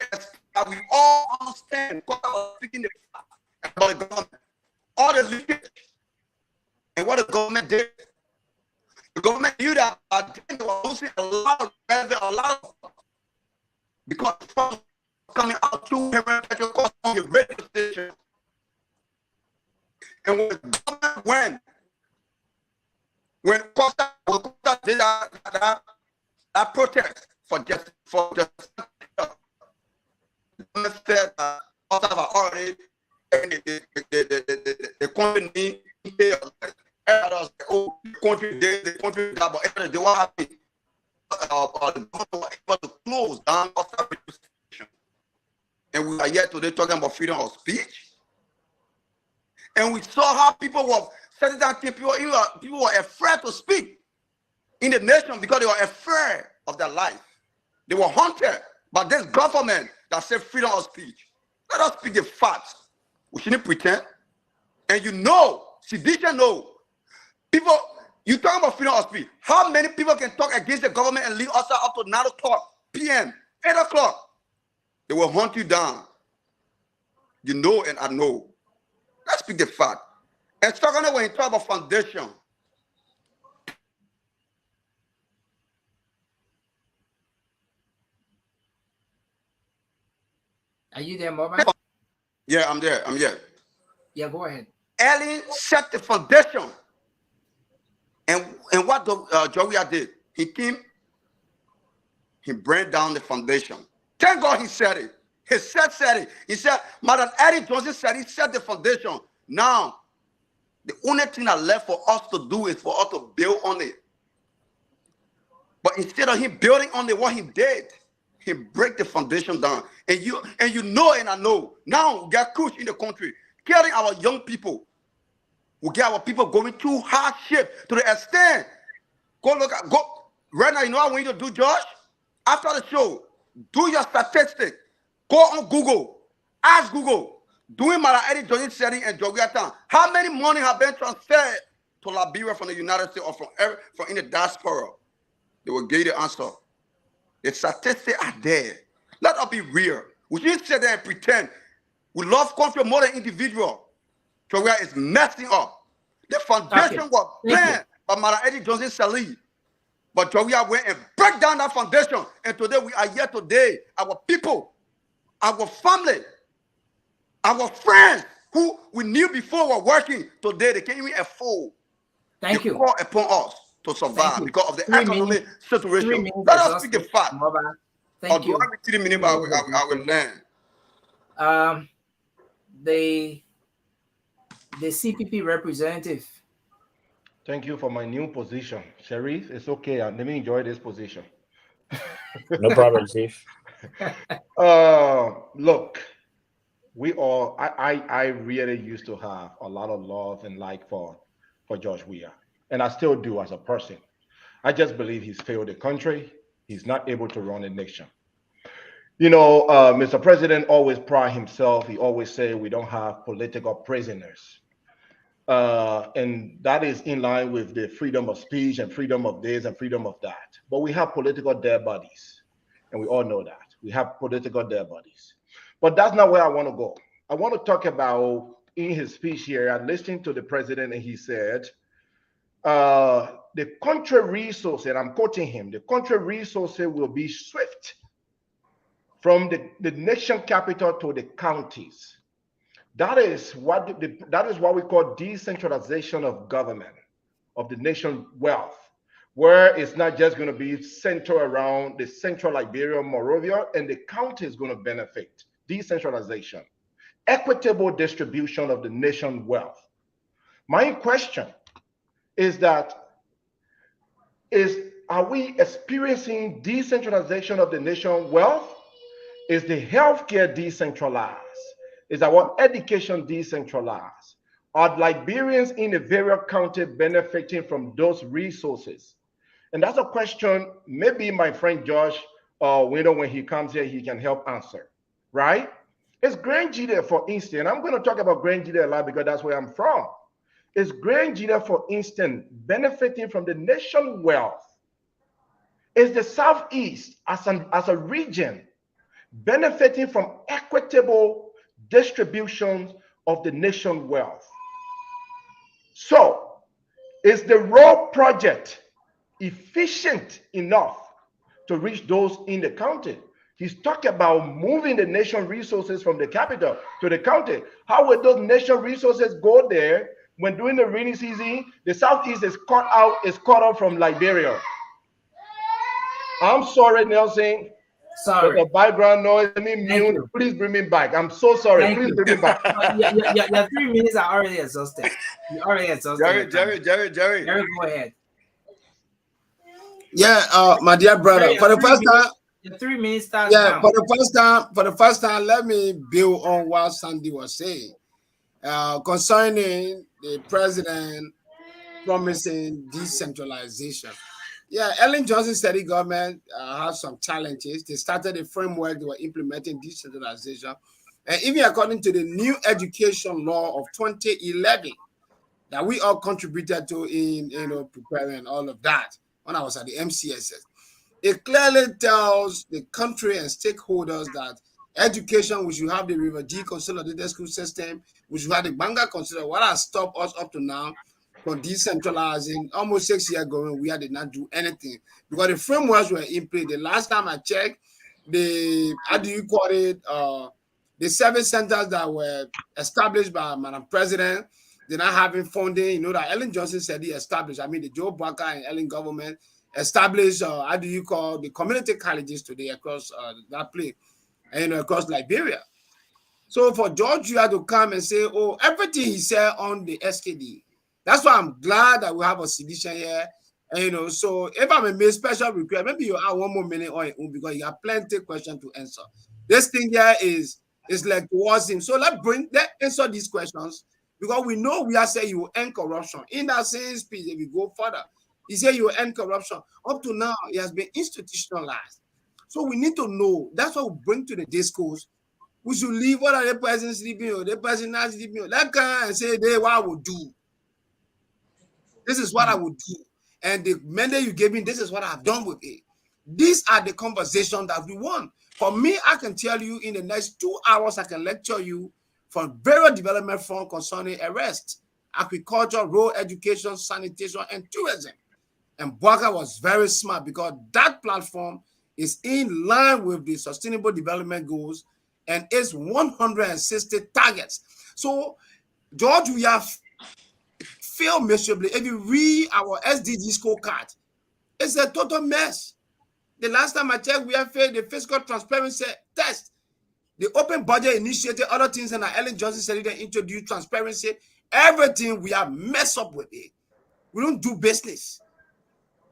that we all understand. Costa was speaking the fact about the government. All the leakage. And what the government did. The government knew that they were losing a lot of revenue, a lot of because funds coming out through petrol cost on your radio station. And when the government when Costa did that protest for just the government said Costa have already and the company the country did the country that but they were happy the government was able to close down Costa radio station. And we are here today talking about freedom of speech. And we saw how people were setting down people were afraid to speak in the nation because they were afraid of their life. They were haunted by this government that said freedom of speech. Let us speak the facts. We shouldn't pretend. And you know, Sedition know. People, you talk about freedom of speech. How many people can talk against the government and leave us up to 9 o'clock p.m., 8 o'clock? They will hunt you down. You know and I know. Let's speak the fact. And secondly, when you talk about foundation, Are you there, Mobile? yeah, I'm there. Yeah, go ahead. Ellen set the foundation. And what Joria did, he came, he brought down the foundation. Thank God he said it. He said it. He said, Madam Eddie Johnson said he set the foundation. Now, the only thing that left for us to do is for us to build on it. But instead of him building on it, what he did, he break the foundation down. And you know and I know. Now we got Kush in the country, killing our young people. We get our people going through hardship to the extent. Go right now, you know what I want you to do, Josh? After the show, do your statistics. Go on Google. Ask Google. Doing Mara Eddie Johnson setting and Jogia Town. How many money have been transferred to Liberia from the United States or from in the diaspora? They will give you the answer. The statistics are there. Let us be real. We shouldn't sit there and pretend we love country more than individual. Jogia is messing up. The foundation was planned by Mara Eddie Johnson Salih. But Jogia went and broke down that foundation. And today we are here today. Our people, our family, our friends who we knew before were working, today they can't even afford. Thank you. Call upon us to survive because of the economic situation. Let us speak the fact. Thank you. I will learn. The CPP representative. Thank you for my new position. Sharif, it's okay. Let me enjoy this position. No problem, Chief. Look, we all, I really used to have a lot of love and like for George Weah, and I still do as a person. I just believe he's failed the country. He's not able to run a nation. You know, Mr. President always pride himself. He always say we don't have political prisoners. And that is in line with the freedom of speech and freedom of this and freedom of that. But we have political dead bodies, and we all know that. We have political dead bodies. But that's not where I want to go. I want to talk about, in his speech here, I listened to the president and he said, the country resources, and I'm quoting him, the country resources will be swift from the nation capital to the counties. That is what we call decentralization of government, of the nation wealth, where it's not just going to be centered around the central Liberia, Monrovia, and the county is going to benefit. Decentralization, equitable distribution of the nation wealth. My question is are we experiencing decentralization of the nation wealth? Is the healthcare decentralized? Is our education decentralized? Are Liberians in the various counties benefiting from those resources? And that's a question maybe my friend Josh, when he comes here, he can help answer, right? Is Grand Jide, for instance, I'm going to talk about Grand Jide a lot because that's where I'm from. Is Grand Jide, for instance, benefiting from the nation wealth? Is the Southeast as a region benefiting from equitable distributions of the nation wealth? So, is the road project efficient enough to reach those in the county? He's talking about moving the nation resources from the capital to the county. How will those nation resources go there when during the rainy season, the Southeast is cut off from Liberia? I'm sorry, Nelson. Sorry. There's a background noise. Let me mute. Please bring me back. I'm so sorry. Please bring me back. Your 3 minutes are already exhausted. You're already exhausted. Jerry. Jerry, go ahead. Yeah, my dear brother, Jerry, for the first time. Your 3 minutes starts Yeah, now. for the first time, let me build on what Sandy was saying concerning the president promising decentralization. Yeah, Ellen Johnson steady government has some challenges. They started a framework, they were implementing decentralization. And even according to the new education law of 2011 that we all contributed to in preparing all of that when I was at the MCSS, it clearly tells the country and stakeholders that education, we should have the River G consolidated school system, we should have the Banga consolidated. What has stopped us up to now from decentralizing? Almost 6 years ago, we did not do anything because the frameworks were in place. The last time I checked, the service centers that were established by Madam President, they're not having funding. That Ellen Johnson said he established. I mean, the Joe Barker and Ellen government established the community colleges today across that place and across Liberia. So for George Weah to come and say, oh, everything he said on the SKD, that's why I'm glad that we have a sedition here. And so if I may make special request, maybe you have 1 more minute on it because you have plenty of questions to answer. This thing here is like towards him. So let's answer these questions because we know we are saying you will end corruption. In that same speech, if we go further, he said you will end corruption. Up to now, it has been institutionalized. So we need to know. That's what we bring to the discourse. We should leave what are the person sleeping or the person not sleeping. Let go and say, what I will do. This is what I will do. And the mandate you gave me, this is what I've done with it. These are the conversations that we want. For me, I can tell you in the next 2 hours, I can lecture you from various development front concerning arrest, agriculture, road education, sanitation, and tourism. And Barker was very smart because that platform is in line with the Sustainable Development Goals and its 160 targets. So George, we have failed miserably. If you read our SDG scorecard, it's a total mess. The last time I checked, we have failed the fiscal transparency test. The open budget initiated other things, and Ellen Johnson said they introduced transparency. Everything we have messed up with it. We don't do business.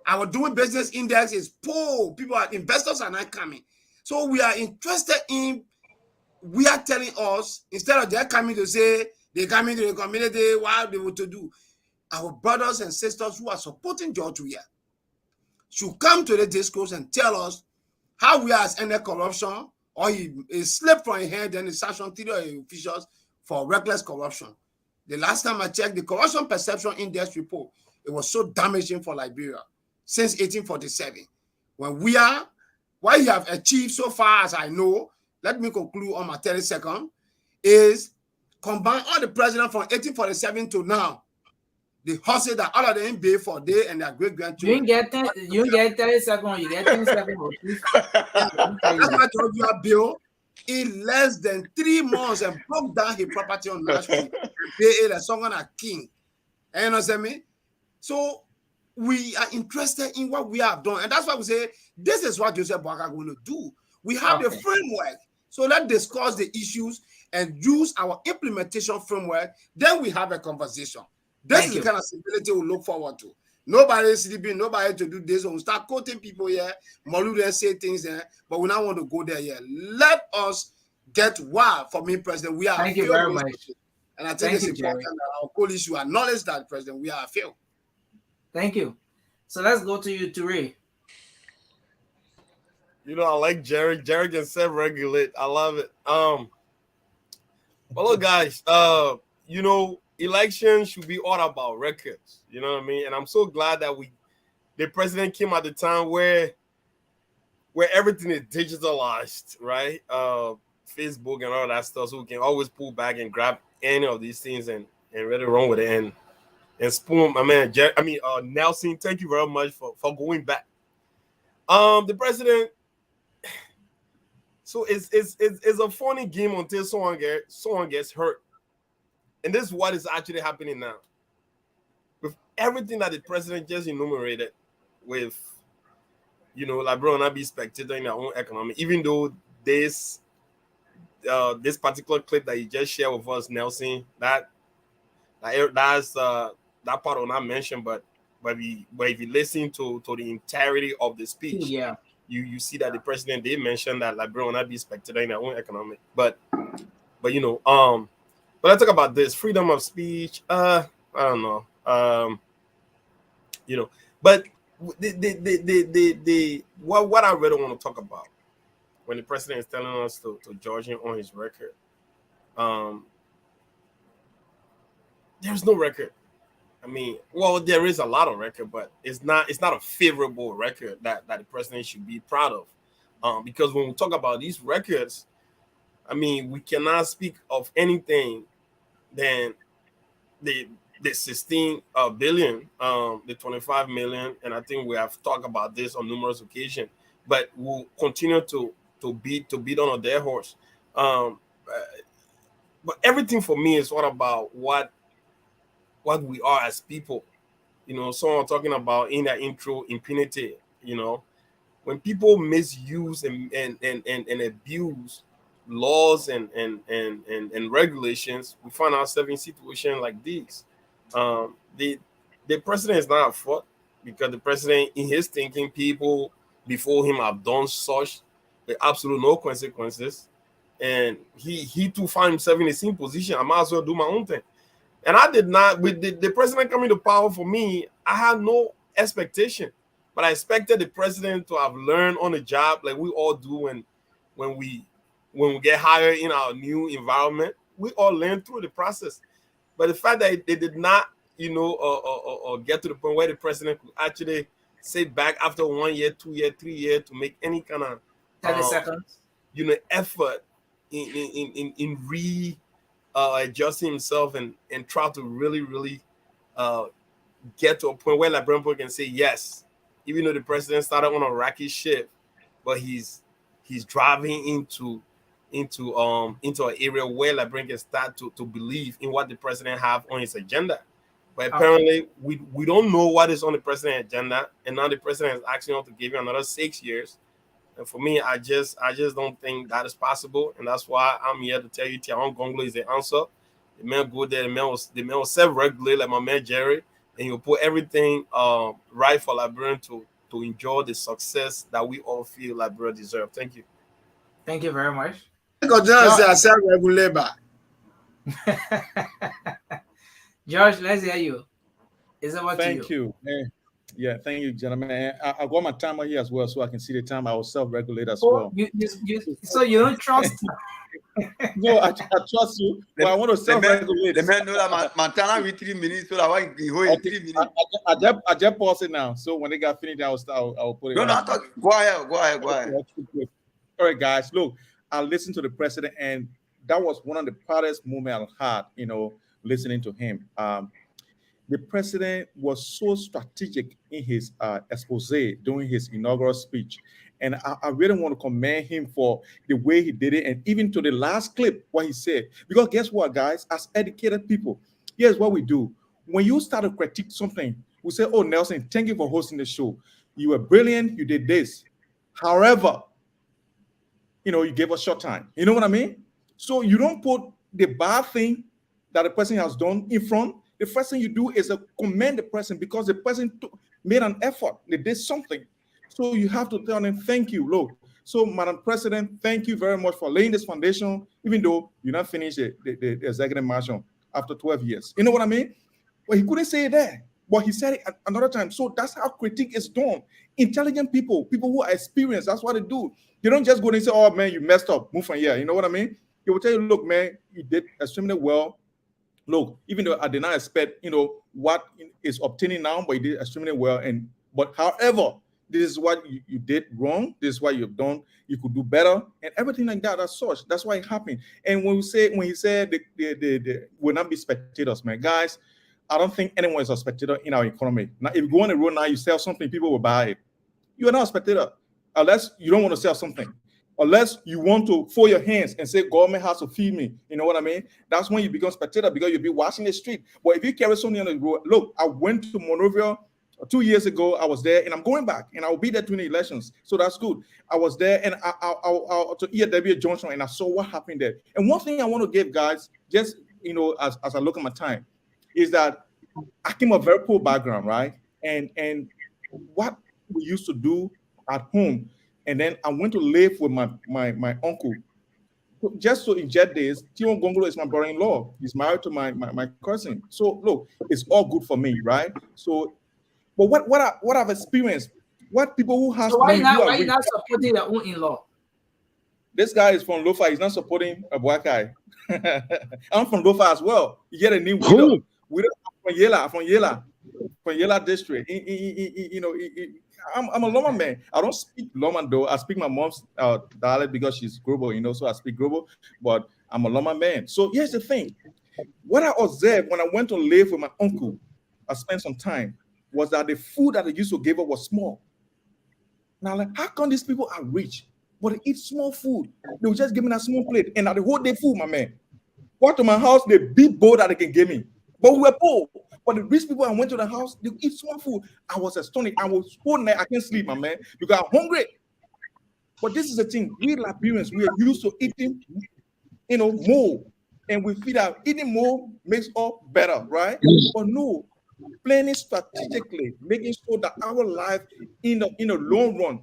Our doing business index is poor. Investors are not coming. So we are interested in, we are telling us, instead of they're coming to say, they come into the community, what they want to do. Our brothers and sisters who are supporting George Weah should come to the discourse and tell us how we are ended corruption, or he slipped from his hand and he sanctioned 3 officials for reckless corruption. The last time I checked the Corruption Perception Index report, it was so damaging for Liberia since 1847. When we are, what you have achieved so far as I know, let me conclude on my 30 seconds, is combine all the presidents from 1847 to now, the hustle that all of them pay for they and their great-grandchildren. You get 30 seconds, you get 10 seconds. That's why George Weah built in less than 3 months and broke down his property on Nash Street and paid it as someone a king. And you know what I mean? So we are interested in what we have done. And that's why we say, this is what Joseph Boakai going to do. We have the framework. So let's discuss the issues and use our implementation framework. Then we have a conversation. This is the kind of civility we look forward to. Nobody is sleeping, nobody to do this. We start quoting people here, Maulu then say things there, but we don't want to go there yet. Let us get why for me, President, we are Thank you failed very much. institution. And I think Thank it's you, important Jerry. that our coalition should acknowledge that, President, we are failed. Thank you. So let's go to you, Ture. You know, I like Jerry. Jerry can self-regulate. I love it. But look, guys, you know, elections should be all about records. You know what I mean? And I'm so glad that the president came at the time where everything is digitalized, right? Facebook and all that stuff, so we can always pull back and grab any of these things and really run with it. And Spoon, my man, Nelson, thank you very much for going back. The president. So it's a funny game until someone gets hurt, and this is what is actually happening now. With everything that the president just enumerated, with LeBron not be spectator in their own economy, even though this particular clip that you just shared with us, Nelson, that's that part will not mention, but if you listen to the entirety of the speech, Yeah. you see that the president did mention that LeBron will not be spectator in their own economy. But but let's talk about this freedom of speech. I don't know. But what I really want to talk about when the president is telling us to judge him on his record, there's no record. I mean, well, there is a lot of record, but it's not a favorable record that the president should be proud of. Because when we talk about these records, I mean, we cannot speak of anything than the 16 billion, the 25 million, and I think we have talked about this on numerous occasions. But we'll continue to beat on a dead horse. But everything for me is all about what we are as people. Someone talking about in that intro, impunity. When people misuse and abuse laws and regulations, we find ourselves in situations like these. The president is not at fault, because the president, in his thinking, people before him have done such with absolute no consequences, and he too find himself in the same position. I might as well do my own thing. And I did not, with the president coming to power, for me, I had no expectation. But I expected the president to have learned on the job, like we all do when we get hired in our new environment. We all learn through the process. But the fact that they did not, get to the point where the president could actually sit back after 1 year, 2 year, 3 year to make any kind of 30 seconds. Effort in adjusting himself and try to really get to a point where LeBron can say yes, even though the president started on a rocky ship, but he's driving into an area where LeBron can start to believe in what the president have on his agenda. But apparently we don't know what is on the president's agenda, and now the president is asking him to give him another 6 years. And for me, I just don't think that is possible, and that's why I'm here to tell you, Tiaron Gonglo is the answer. The man go there, the man will self-regulate like my man Jerry, and you put everything right for Liberia to enjoy the success that we all feel Liberia deserve. Thank you. Thank you very much. George, let's hear you. Is it what Thank you. Yeah, thank you, gentlemen. I got my timer here as well, so I can see the time. I will self-regulate as well. So you don't trust? No, I trust you, but I want to self-regulate. The man know that Montana with 3 minutes, so I can hold it 3 minutes. I just pause it now. So when they got finished, I'll put it. No, go ahead. All right, guys. Look, I listened to the president, and that was one of the proudest moments I had. Listening to him. The president was so strategic in his expose during his inaugural speech. And I really want to commend him for the way he did it, and even to the last clip, what he said. Because guess what, guys? As educated people, here's what we do. When you start to critique something, we say, oh, Nelson, thank you for hosting the show. You were brilliant. You did this. However, you gave us short time. You know what I mean? So you don't put the bad thing that the person has done in front, the first thing you do is commend the person because the person made an effort. They did something. So you have to tell them, thank you. Look, so Madam President, thank you very much for laying this foundation, even though you not finished the executive mansion after 12 years. You know what I mean? Well, he couldn't say it there, but he said it another time. So that's how critique is done. Intelligent people who are experienced, that's what they do. They don't just go and say, oh man, you messed up, move from here. You know what I mean? They will tell you, look, man, you did extremely well. Look, even though I did not expect, what is obtaining now, but you did extremely well. But however, this is what you did wrong. This is what you've done. You could do better, and everything like that. That's such. That's why it happened. And when he said they will not be spectators, man, guys, I don't think anyone is a spectator in our economy. Now, if you go on the road now, you sell something, people will buy it. You are not a spectator unless you don't want to sell something. Unless you want to fold your hands and say, government has to feed me. You know what I mean? That's when you become spectator because you'll be watching the street. But if you carry something on the road, look, I went to Monrovia 2 years ago. I was there and I'm going back and I'll be there during the elections. So that's good. I was there and I to EW Junction and I saw what happened there. And one thing I want to give guys, just, as I look at my time, is that I came from a very poor background, right? And what we used to do at home, and then I went to live with my uncle. Just to inject this, Tion Gongolo is my brother-in-law. He's married to my cousin. So look, it's all good for me, right? So, but what I've experienced, what people who have why you not supporting your own in-law? This guy is from Lofa. He's not supporting a black guy. I'm from Lofa as well. You get a new widow. From Yela district. I'm a Loma man. I don't speak Loma though. I speak my mom's dialect because she's Grobo, so I speak Grobo, but I'm a Loma man. So here's the thing. What I observed when I went to live with my uncle, I spent some time, was that the food that they used to give us was small. Now, like, how come these people are rich, but they eat small food? They were just giving a small plate, and now the whole day food, my man. Walk to my house, the big bowl that they can give me. But we were poor. But the rich people, I went to the house, they eat small food. I was astonished. I was whole night, I can't sleep, my man, because I'm hungry. But this is the thing. We Liberians, we are used to eating, more. And we feel that eating more makes us better, right? But no, planning strategically, making sure that our life in the long run,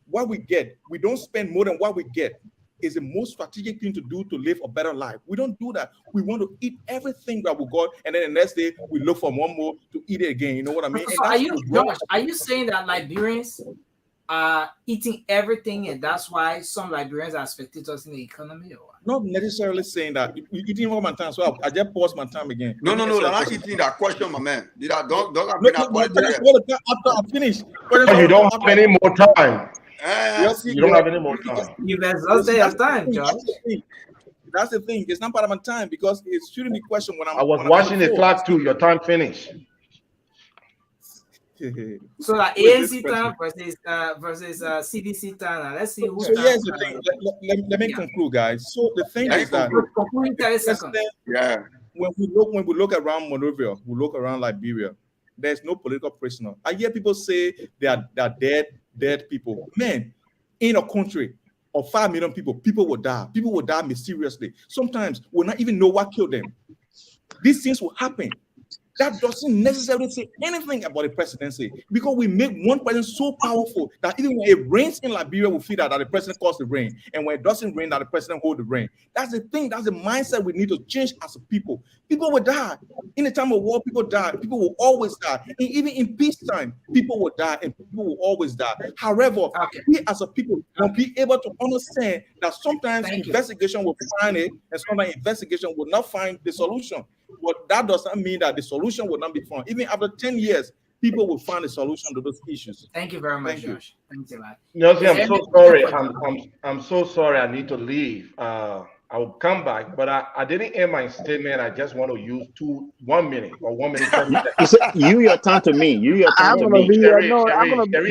what we get, we don't spend more than what we get, is the most strategic thing to do to live a better life. We don't do that. We want to eat everything that we got, and then the next day we look for one more to eat it again. You know what I mean? So are you saying that Liberians are eating everything, and that's why some Liberians are spectators in the economy? Or what? Not necessarily saying that. You're eating all my time, so I just pause my time again. No, I'm not eating that question, my man. Don't after I finish. You don't have any more time. You don't have any more time. You've exhausted your time, Josh. That's the thing. It's not part of my time because it's shouldn't be questioned when I'm. I was watching the clock too. Your time finished. So like ANC time versus CDC time. Let's see who's. So here's the thing. Let me conclude, guys. So the thing is that when we look around Monrovia, we look around Liberia, there's no political prisoner. I hear people say they are dead people. Man, in a country of 5 million people will die. People will die mysteriously. Sometimes we'll not even know what killed them. These things will happen. That doesn't necessarily say anything about the presidency because we make one president so powerful that even when it rains in Liberia, we feel that the president caused the rain. And when it doesn't rain, that the president holds the rain. That's the thing. That's the mindset we need to change as a people. People will die. In the time of war, people die. People will always die. And even in peacetime, people will die and people will always die. However, we as a people will be able to understand that sometimes investigation will find it and sometimes investigation will not find the solution. But that does not mean that the solution will not be found. Even after 10 years, people will find a solution to those issues. Thank you very much, Josh. Thank you, Nelson, I'm so sorry. I'm so sorry. I need to leave. I will come back, but I didn't end my statement. I just want to use 1 minute or 1 minute. 30 seconds. You your time to me. You your time to me. I'm gonna be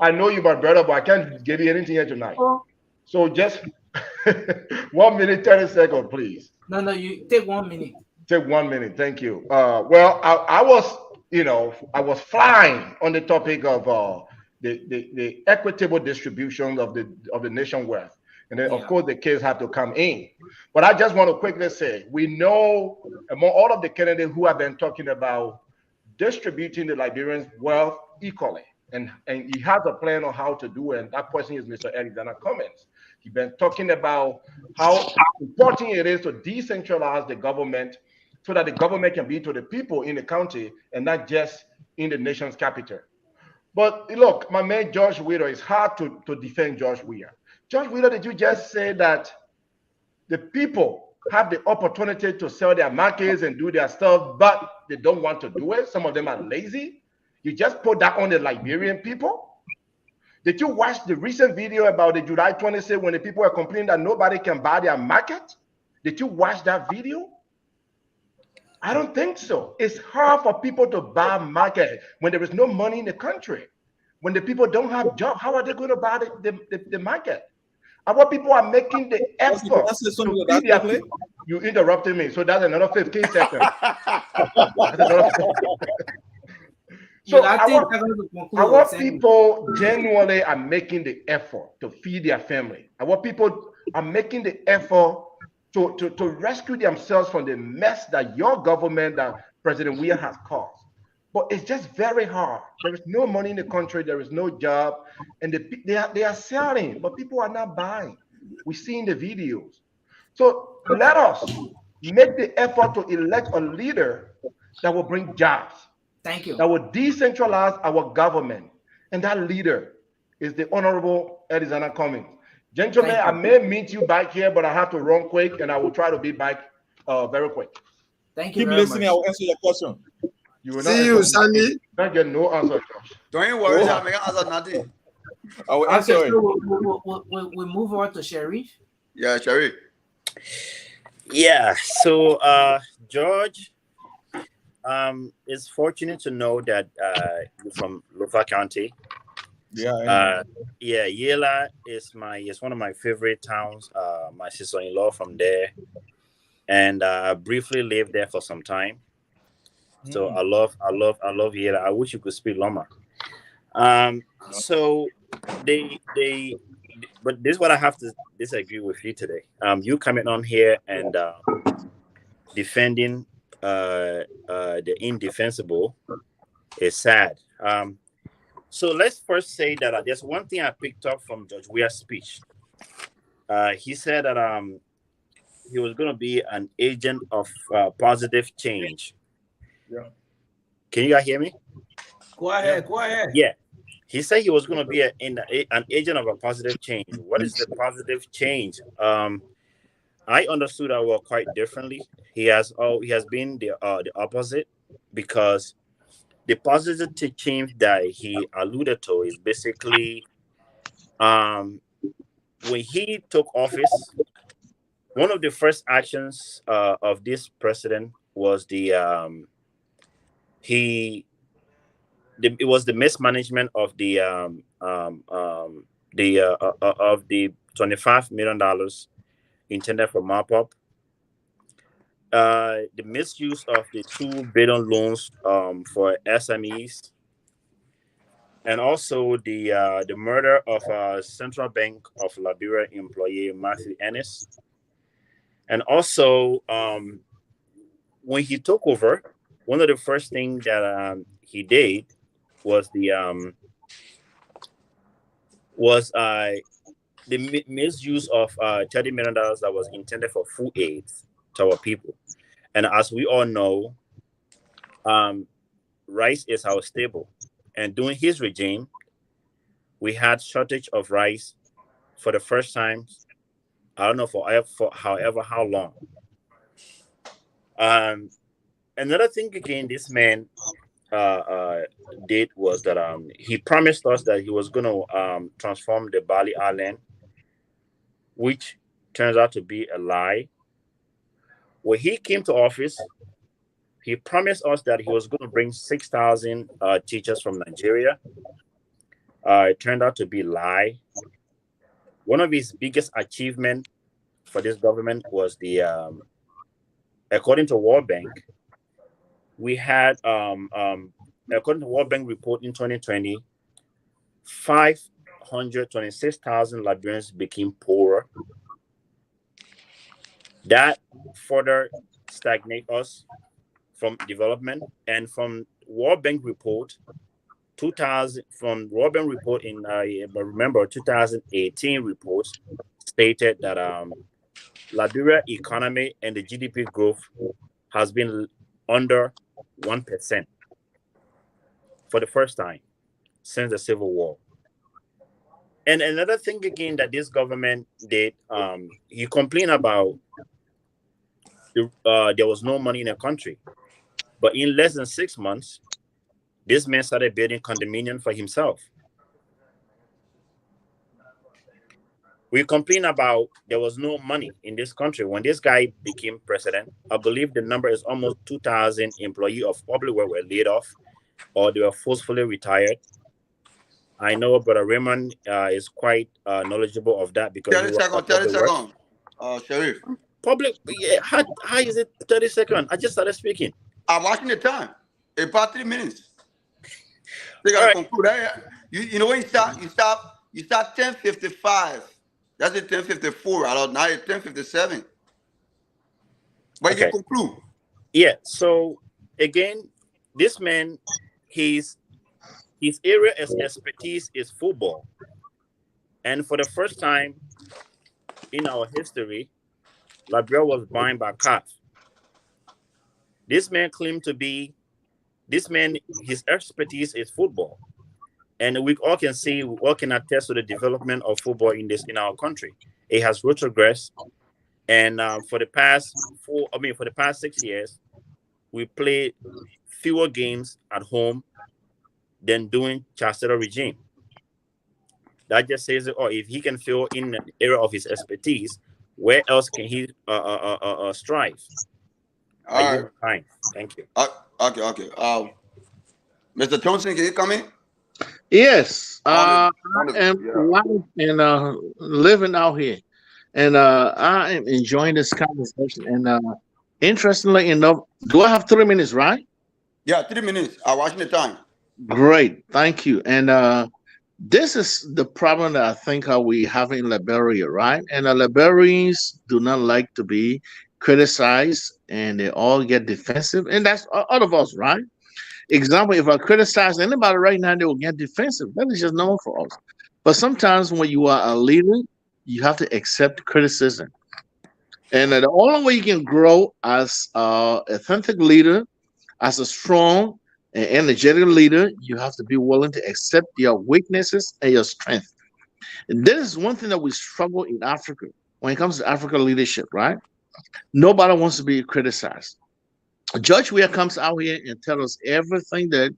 I know you, my brother, but I can't give you anything here tonight. So just 1 minute, 30 seconds, please. No, you take 1 minute. Take 1 minute. Thank you. Well, I was flying on the topic of the equitable distribution of the nation wealth. And then, of course, the kids have to come in. But I just want to quickly say, we know among all of the candidates who have been talking about distributing the Liberians' wealth equally. And he has a plan on how to do it. And that person is Mr. Alexander Cummings. He's been talking about how important it is to decentralize the government so that the government can be to the people in the county and not just in the nation's capital. But look, my man George Weah, it's hard to defend George Weah. George Weah, did you just say that the people have the opportunity to sell their markets and do their stuff, but they don't want to do it? Some of them are lazy. You just put that on the Liberian people? Did you watch the recent video about the July 26th when the people were complaining that nobody can buy their market? Did you watch that video? I don't think so. It's hard for people to buy market when there is no money in the country. When the people don't have jobs, how are they going to buy the market? Our people are making the effort to feed their people. You interrupted me, so that's another 15 seconds. So our people genuinely are making the effort to feed their family. Our people are making the effort to rescue themselves from the mess that your government, that President Weah has caused. But it's just very hard. There is no money in the country. There is no job. And they are selling, but people are not buying. We see in the videos. So let us make the effort to elect a leader that will bring jobs. Thank you. That will decentralize our government. And that leader is the Honorable Alexander Cummings. Gentlemen, I may meet you back here, but I have to run quick, and I will try to be back very quick. Thank you. Keep very listening. much. I will answer your question. You will See you, Sandy. not get no answer, Josh. Don't worry, I'm going to answer nothing. I will Okay, answer it. so we move on to Sharif. Yeah, Sharif. Yeah. So, George, is fortunate to know that you're from Lofa County. Yeah. Yela is one of my favorite towns. My sister-in-law from there, and I briefly lived there for some time. So I love Yela. I wish you could speak Loma. So but this is what I have to disagree with you today. You coming on here and defending the indefensible is sad. So let's first say that there's one thing I picked up from George Weah's speech. He said that he was going to be an agent of positive change. Yeah. Can you guys hear me? Go ahead. Yeah. He said he was going to be an agent of a positive change. What is the positive change? I understood that word quite differently. He has been the opposite, because the positive change that he alluded to is basically when he took office, one of the first actions of this president was it was the mismanagement of the $25 million intended for mop-up, the misuse of the $2 billion loans for SMEs, and also the murder of Central Bank of Liberia employee Matthew Ennis. And also, when he took over, one of the first things that he did was the misuse of $30 million that was intended for food aid to our people. And as we all know, rice is our staple. And during his regime, we had shortage of rice for the first time. I don't know for how long. Another thing again, this man did was that he promised us that he was going to transform the Bali Island, which turns out to be a lie. When he came to office, he promised us that he was going to bring 6,000 teachers from Nigeria. It turned out to be a lie. One of his biggest achievements for this government was according to World Bank, we had, according to World Bank report in 2020, 526,000 Liberians became poorer That further stagnate us from development. And from World Bank report 2000, from World Bank report in remember 2018 reports stated that Liberia economy and the GDP growth has been under 1% for the first time since the Civil War. And another thing again that this government did, you complain about there was no money in the country, but in less than 6 months, this man started building condominium for himself. We complain about there was no money in this country. When this guy became president, I believe the number is almost 2,000 employees of public work were laid off or they were forcefully retired. I know Brother Raymond is quite knowledgeable of that because 30 seconds. Sheriff. Public, yeah, how is it 30 seconds? I just started speaking. I'm watching the time. About 3 minutes. They gotta conclude. You know when you start 10:55. That's it 10:54. I don't know. It's 10:57. But you conclude. Yeah. So again, this man, his area of expertise is football, and for the first time in our history, Liberia was banned by CAF. This man claimed to be. This man, his expertise is football, and we all can see, we all can attest to the development of football in our country. It has retrogressed, and for the past 6 years, we play fewer games at home than doing Chancellor regime. That just says, if he can fill in the area of his expertise, where else can he strive? All right. Thank you. Okay. Mr. Thompson, can you come in? Yes. I am living out here, and I am enjoying this conversation. And interestingly enough, do I have 3 minutes, right? Yeah, 3 minutes. I'm watching the time. Great, thank you. And this is the problem that I think we have in Liberia, right? And the Liberians do not like to be criticized, and they all get defensive, and that's all of us, right? Example, if I criticize anybody right now, they will get defensive. That is just known for us. But sometimes when you are a leader, you have to accept criticism. And the only way you can grow as an authentic leader, as a strong and energetic leader, you have to be willing to accept your weaknesses and your strength. And this is one thing that we struggle in Africa when it comes to African leadership, right? Nobody wants to be criticized. George Weah comes out here and tells us everything that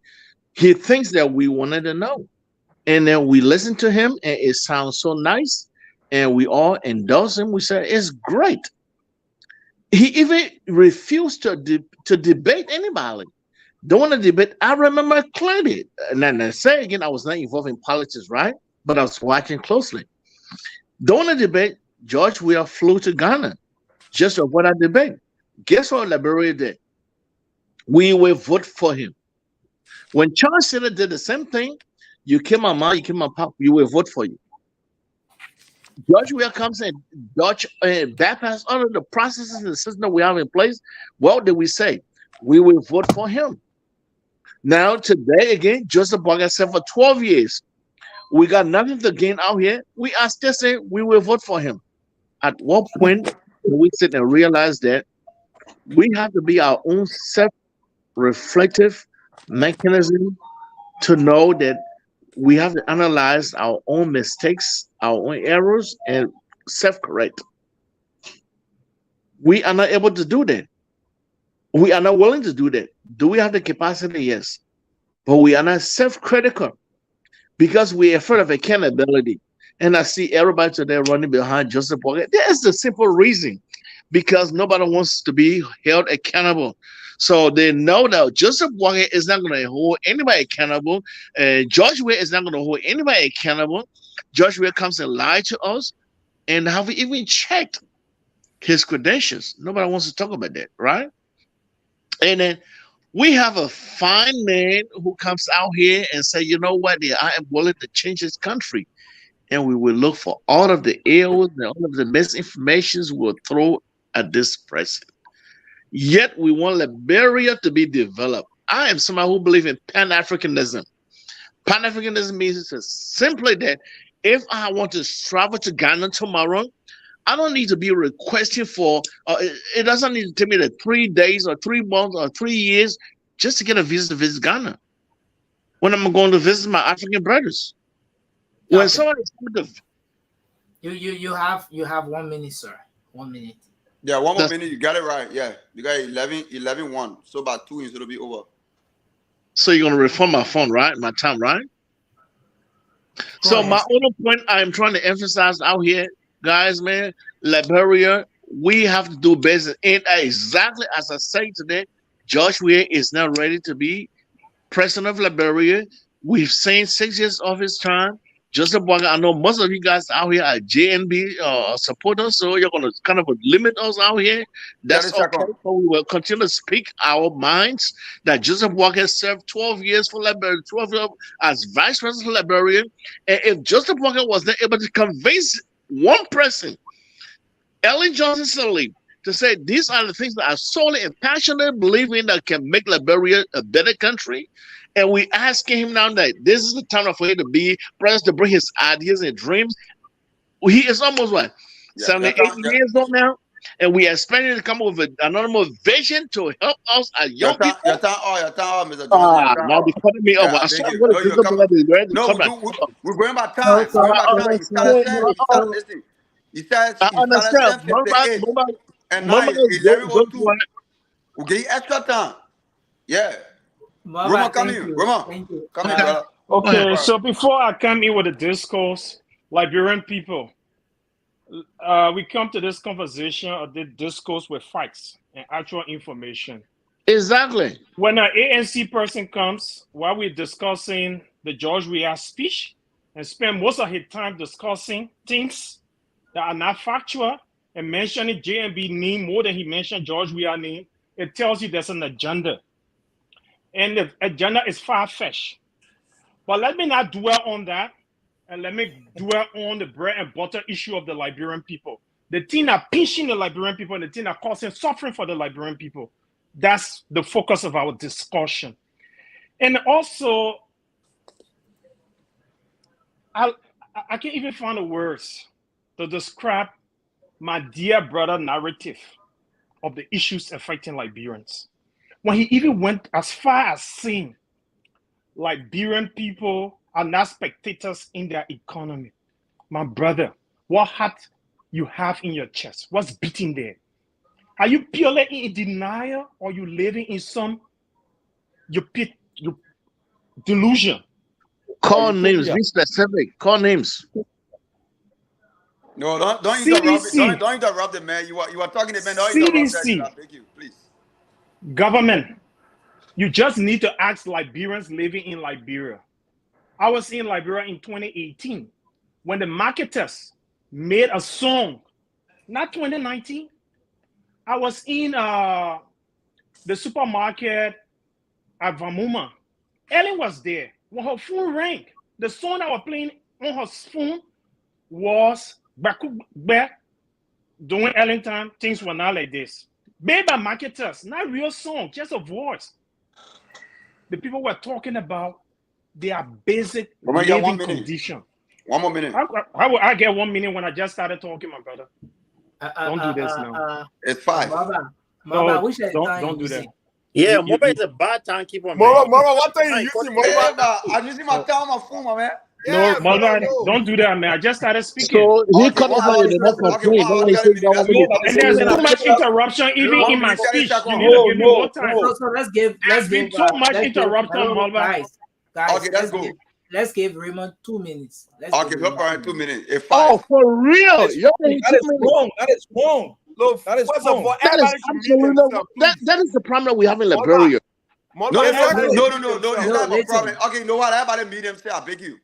he thinks that we wanted to know. And then we listen to him, and it sounds so nice, and we all endorse him. We say, it's great. He even refused to debate anybody. Don't want to debate. I remember clearly, and then I say again, I was not involved in politics, right? But I was watching closely. Don't want to debate. George Weah flew to Ghana just to avoid a debate. Guess what Liberia did? We will vote for him. When Charles Taylor did the same thing, you kill my mom, you kill my pop, we will vote for you. George Weah comes and bypass all of the processes and the system we have in place. What did we say? We will vote for him. Now, today, again, Joseph Boakai said for 12 years, we got nothing to gain out here. We are still saying we will vote for him. At what point do we sit and realize that we have to be our own self-reflective mechanism to know that we have to analyze our own mistakes, our own errors, and self-correct. We are not able to do that. We are not willing to do that. Do we have the capacity? Yes. But we are not self-critical because we are afraid of accountability. And I see everybody today running behind Joseph Boakai. There's the simple reason. Because nobody wants to be held accountable. So they know that Joseph Boakai is not going to hold anybody accountable. George Weah is not going to hold anybody accountable. George Weah comes and lied to us. And have we even checked his credentials? Nobody wants to talk about that, right? And then we have a fine man who comes out here and say, you know what, I am willing to change this country. And we will look for all of the errors and all of the misinformations we'll throw at this present. Yet we want Liberia to be developed. I am someone who believes in Pan-Africanism. Pan-Africanism means simply that if I want to travel to Ghana tomorrow, I don't need to be requesting for, it doesn't need to take me 3 days or 3 months or 3 years just to get a visa to visit Ghana. When I'm going to visit my African brothers. When Okay. someone is going to You have 1 minute, sir. 1 minute. Yeah, one more minute. You got it right. Yeah, you got 11-1. So about 2 minutes it'll be over. So you're going to reform my phone, right? My time, right? So my other point I am trying to emphasize out here, guys, man, Liberia, we have to do business. And exactly as I say today, George Weah is now ready to be president of Liberia. We've seen 6 years of his time. Joseph Boakai, I know most of you guys out here are JNB supporters, so you're going to kind of limit us out here. That's okay. So we will continue to speak our minds that Joseph Boakai served 12 years for Liberia, 12 years as vice president of Liberia. And if Joseph Boakai was not able to convince one person, Ellen Johnson Sirleaf, to say these are the things that I solely and passionately believe in that can make Liberia a better country. And we asking him now that this is the time for him to be president, to bring his ideas and dreams. He is almost 78 years old now, and we are expecting to come up with another vision to help us as young people. Your time, Mr. Johnson. Now they're cutting me over. I saw what we're going by time. He started I understand. And now it's 11:02. We'll give you extra time. Yeah. Roma, come here. Roma, come here, brother. Okay, so before I come in with a discourse, Liberian people, we come to this conversation or this discourse with facts and actual information. Exactly. When an ANC person comes, while we're discussing the George Weah speech, and spend most of his time discussing things that are not factual and mentioning JNB name more than he mentioned George Weah name, it tells you there's an agenda. And the agenda is far-fetched. But let me not dwell on that, and let me dwell on the bread and butter issue of the Liberian people. The thing that pinching the Liberian people and the thing that causing suffering for the Liberian people. That's the focus of our discussion. And also, I can't even find the words to describe my dear brother narrative of the issues affecting Liberians. When he even went as far as saying Liberian people are not spectators in their economy. My brother, what heart you have in your chest? What's beating there? Are you purely in denial, or you living in some delusion? Call names, be specific. Call names. No, don't interrupt. Don't interrupt the man. You are talking to the man. Don't interrupt him. I beg you, please. Government, you just need to ask Liberians living in Liberia. I was in Liberia in 2018 when the marketers made a song, not 2019. I was in the supermarket at Vamuma. Ellen was there. When her phone rang, the song that was playing on her phone was Bakugbe. During Ellen time, things were not like this. Made by marketers, not real song, just a voice. The people were talking about their basic living condition. 1 more minute. How will I get 1 minute when I just started talking, my brother? Don't do this now. It's 5. Mama, don't do that. Yeah, Mama is a bad timekeeper. Mama, what are you using? Mama, I'm using my time on my phone, my man. No, Mama, don't do that, man. I just started speaking. So he cut off on you, not complain. And there's too much interruption even in my speech. You need to give me more time. So let's give too much interruption, Mama. Guys, okay, let's go. Let's give Raymond 2 minutes. Okay, go for 2 minutes. If 5. Oh, for real? That is wrong. That is wrong. Look, that is wrong. That is the problem that we have in Liberia. No, it's not a problem. Okay, you know what? Everybody meet themselves. I beg you.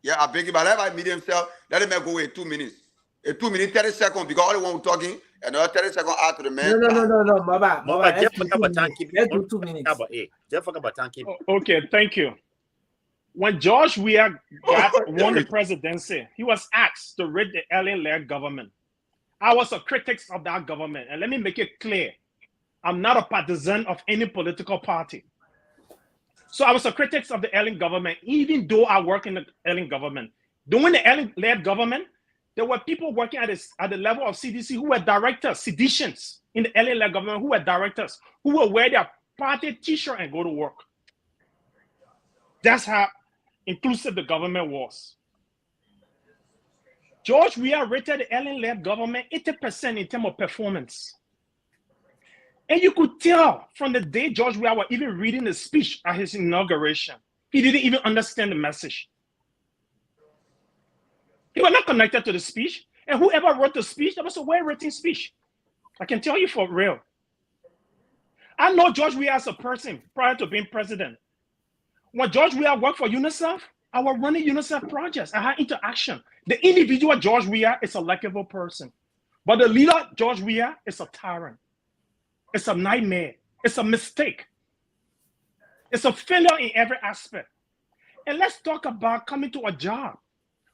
Yeah, I beg you, but everybody meet themselves. Let them go in 2 minutes. In 2 minutes, 30 seconds, because all the one talking, and another 30 seconds after the man. No, Baba. Just forget about timekeeping. Let's do 2 minutes. Just forget about timekeeping. Okay, thank you. When George Weah won the presidency, he was asked to rid the alien-led government. I was a critic of that government. And let me make it clear. I'm not a partisan of any political party. So I was a critic of the Ellen government, even though I work in the Ellen government. During the Ellen-led government, there were people working at the level of CDC who were directors, seditionists in the Ellen-led government who were directors, who would wear their party t-shirt and go to work. That's how inclusive the government was. George Weah rated the Ellen-led government 80% in terms of performance. And you could tell from the day George Weah was even reading the speech at his inauguration, he didn't even understand the message. He was not connected to the speech. And whoever wrote the speech, that was a well-written speech. I can tell you for real. I know George Weah as a person prior to being president. When George Weah worked for UNICEF, I was running UNICEF projects. I had interaction. The individual George Weah is a likable person. But the leader, George Weah, is a tyrant. It's a nightmare. It's a mistake. It's a failure in every aspect. And let's talk about coming to a job.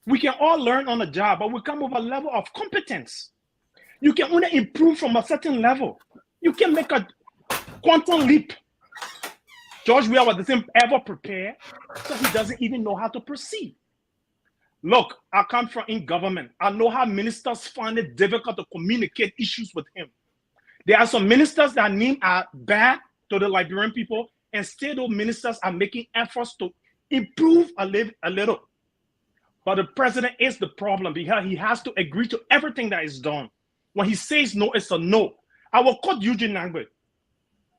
We can all learn on the job, but we come with a level of competence. You can only improve from a certain level. You can make a quantum leap. George Weah doesn't ever prepare, so he doesn't even know how to proceed. Look, I come from in government. I know how ministers find it difficult to communicate issues with him. There are some ministers that name are bad to the Liberian people, and still those ministers are making efforts to improve a little. But the president is the problem because he has to agree to everything that is done. When he says no, it's a no. I will quote Eugene Nangbe.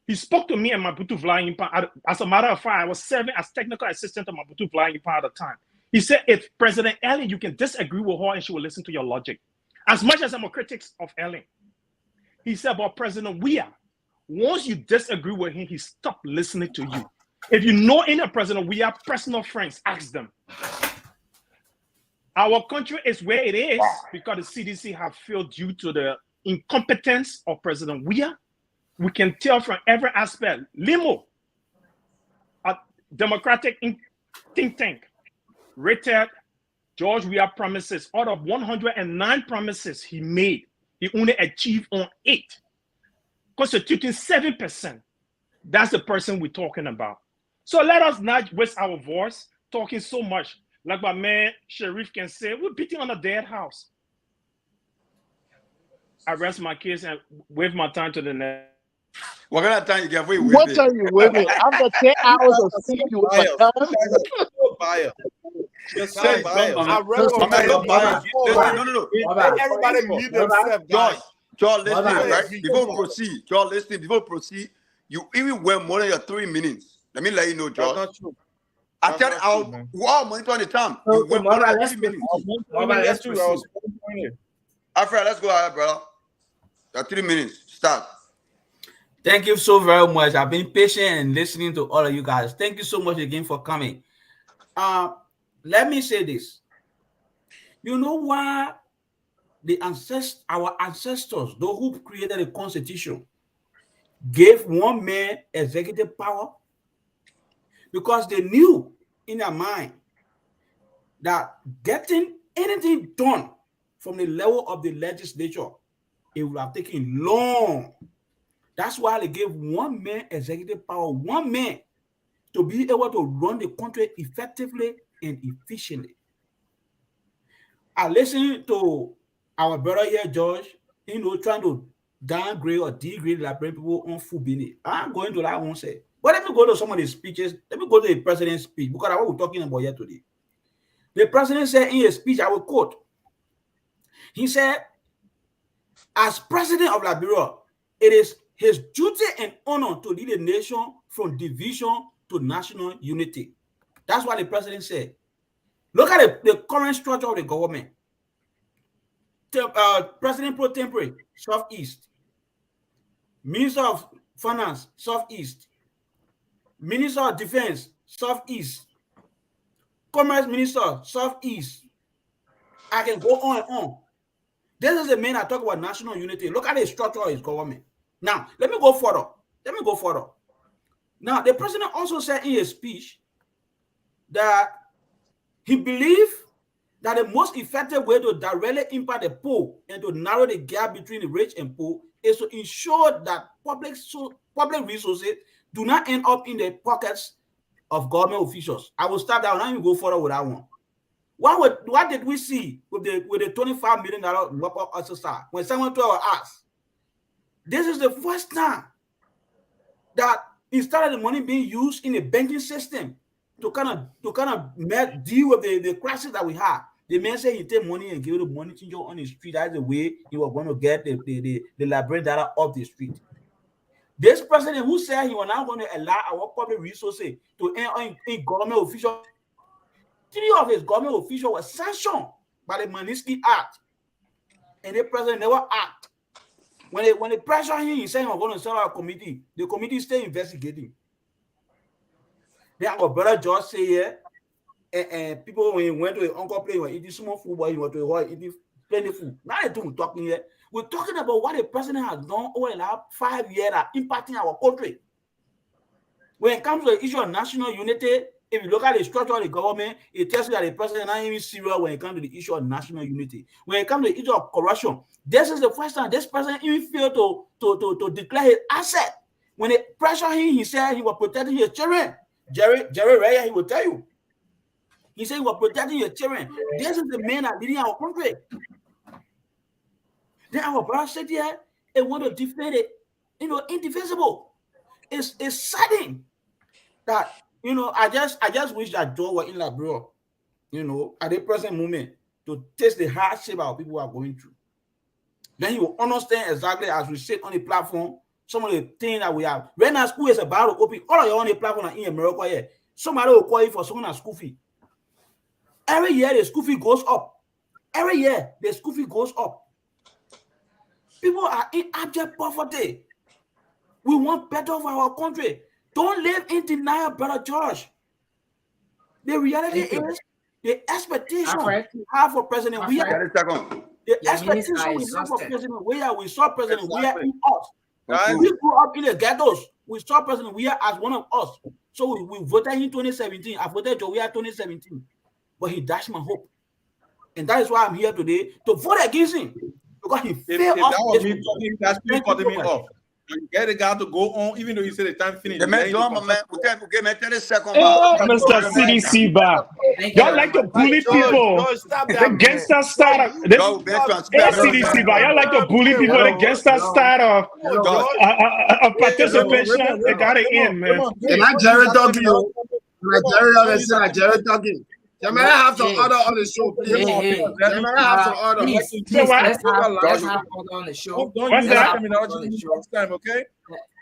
He spoke to me and Maputo Vlaimpa. As a matter of fact, I was serving as technical assistant to Maputo Vlaimpa at the time. He said, if President Ellen, you can disagree with her and she will listen to your logic. As much as I'm a critic of Ellen, he said about President Weah, once you disagree with him, he stopped listening to you. If you know any President Weah personal friends, ask them. Our country is where it is because the CDC have failed due to the incompetence of President Weah. We can tell from every aspect. Limo, a Democratic think tank, rated George Weah promises. Out of 109 promises he made, he only achieved on 8, constituting 7%. That's the person we're talking about. So let us not waste our voice talking so much. Like my man Sharif can say, we're beating on a dead house. I rest my case and wave my time to the next. What kind of time you get? What are you waving? After 10 hours of sleep, you will come. Everybody mute themselves, guys. George, listen, right? Before proceed, you even went more than your 3 minutes. Let me let you know, George. That's not true. I tell you, wow, monitoring the time. You went more than 3 minutes. That's true. Alfred, let's go ahead, brother. 3 minutes. Start. Thank you so very much. I've been patient and listening to all of you guys. Thank you so much again for coming. Let me say this. You know why our ancestors, those who created the Constitution, gave one man executive power? Because they knew in their mind that getting anything done from the level of the legislature, it would have taken long. That's why they gave one man executive power, one man, to be able to run the country effectively and efficiently. I listened to our brother here, George, trying to downgrade or degrade Liberian people on Fubini. I'm going to that one say. But let me go to some of the speeches. Let me go to the president's speech because that's what we're talking about here today. The president said in his speech, I will quote, he said, as president of Liberia, it is his duty and honor to lead the nation from division to national unity. That's what the president said. Look at the current structure of the government. President pro tempore, Southeast. Minister of Finance, Southeast. Minister of Defense, Southeast. Commerce Minister, Southeast. I can go on and on. This is the man I talk about national unity. Look at the structure of his government. Now, let me go further. Now, the president also said in his speech that he believed that the most effective way to directly impact the poor and to narrow the gap between the rich and poor is to ensure that public resources do not end up in the pockets of government officials. I will start that. Now you go further with that one. What did we see with the $25 million weapon exercise when someone told us this is the first time that instead of the money being used in the banking system to kind of deal with the crisis that we have, the man said he take money and give the money to you on the street. That's the way he was going to get the library data off the street. This president who said he was not going to allow our public resources to enter in government official, 3 of his government officials were sanctioned by the Magnitsky Act, and the president never act. When they pressure him, he said he was going to set up a committee. The committee is still investigating. Then our brother George say, yeah, and people when he went to his uncle play, he was eating small food, but he went to eating plenty food. Now they don't talking here. We're talking about what the president has done over the last 5 years that impacting our country. When it comes to the issue of national unity, if you look at the structure of the government, it tells you that the president is not even serious when it comes to the issue of national unity. When it comes to the issue of corruption, this is the first time this president even failed to declare his asset. When they pressure him, he said he was protecting his children. Jerry Ray, he will tell you. He said he was protecting his children. This is the man that leading our country. Then our brother said here, they want to defend it, indefensible. It's sudden that, I just wish that Joe were in Labrador, at the present moment to taste the hardship our people are going through. Then you will understand exactly as we sit on the platform, some of the things that we have. Right now, school is about to open. All of you on the platform are in America here. Somebody will call you for someone at school fee. Every year, the school fee goes up. Every year, the school fee goes up. People are in abject poverty. We want better for our country. Don't live in denial, Brother George. The reality is the expectation we have for President we are. The expectation we have for President we saw President we are in us. We grew up in the ghettos. We saw President we are as one of us. So we voted in 2017. I voted Joe we are 2017. But he dashed my hope. And that is why I'm here today to vote against him. Because he failed us. That was me talking, that's me cutting me off. You get the guy to go on, even though you say the time finished. The man, give me 30 seconds. Mr. CDC bar. Y'all like to bully people. The gangster style. CDC bar. Y'all like to bully people. The gangster style of participation. They got it in, man. Can I Jared talking? Jared talking. You may have some order on the show, please. You may have some order. Let's have order on the show. What's that? Okay?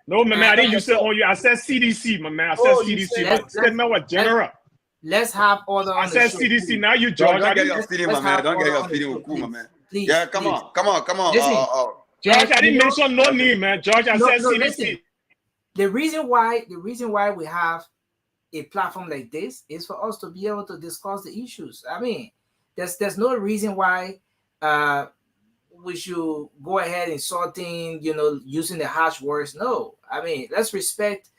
No, man, I didn't use it on you. I said CDC, my man. I said CDC. I said no, what general? Let's have order on the show. I said CDC. Now you, George. Don't get your feeling, my man. Don't get your feeling, cool, my man. Yeah, come on. Listen, George, I didn't mention no name, man. George, I said CDC. Listen. The reason why we have a platform like this is for us to be able to discuss the issues. I mean, there's no reason why we should go ahead insulting, using the harsh words. No, I mean, let's respect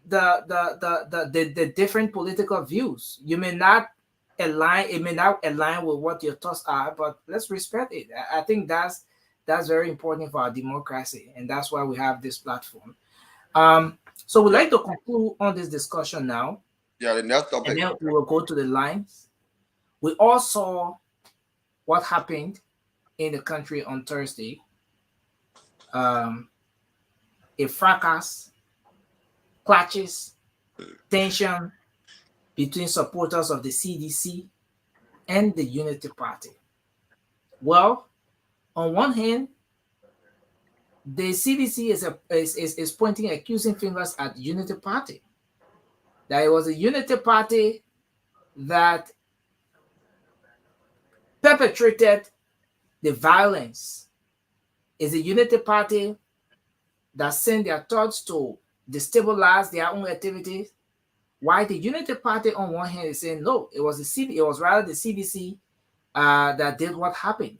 the different political views. It may not align with what your thoughts are, but let's respect it. I think that's very important for our democracy, and that's why we have this platform. So we'd like to conclude on this discussion now. Yeah, the next topic. And then we will go to the lines. We all saw what happened in the country on Thursday. A fracas, clashes, tension between supporters of the CDC and the Unity Party. Well, on one hand, the CDC is pointing accusing fingers at the Unity Party. That it was a Unity Party that perpetrated the violence. It's a Unity Party that sent their thoughts to destabilize their own activities. While the Unity Party on one hand is saying no, it was rather the CDC that did what happened.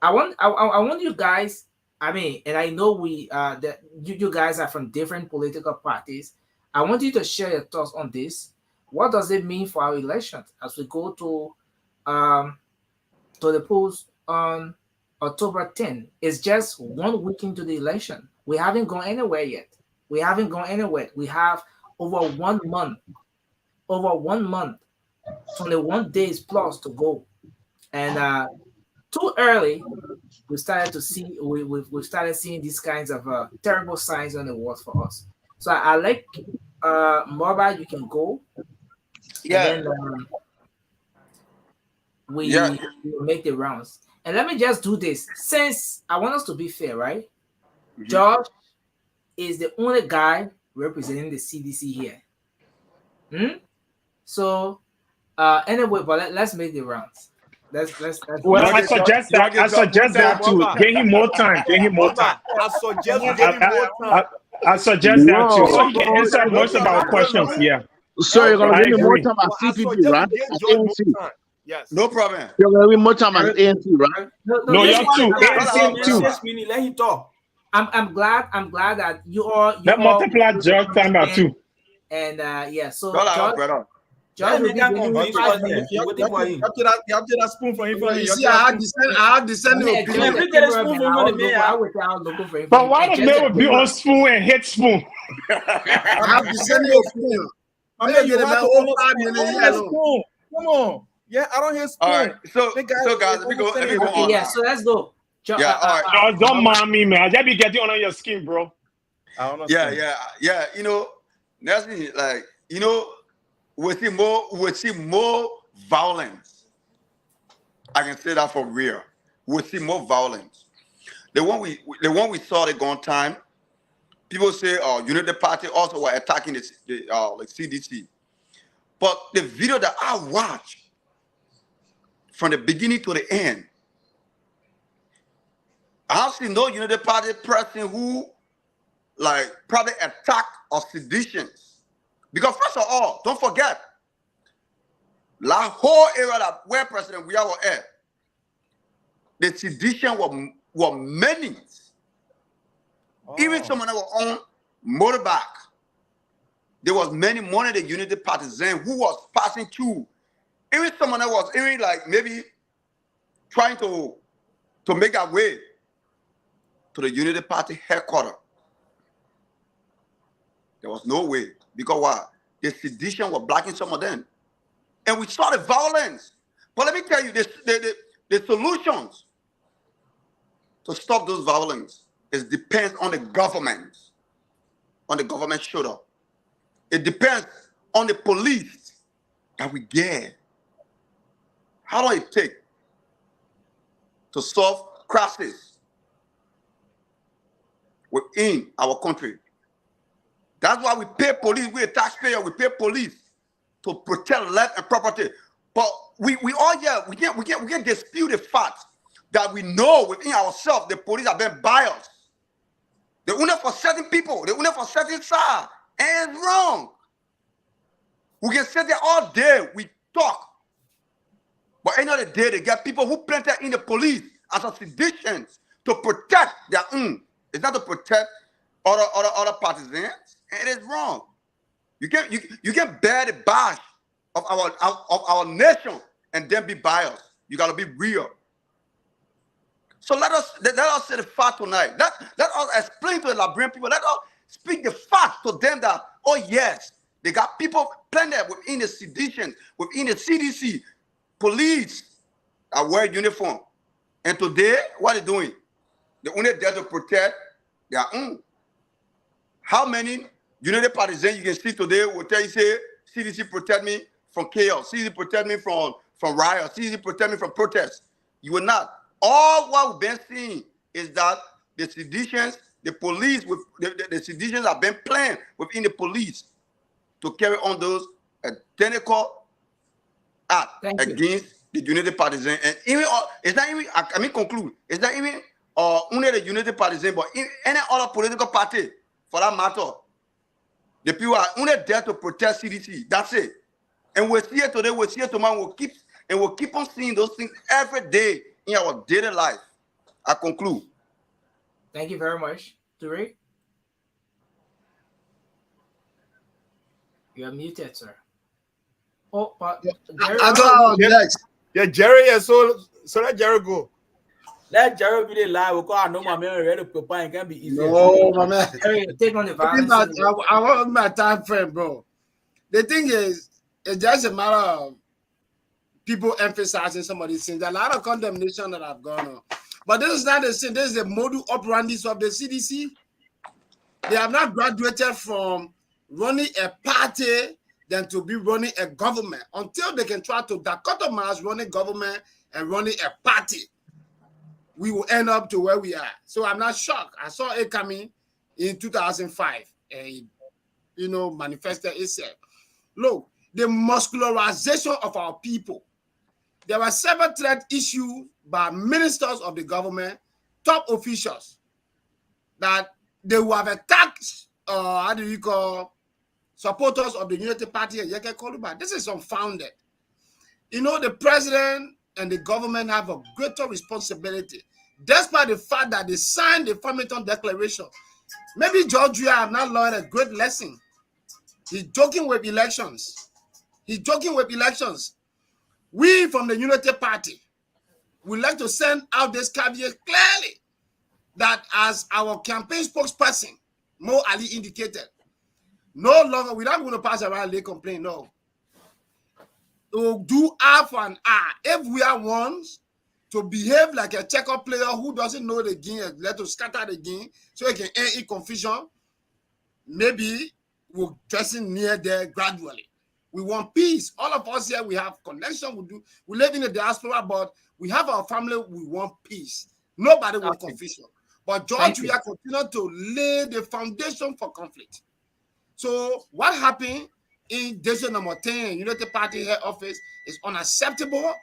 I want you guys. I mean, and I know that you guys are from different political parties. I want you to share your thoughts on this. what does it mean for our elections as we go to the polls on October 10th? It's just 1 week into the election. We haven't gone anywhere yet. We haven't gone anywhere. We have over 1 month, 21 days plus to go. And too early, we started to see we started seeing these kinds of terrible signs on the walls for us. So I like mobile. You can go, and then we will make the rounds. And let me just do this, since I want us to be fair, right? George is the only guy representing the CDC here. So anyway, but let's make the rounds. Let's Well, I suggest that too. Give him more time. Give him more time. I suggest you give him more time. I suggest that too, so he can answer most of our questions. Yeah. So you're gonna give me more agree. time at CPP, right? At ANC. Yes. No problem. You're gonna give me more time at ANC, right? No, you're too. ANC too. Let him talk. I'm glad that you all That multiply George time out too. And yeah, so brother. George will be Let giving me you go 5 there. minutes. You waiting for him. You have to that spoon for him. You see, I have dissenting Yeah, opinion. Bring the spoon for I the mayor. was looking for him. But why the man would be on spoon and hit spoon? I have dissenting opinion. I Let mean, me you get have about to all 5 minutes here alone. spoon. Come on. Yeah, I don't hear spoon. All right. So guys, let me go Okay, on. yeah, so let's go. Yeah, all right. No, don't mind me, man. I just be getting under your skin, bro. I understand. Yeah. You know, Nelson, like, you know, we see more violence. I can say that for real. We see more violence. The one we saw the gone time. People say, Unity Party also were attacking the like CDC. But the video that I watched from the beginning to the end, I don't see no Unity Party person who like probably attack or seditions. Because first of all, don't forget, the whole area that where President we are at, the sedition were many. Even someone that were on motorbike, there was many money the Unity Partisan who was passing through. Even someone that was even like maybe trying to make our way to the Unity Party headquarters. There was no way. Because why? The sedition were blocking some of them. And we saw the violence. But let me tell you, the solutions to stop those violence depends on the government shoulder. It depends on the police that we get. How long it take to solve crisis within our country? That's why we pay police. We're a taxpayer. We pay police to protect life and property. But we can't dispute the fact that we know within ourselves the police have been biased. They're only for certain people. They're only for certain side. And it's wrong. We can sit there all day. We talk. But end of the day, they get people who planted in the police as a seditions to protect their own. It's not to protect other partisans. And it is wrong. You can't bear the bash of our nation and then be biased. You gotta be real. So let us say the fact tonight. Let us explain to the Liberian people. Let us speak the fact to them that, oh yes, they got people planted within the sedition, within the CDC, police that wear uniform. And today, what are they doing? They're only there to protect their own. How many Unity Partisans you can see today will tell you, say, CDC protect me from chaos, CDC protect me from riots, CDC protect me from protests. You will not. All what we've been seeing is that the seditions, the police, the seditions have been planned within the police to carry on those identical acts against the Unity Partisan. And even it's not even, I mean conclude, it's not even only the Unity Partisan, but any other political party for that matter. The people are only there to protect CDC. That's it. And we're here today, we're here tomorrow, we'll keep on seeing those things every day in our daily life. I conclude. Thank you very much. Dure? You are muted, sir. Oh, but I Jerry, thought I was next. Yeah, Jerry, yeah, so let Jerry go. Let Jerry be the lie because I know my man ready to prepare and can be easier. No, my man. Jerry, take on the violence. I want my time frame, bro. The thing is, it's just a matter of people emphasizing some of these things. There are a lot of condemnation that have gone on. But this is not the sin. This is the modus operandi of the CDC. They have not graduated from running a party than to be running a government. Until they can try to dichotomize running government and running a party, we will end up to where we are. So I'm not shocked. I saw it coming in 2005 and, manifested itself. Look, the muscularization of our people. There were several threats issued by ministers of the government, top officials, that they will have attacked, supporters of the Unity Party and Yeke Koluba. This is unfounded. The president and the government have a greater responsibility, despite the fact that they signed the Farmington Declaration. Maybe George Weah have not learned a great lesson. He's joking with elections. We from the Unity Party would like to send out this caveat clearly that, as our campaign spokesperson, Mo Ali, indicated, no longer, we're not going to pass around lay complaint, no. We'll do eye for an eye. If we are ones to behave like a checker player who doesn't know the game and let us scatter the game so he can end in confusion, maybe we're dressing near there gradually. We want peace. All of us here, we have connection. We live in the diaspora, but we have our family. We want peace. Nobody wants confusion. But George, we are continuing to lay the foundation for conflict. So what happened in District Number 10, Unity Party head office, is unacceptable.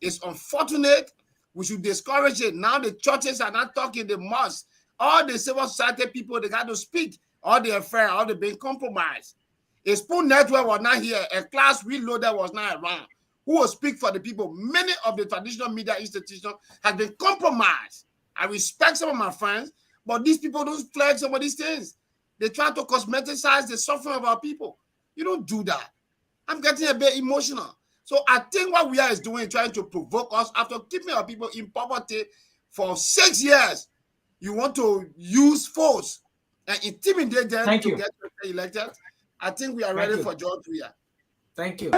It's unfortunate. We should discourage it. Now the churches are not talking. The mosques, all the civil society people, they got to speak. All the affair, all the being compromised. A Spoon Network was not here. A class reloaded was not around. Who will speak for the people? Many of the traditional media institutions have been compromised. I respect some of my friends, but these people don't flag some of these things. They try to cosmeticize the suffering of our people. You don't do that. I'm getting a bit emotional. So I think what we are is doing, trying to provoke us after keeping our people in poverty for 6 years. You want to use force and intimidate them to get elected. I think we are ready for George Weah. Thank you.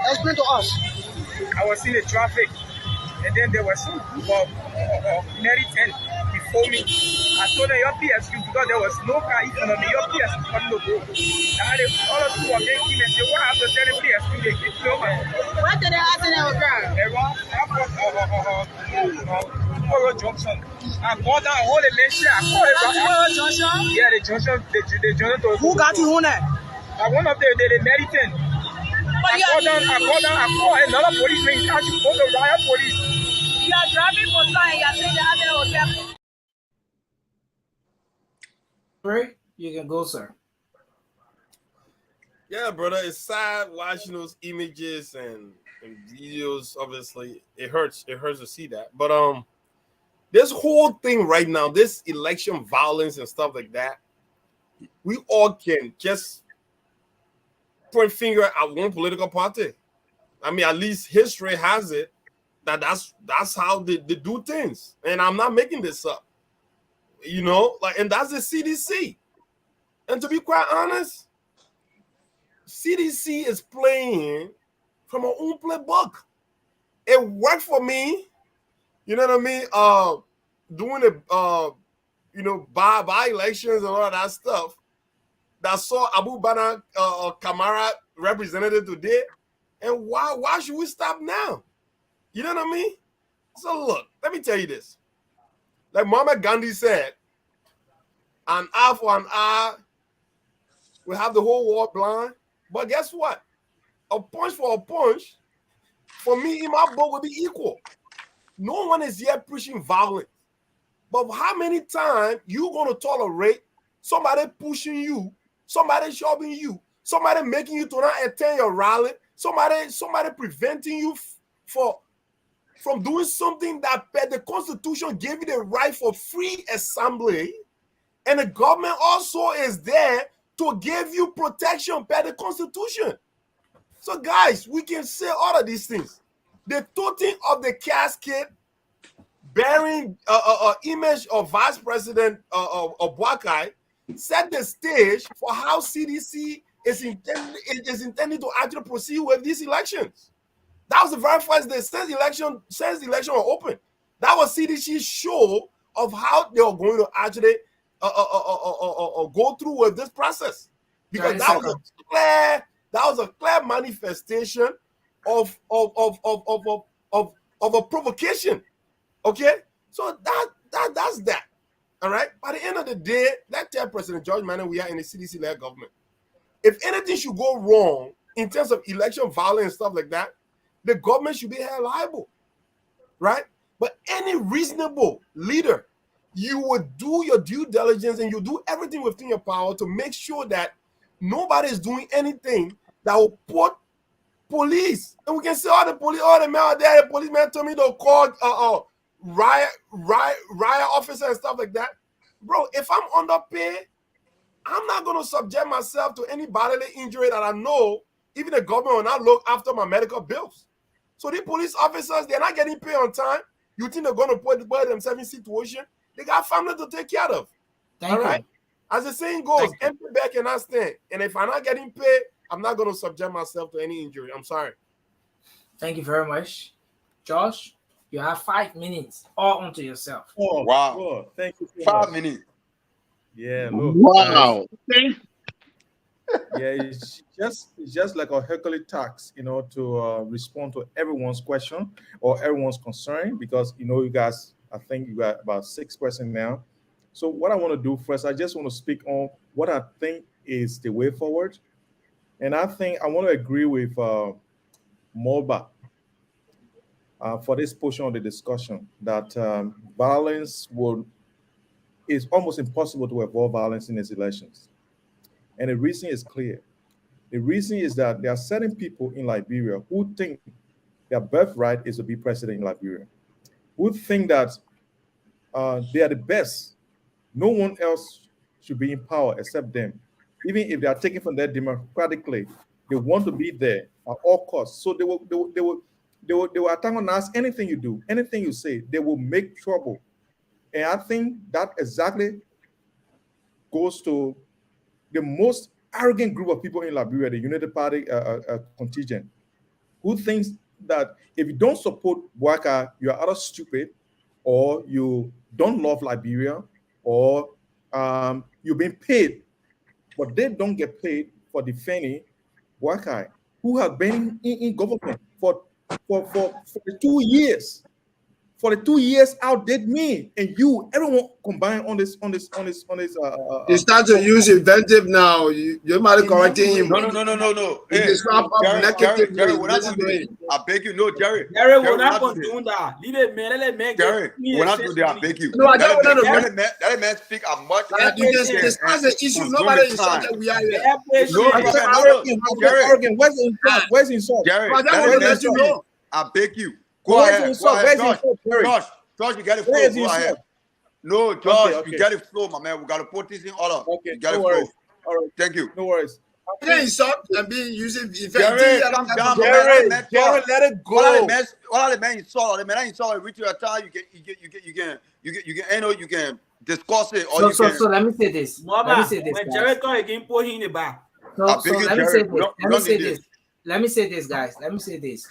Explain to us. I was in the traffic, and then there was some group of married men before me. I told them, your PSQ, because there was no car in front of me, your PSQ couldn't go. And all of them were making and say, what after telling PSQ, they keep going. What did they ask in our car? Road Junction. I got down, hold the mention. I called it. Junction? Yeah, the junction, the junction to. Who got you on that? One of the married men. I called another policeman. I should call the riot police. You are driving for time. You are saying the accident was happening. Right? You can go, sir. Yeah, brother, it's sad watching those images and videos. Obviously, it hurts. It hurts to see that. But this whole thing right now, this election violence and stuff like that, we all can just point finger at one political party. I mean, at least history has it that that's how they do things. And I'm not making this up. And that's the CDC. And to be quite honest, CDC is playing from our own playbook. It worked for me. You know what I mean? Doing the by elections and all that stuff. That saw Abu Bana Kamara representative today. And why should we stop now? You know what I mean? So look, let me tell you this. Like Mahatma Gandhi said, An eye for an eye. We have the whole world blind. But guess what? A punch for a punch, for me, in my book, will be equal. No one is yet preaching violence. But how many times you going to tolerate somebody pushing you, somebody shoving you, somebody making you to not attend your rally, somebody preventing you from doing something that the Constitution gave you the right for free assembly, and the government also is there to give you protection per the Constitution. So, guys, we can say all of these things. The toting of the casket bearing image of Vice President Obwakai set the stage for how CDC is intended to actually proceed with these elections. That was the very first day since the election was open. That was CDC's show of how they were going to actually go through with this process, because that was a clear manifestation of a provocation. Okay, so that's that. All right. By the end of the day, let's tell President George Manning we are in a CDC-led government. If anything should go wrong in terms of election violence and stuff like that, the government should be held liable, right? But any reasonable leader, you would do your due diligence and you do everything within your power to make sure that nobody is doing anything that will put police. And we can say all the men out there, the policemen told me to call riot officer and stuff like that. Bro, if I'm underpaid, I'm not going to subject myself to any bodily injury that I know even the government will not look after my medical bills. So the police officers, they're not getting paid on time. You think they're going to put themselves in situation? They got family to take care of. All right? As the saying goes, empty bag cannot stand. And if I'm not getting paid, I'm not going to subject myself to any injury. I'm sorry. Thank you very much. Josh, you have 5 minutes all onto yourself. Oh, wow. Oh, thank you so 5 much. minutes. Yeah, look. Wow. Yeah, it's just like a Herculean task, to respond to everyone's question or everyone's concern, because you guys, I think you got about 6 persons now. So what I want to do first, I just want to speak on what I think is the way forward, and I think I want to agree with Moba for this portion of the discussion that violence is almost impossible to avoid violence in these elections. And the reason is clear. The reason is that there are certain people in Liberia who think their birthright is to be president in Liberia, who think that they are the best. No one else should be in power except them. Even if they are taken from there democratically, they want to be there at all costs. So they will attack on us. Anything you do, anything you say, they will make trouble. And I think that exactly goes to the most arrogant group of people in Liberia, the United Party contingent, who thinks that if you don't support Waka, you're either stupid, or you don't love Liberia, or you're being paid, but they don't get paid for defending Waka, who have been in government for 2 years. For the 2 years outdid me and you, everyone combined on this. He start to use inventive now. You might be correcting him. No. Hey, Jerry, we're not doing it. I beg you, no, Jerry. Jerry, we're not going to do that. Leave it, man. Let it make Jerry, we're not doing that. I beg you. No, I don't want to. That man speak as much You can discuss the issue. Nobody is such we are here. Jerry, where's the insult? Jerry, I beg you. Go ahead, Josh, you got it flow. Go ahead. No, Josh, you got it flow, my man. We got to put this in order. Okay, you got no it worries. flow. All right, thank you. No worries. Insult and being using Jerry, calm down, Jerry, let it go. What are the men insult? The men insult. Reach your time. You can discuss it. Or So let me say this. When Jerry come again, put him in the back. So let me say this, guys. Let me say this.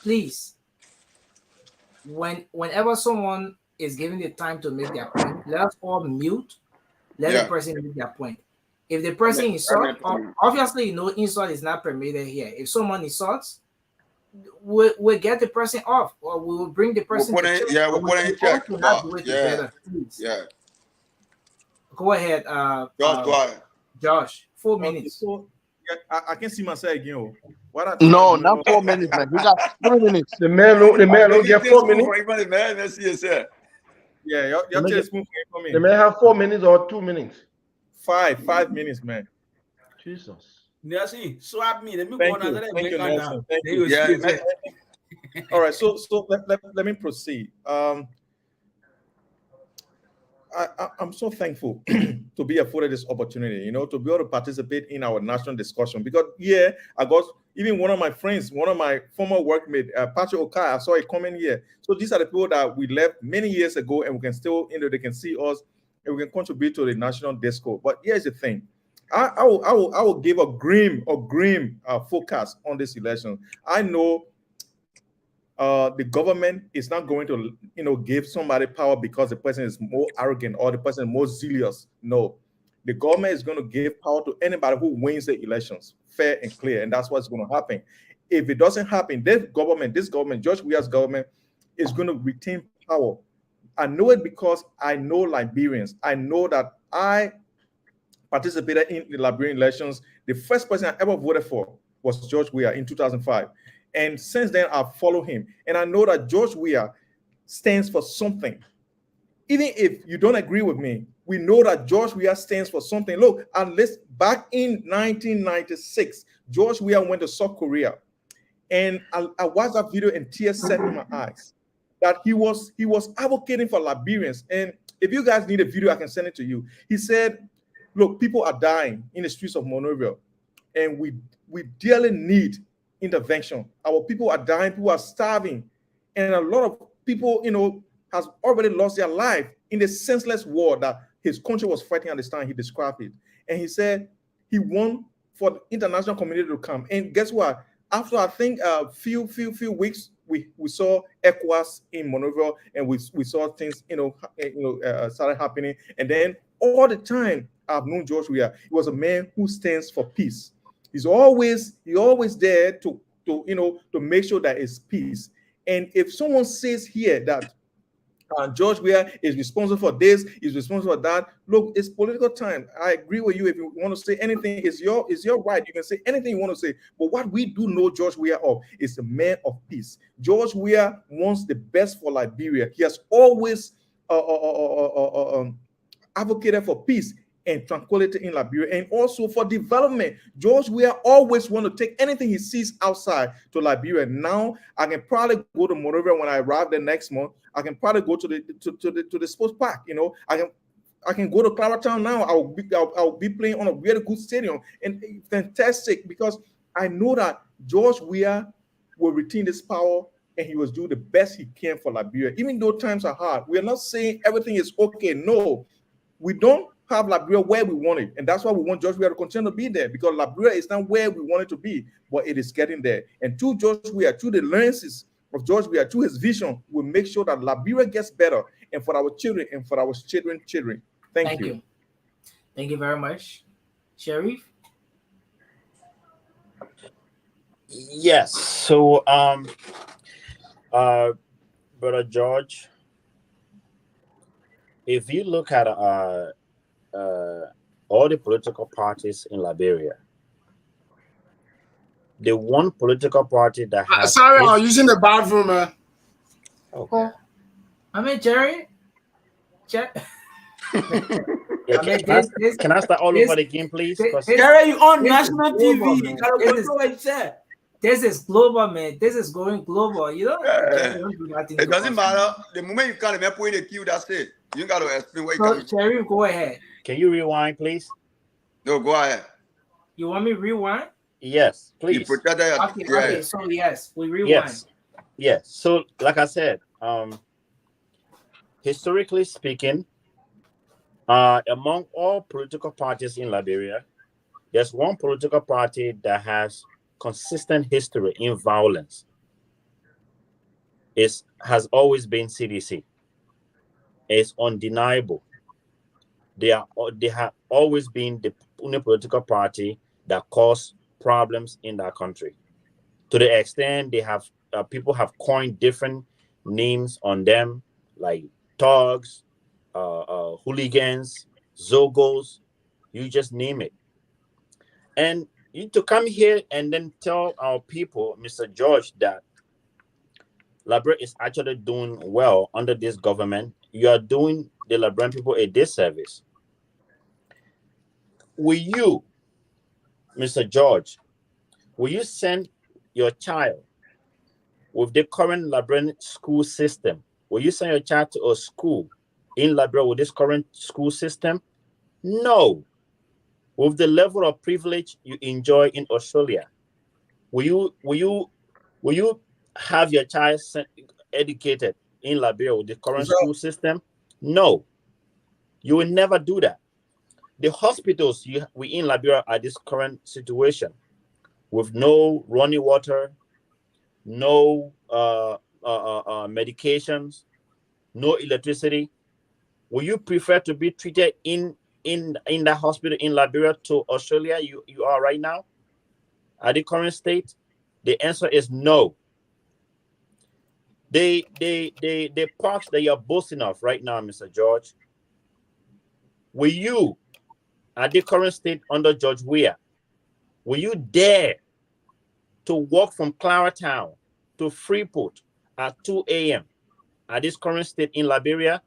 Please, whenever someone is given the time to make their point, let us all mute. Let the person make their point. If the person insults, obviously, insult is not permitted here. If someone insults, we'll get the person off, or we will bring the person. We'll put in check. go ahead, Josh, go ahead. Josh. 4 Okay, minutes. so I can see myself again. Oh. What are No, things going not on? 4 minutes, man. You got 3 minutes. The man don't get 4 minutes. Yeah, your Make chair it- is moving for me. The man have 4 minutes or 2 minutes. 5 minutes, man. Jesus. Nelson, swap me. Let me go Thank on you, another thank you, break Nelson. down. Thank Then you. you see it. All right, so let me proceed. I'm so thankful to be afforded this opportunity, you know, to be able to participate in our national discussion. Because I got even one of my friends, one of my former workmates, Patrick Okai, I saw a comment here. So these are the people that we left many years ago, and we can still, you know, they can see us and we can contribute to the national discourse. But here's the thing. I will give a grim focus on this election. I know the government is not going to, you know, give somebody power because the person is more arrogant or the person is more zealous. No, the government is going to give power to anybody who wins the elections, fair and clear, and that's what's going to happen. If it doesn't happen, this government, George Weah's government, is going to retain power. I know it because I know Liberians. I know that I participated in the Liberian elections. The first person I ever voted for was George Weah in 2005. And since then, I've followed him. And I know that George Weah stands for something. Even if you don't agree with me, we know that George Weah stands for something. Look, at least back in 1996, George Weah went to South Korea. And I watched that video and tears set in my eyes. That he was advocating for Liberians. And if you guys need a video, I can send it to you. He said, look, people are dying in the streets of Monrovia, and we dearly need intervention. Our people are dying, people are starving, and a lot of people, you know, has already lost their life in the senseless war that his country was fighting at this time. He described it, and he said he won for the international community to come. And guess what? After I think a few weeks, we saw ECOWAS in Monrovia, and we saw things, started happening. And then all the time I've known George Weah, he was a man who stands for peace. He's always there to make sure that it's peace. And if someone says here that George Weah is responsible for this, is responsible for that. Look, it's political time. I agree with you. If you want to say anything, it's your right. You can say anything you want to say. But what we do know George Weah of is a man of peace. George Weah wants the best for Liberia. He has always advocated for peace and tranquility in Liberia, and also for development. George Weah always want to take anything he sees outside to Liberia. Now I can probably go to Monrovia when I arrive there next month. I can probably go to the sports park. You know, I can go to Claratown now. I'll be playing on a really good stadium, and fantastic, because I know that George Weah will retain this power, and he will do the best he can for Liberia, even though times are hard. We are not saying everything is okay. No, we don't have Liberia where we want it, and that's why we want George Weah to continue to be there, because Liberia is not where we want it to be, but it is getting there. And through George Weah, through the lenses of George Weah, through his vision, we'll make sure that Liberia gets better, and for our children and for our children's children. Thank you. Thank you very much. Sheriff? Yes. So Brother George, if you look at all the political parties in Liberia, the one political party that has sorry, I'm using the bathroom, man. Okay. I mean, Jerry. Yeah, can I start all over again, please? Jerry, you on national TV. You gotta control what you said. This is global, man. This is going global. You don't do nothing. It doesn't matter. The moment you can't even put in the queue, that's it. You got to explain what you So, can. Sheriff, go ahead. Can you rewind, please? No, go ahead. You want me to rewind? Yes, please. Okay, so yes, we rewind. Yes. So, like I said, historically speaking, among all political parties in Liberia, there's one political party that has consistent history in violence. It has always been CDC. It's undeniable. They have always been the only political party that caused problems in that country. To the extent they have people have coined different names on them, like thugs, hooligans, Zogos, you just name it. And you to come here and then tell our people, Mr. George, that Liberia is actually doing well under this government, you are doing the Liberian people a disservice. Will you, Mr. George, will you send your child with the current Liberian school system? Will you send your child to a school in Liberia with this current school system? No. With the level of privilege you enjoy in Australia, will you have your child educated in Liberia with the current school system? No. You will never do that. The hospitals we in Liberia are this current situation with no running water, no medications, no electricity. Will you prefer to be treated in the hospital in Liberia to Australia you are right now at the current state? The answer is no. The parks that you're boasting of right now, Mr. George, will you at the current state under George Weah, will you dare to walk from Claratown to Freeport at 2 a.m. at this current state in Liberia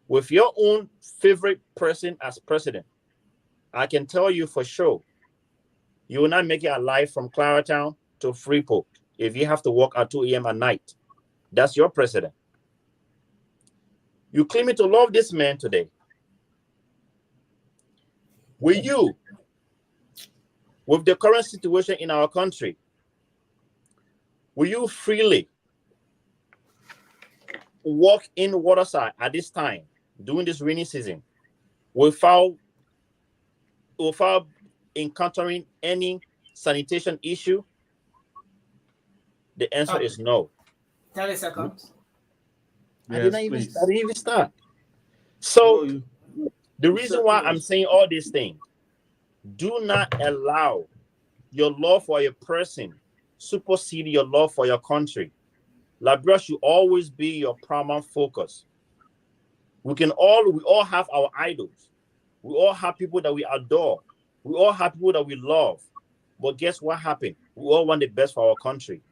with your own favorite person as president? I can tell you for sure, you will not make it alive from Claratown to Freeport if you have to walk at 2 a.m. at night. That's your president. You claim to love this man today. Will you, with the current situation in our country, will you freely walk in Waterside at this time during this rainy season without encountering any sanitation issue? The answer is no. 30 seconds. I didn't even start. So the reason why I'm saying all these things, do not allow your love for a person supersede your love for your country. Liberia should always be your primary focus. We all have our idols. We all have people that we adore. We all have people that we love. But guess what happened? We all want the best for our country.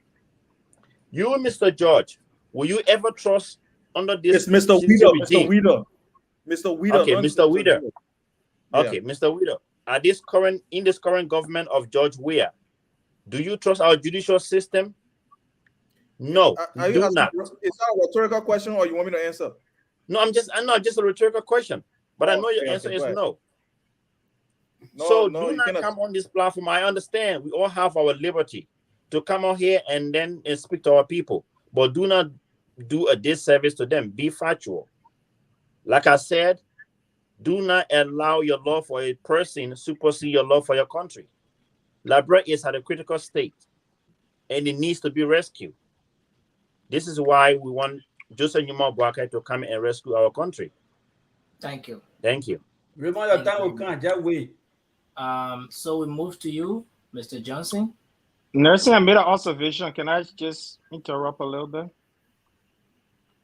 You, Mr. George, will you ever trust under this? It's Mr. Weeder. Mr. Weeder. Mr. Weeder. Okay, Mr. Weeder. Yeah. Okay, Mr. Weeder. In this current government of George Weah, do you trust our judicial system? No, do not. Is that a rhetorical question, or you want me to answer? No, I'm not just a rhetorical question, but I know your answer is no. So do not come on this platform. I understand we all have our liberty to come out here and then speak to our people, but do not do a disservice to them. Be factual. Like I said, do not allow your love for a person supersede your love for your country. Liberia is at a critical state, and it needs to be rescued. This is why we want Joseph Numa Boakai to come and rescue our country. Thank you. Thank you. Remember the time will come, just wait. So we move to you, Mr. Johnson. Nursing, I made an observation. Can I just interrupt a little bit?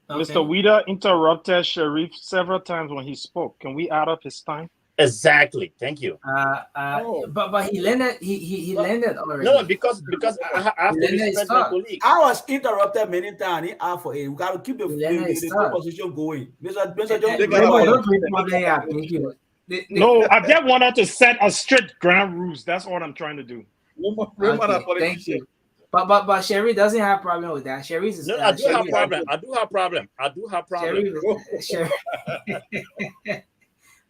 Okay. Mr. Weeder interrupted Sharif several times when he spoke. Can we add up his time? Exactly. Thank you. But he landed. He landed already. No, because I have to respect my colleague. I was interrupted many times. He asked for it. We got to keep the conversation going. Mr. Johnson. No, I just wanted to set a strict ground rules. That's what I'm trying to do. Okay, thank you. But Sherry doesn't have problem with that. Sherry is no. I do have problem. I do have problem. Sherry.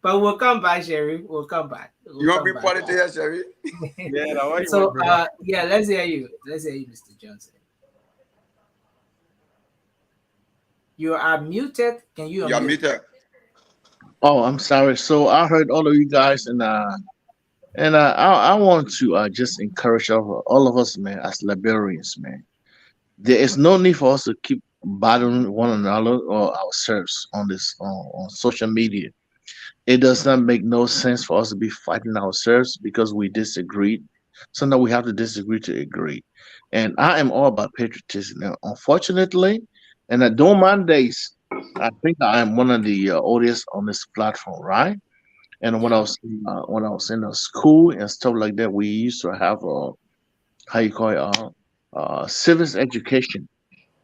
But we'll come back, Sherry. We'll come back. You want to be part of here, Sherry? Yeah. So yeah, let's hear you. Let's hear you, Mr. Johnson. You are muted. Can you? You're muted. Oh, I'm sorry. So I heard all of you guys, and I want to just encourage all of us, man, as Liberians, man. There is no need for us to keep battling one another or ourselves on this on social media. It does not make no sense for us to be fighting ourselves because we disagreed. Sometimes we have to disagree to agree. And I am all about patriotism. Now, unfortunately, and during my days, I think I'm one of the audience on this platform, right? And when I was in a school and stuff like that, we used to have how you call it civics education,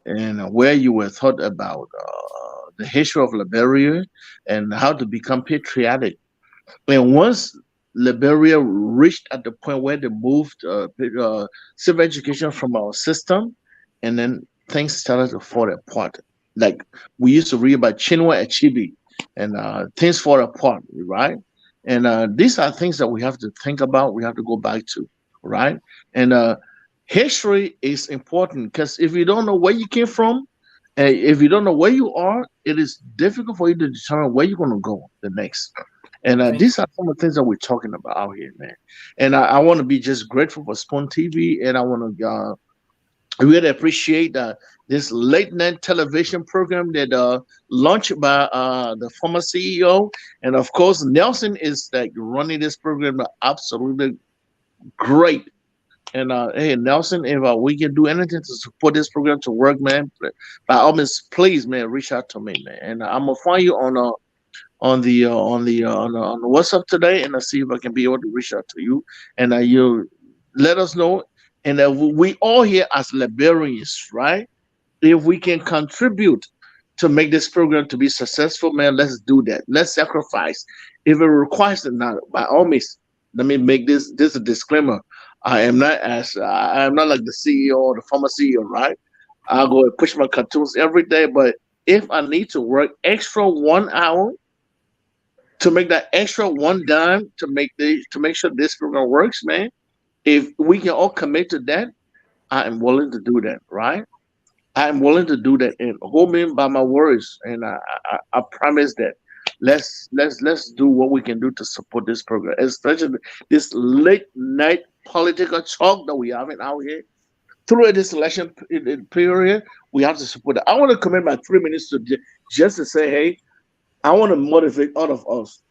and where you were taught about the history of Liberia and how to become patriotic. And once Liberia reached at the point where they moved civil education from our system, and then things started to fall apart. Like we used to read about Chinua Achebe, and things fall apart, right? And these are things that we have to think about. We have to go back to, right? And history is important because if you don't know where you came from, and if you don't know where you are, it is difficult for you to determine where you're going to go the next. And these are some of the things that we're talking about out here, man. And I want to be just grateful for Spoon TV, and I want to really appreciate this late night television program that launched by the former CEO, and of course Nelson is like running this program absolutely great. And hey, Nelson, if we can do anything to support this program to work, man, by all means, please, man, reach out to me, man. And I'm gonna find you on the WhatsApp today, and I'll see if I can be able to reach out to you, and you let us know. And we all here as Liberians, right? If we can contribute to make this program to be successful, man, let's do that. Let's sacrifice. If it requires it, now, by all means, let me make this a disclaimer. I am not like the CEO or the former CEO, right? I'll go and push my cartoons every day, but if I need to work extra 1 hour to make that extra one dime to make sure this program works, man. If we can all commit to that, I am willing to do that, right? I am willing to do that and hold me by my words, and I promise that. Let's do what we can do to support this program, especially this late night political talk that we having out here through this election period. We have to support it. I want to commit my 3 minutes to just to say, hey, I want to motivate all of us.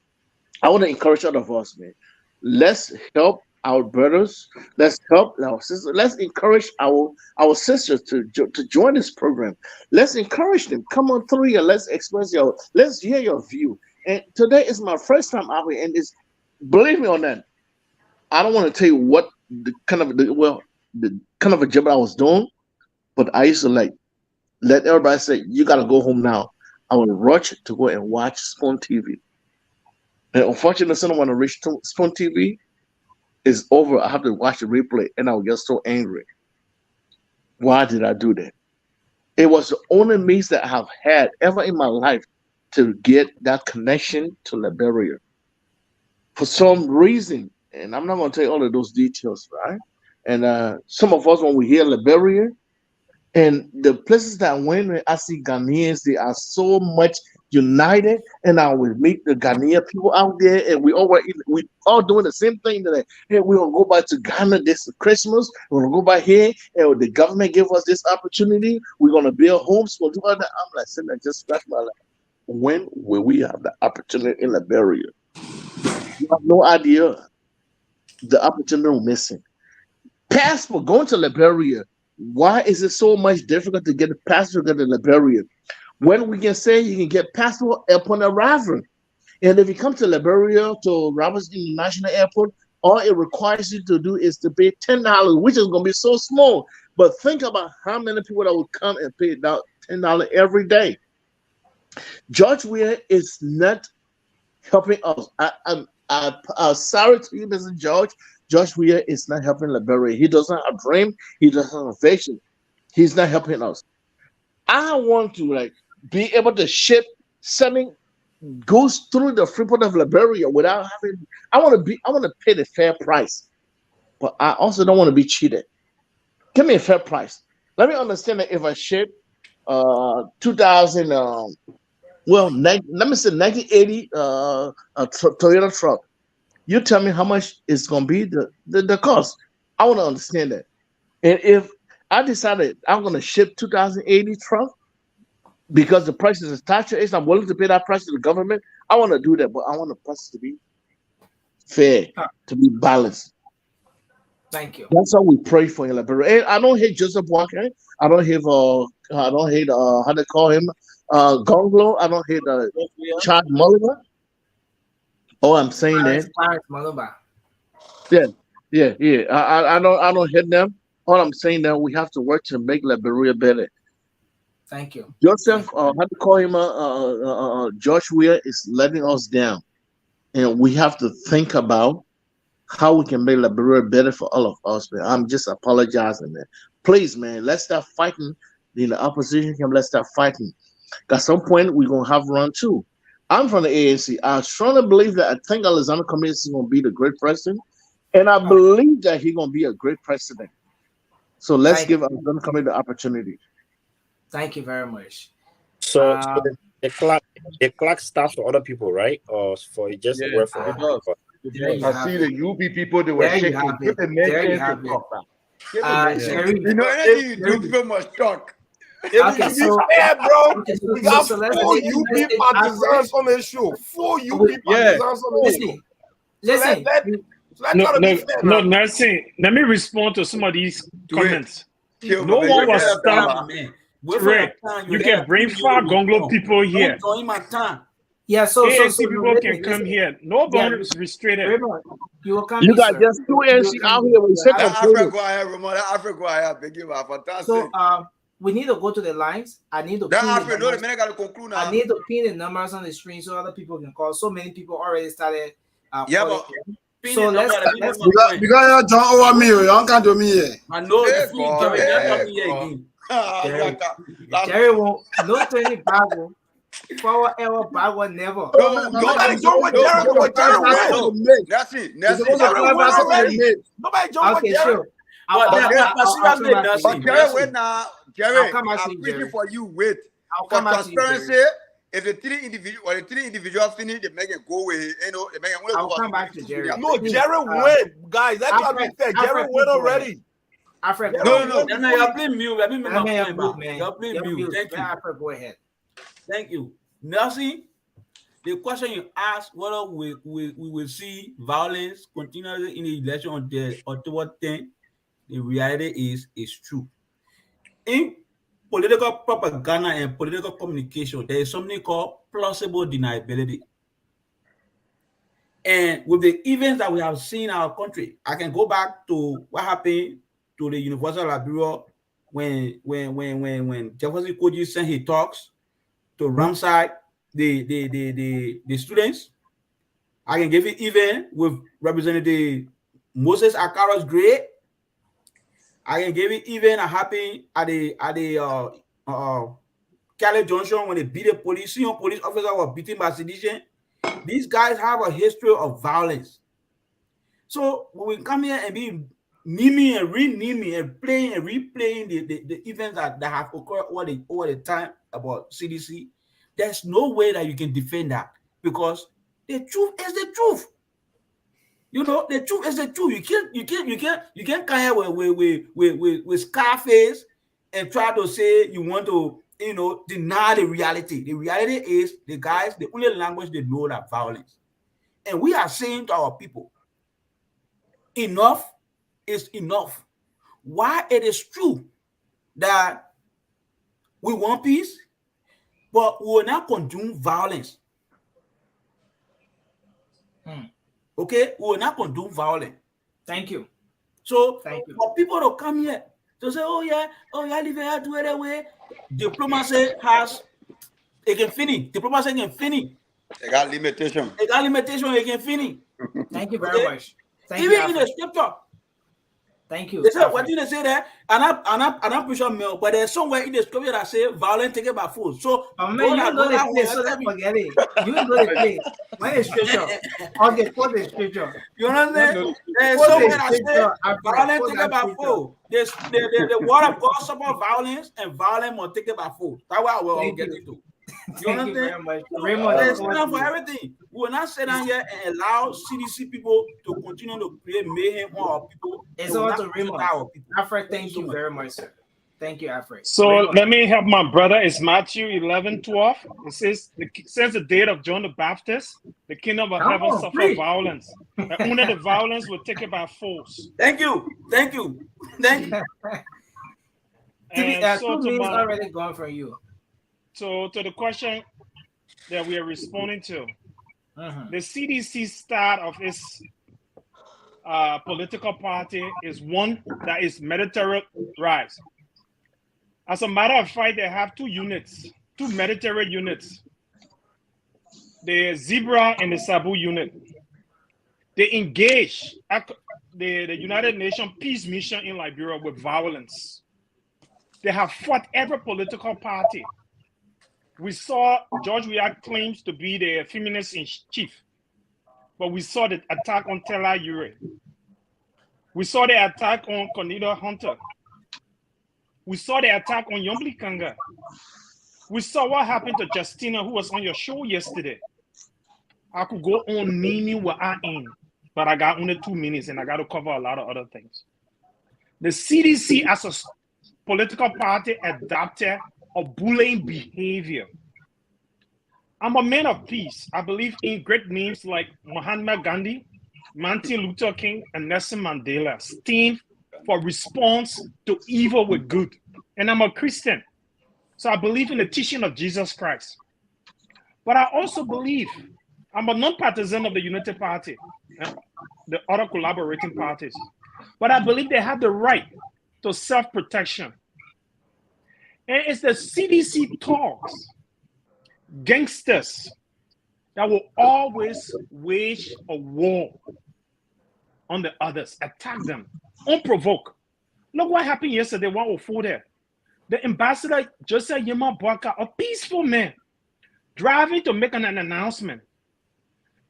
I want to encourage all of us, man. Let's help our brothers. Let's help our sisters. Let's encourage our sisters to join this program. Let's encourage them. Come on through here. Let's hear your view. And today is my first time out here, and it's, believe me on that. I don't want to tell you what the kind of a job I was doing, but I used to like let everybody say, "You got to go home now." I would rush to go and watch Spoon TV. And unfortunately, someone when I reach Spoon TV, it's over. I have to watch the replay, and I would get so angry. Why did I do that? It was the only means that I have had ever in my life to get that connection to Liberia. For some reason, and I'm not going to tell you all of those details, right? And some of us, when we hear Liberia, and the places that I went, I see Ghanaians, they are so much united. And I will meet the Ghanaian people out there, and we all doing the same thing today. Hey, we're gonna go back to Ghana this Christmas. We're gonna go back here, and the government give us this opportunity. We're gonna build homes. We'll do all that. I'm like sitting there, just scratch my leg. When will we have the opportunity in Liberia? You have no idea the opportunity we're missing. Passport going to Liberia. Why is it so much difficult to get a passport to Liberia? When we can say you can get passport upon arrival. And if you come to Liberia, to Roberts International Airport, all it requires you to do is to pay $10, which is going to be so small. But think about how many people that would come and pay $10 every day. George Weah is not helping us. I'm sorry to you, Mr. George. George Weah is not helping Liberia. He doesn't have a dream. He doesn't have a vision. He's not helping us. I want to be able to ship something goes through the Freeport of Liberia without having. I want to pay the fair price, but I also don't want to be cheated. Give me a fair price. Let me understand that if I ship 2000 let me say 1980 Toyota truck. You tell me how much it's gonna be the cost. I want to understand that. And if I decided I'm gonna ship 2080 truck because the price is attached to it, I'm willing to pay that price to the government. I want to do that, but I want the price to be fair, to be balanced. Thank you. That's how we pray for Liberia. And I don't hate Joseph Walker. I don't hate how they call him, Gonglo, I don't hear the Chad Mulligan. Oh, I'm saying that. Clarence Maluba. Yeah. I don't hit them. All I'm saying that we have to work to make Liberia better. Thank you. Joseph, how to call him? Josh Weir is letting us down, and we have to think about how we can make Liberia better for all of us. Man, I'm just apologizing, man. Please, man, let's start fighting. In the opposition camp, let's start fighting. At some point, we're gonna have run too. I'm from the ANC. I strongly believe that I think Alexander Cummings is gonna be the great president. And I believe that he's going to be a great president. So let's give Alexander Cummings the opportunity. Thank you very much. So the clock stops for other people, right? Or for just work for other people? I see the UB people, they were shaking. Give the men chance to talk back. You know, anything you do, people must talk. Okay, so fair, bro. We got 4 UP partisans on the show. 4 UP partisans on the show. Listen. No, Nelson, let me respond to some of these comments. No one was stopped. You can bring 5 Gonglo people here. Yeah, so people can come here. No boundary is restricted. You got just 2 ANC out here with So we need to go to the lines. I need to pin the numbers on the screen so other people can call. So many people already started. So let's because you're John over me, you can't do me here. I know Jerry won't no 20 Bible. Forward ever Bible never. Nobody join with Jerry. That's it. Nobody join with Jerry. Jerry, wait now. Jerry, I'm preaching for you. Wait. For transparency. If the 3 individuals finish, they make it go away. You know, they make it. I'll come back to Jerry. No, Jerry win, guys. That's not fair. Jerry win already. Alfred, no. You're playing mute. Let me make my point, man. You're playing mute. Thank you. Alfred, go ahead. Thank you, Nelson. The question you asked whether we will see violence continually in the election on the October 10th, the reality is true. In political propaganda and political communication, there is something called plausible deniability. And with the events that we have seen in our country, I can go back to what happened to the University of Liberia when Jefferson Koji sent his talks to Ramside the students. I can give you even with Representative Moses Akaro's grade. I can give you even a happy at the Cali Junction when they beat the police. Senior police officer was beaten by sedition. These guys have a history of violence. So when we come here and be naming and renaming and playing and replaying the events that have occurred over the time about CDC, there's no way that you can defend that because the truth is the truth. You know, the truth is the truth. You can't come here with Scarface and try to say you want to, deny the reality. The reality is the guys, the only language they know that violence. And we are saying to our people, enough is enough. Why it is true that we want peace, but we will not condone violence. Okay, we will not condone violence. Thank you. So for people to come here to say, oh yeah, live here, do it that way. Diplomacy it can finish. Diplomacy can finish. They got limitation. It can finish. Thank you very much. Even in the scripture. Thank you. They say, what did they say there? And I'm pretty sure, but there's somewhere in the scripture that say violence taken by force. So, man, you know the place, so let's forget it. You know the place. When is scripture? Okay, quote the scripture. You understand? There's somewhere that say violence taken by force. The word of God support violence, and violence must take it by force. That's what I will get into. You understand? Very much. There's time for everything. We will not sit down here and allow CDC people to continue to create mayhem on our people. It's all to Raymond. Alfred, thank you very much, sir. Thank you, Alfred. So Raymond. let me help my brother. It's Matthew 11:12. It says, since the date of John the Baptist, the kingdom of heaven suffered violence. And only the violence will take it by force. Thank you. And so 2 minutes already gone from you. So to the question that we are responding to, Mhm. the CDC start of its political party is one that is militarized. As a matter of fact, they have two units, two military units, the Zebra and the Sabu unit. They engage the United Nations peace mission in Liberia with violence. They have fought every political party. We saw George Weah claims to be the feminist in chief, but we saw the attack on Tella Ure. We saw the attack on Cornelia Hunter. We saw the attack on Yombli Kanga. We saw what happened to Justina, who was on your show yesterday. I could go on naming what I am, but I got only 2 minutes and I got to cover a lot of other things. The CDC as a political party adopted a bullying behavior. I'm a man of peace. I believe in great names like Mahatma Gandhi, Martin Luther King, and Nelson Mandela stand for response to evil with good. And I'm a Christian. So I believe in the teaching of Jesus Christ. But I also believe I'm a non-partisan of the Unity Party and the other collaborating parties. But I believe they have the right to self-protection. And it's the CDC talks, gangsters, that will always wage a war on the others, attack them, unprovoked. Look what happened yesterday, 104 there. The ambassador, Joseph Yema Boaka, a peaceful man, driving to make an announcement.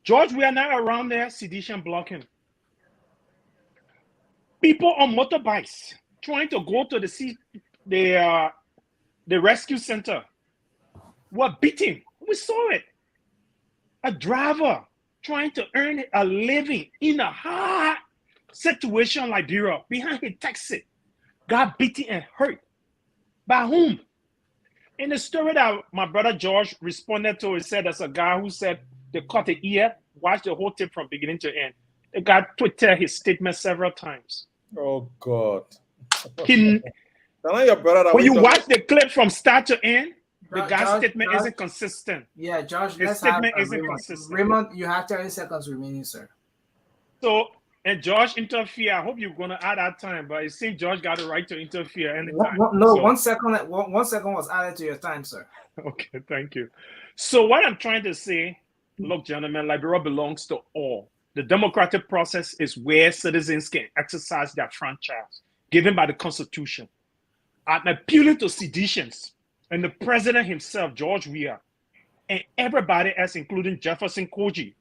George, we are not around there, sedition blocking. People on motorbikes trying to go to the rescue center were beaten. We saw it. A driver trying to earn a living in a hard situation in Liberia behind a taxi got beaten and hurt. By whom? In the story that my brother George responded to, he said there's a guy who said they cut the ear, watch the whole tape from beginning to end. The guy tweeted his statement several times. Oh God. When you watch the clip from start to end, the guy's statement isn't consistent. Yeah, George, His statement isn't consistent. Raymond, you have 30 seconds remaining, sir. So, and George interfere. I hope you're going to add that time, but it seems George got the right to interfere anytime. No, so, 1 second. 1 second was added to your time, sir. Okay, thank you. So what I'm trying to say, look, gentlemen, Liberia belongs to all. The democratic process is where citizens can exercise their franchise given by the Constitution. I'm appealing to seditions and the president himself, George Weah, and everybody else, including Jefferson Koji,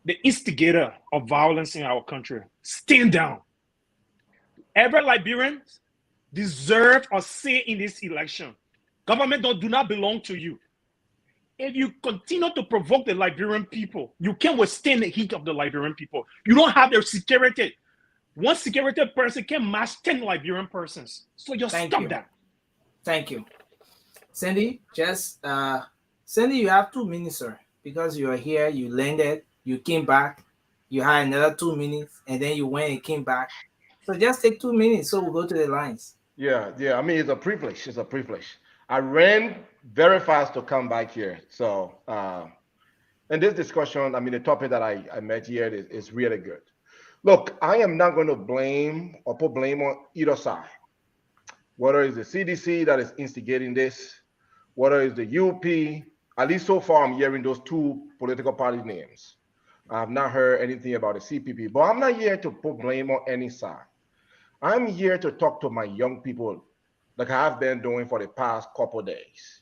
the instigator of violence in our country. Stand down. Every Liberian deserves a say in this election. Government do not belong to you. If you continue to provoke the Liberian people, you can't withstand the heat of the Liberian people. You don't have their security. One security person can match 10 Liberian persons. So just stop that. Thank you. Cindy, Cindy, you have 2 minutes, sir, because you are here, you landed, you came back, you had another 2 minutes, and then you went and came back. So just take 2 minutes so we'll go to the lines. Yeah. I mean, it's a privilege. It's a privilege. I ran very fast to come back here. So, in this discussion, I mean, the topic that I met here is really good. Look, I am not going to blame or put blame on either side. Whether it's the CDC that is instigating this, whether it's the UP, at least so far I'm hearing those 2 political party names. I have not heard anything about the CPP, but I'm not here to put blame on any side. I'm here to talk to my young people like I have been doing for the past couple days.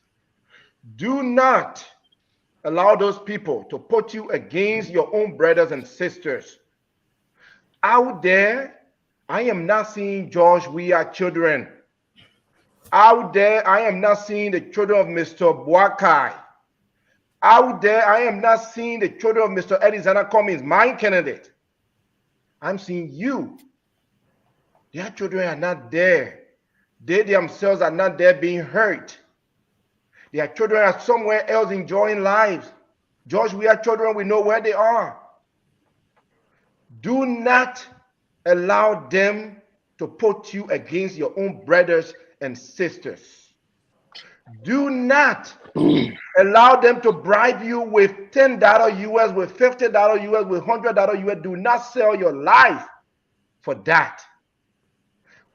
Do not allow those people to put you against your own brothers and sisters. Out there, I am not seeing George Weah children. Out there, I am not seeing the children of Mr. Boakai. Out there, I am not seeing the children of Mr. Edison Cummings, my candidate. I'm seeing you. Their children are not there. They themselves are not there being hurt. Their children are somewhere else enjoying lives. George Weah children, we know where they are. Do not allow them to put you against your own brothers and sisters. Do not allow them to bribe you with $10 US, with $50 US, with $100 US. Do not sell your life for that.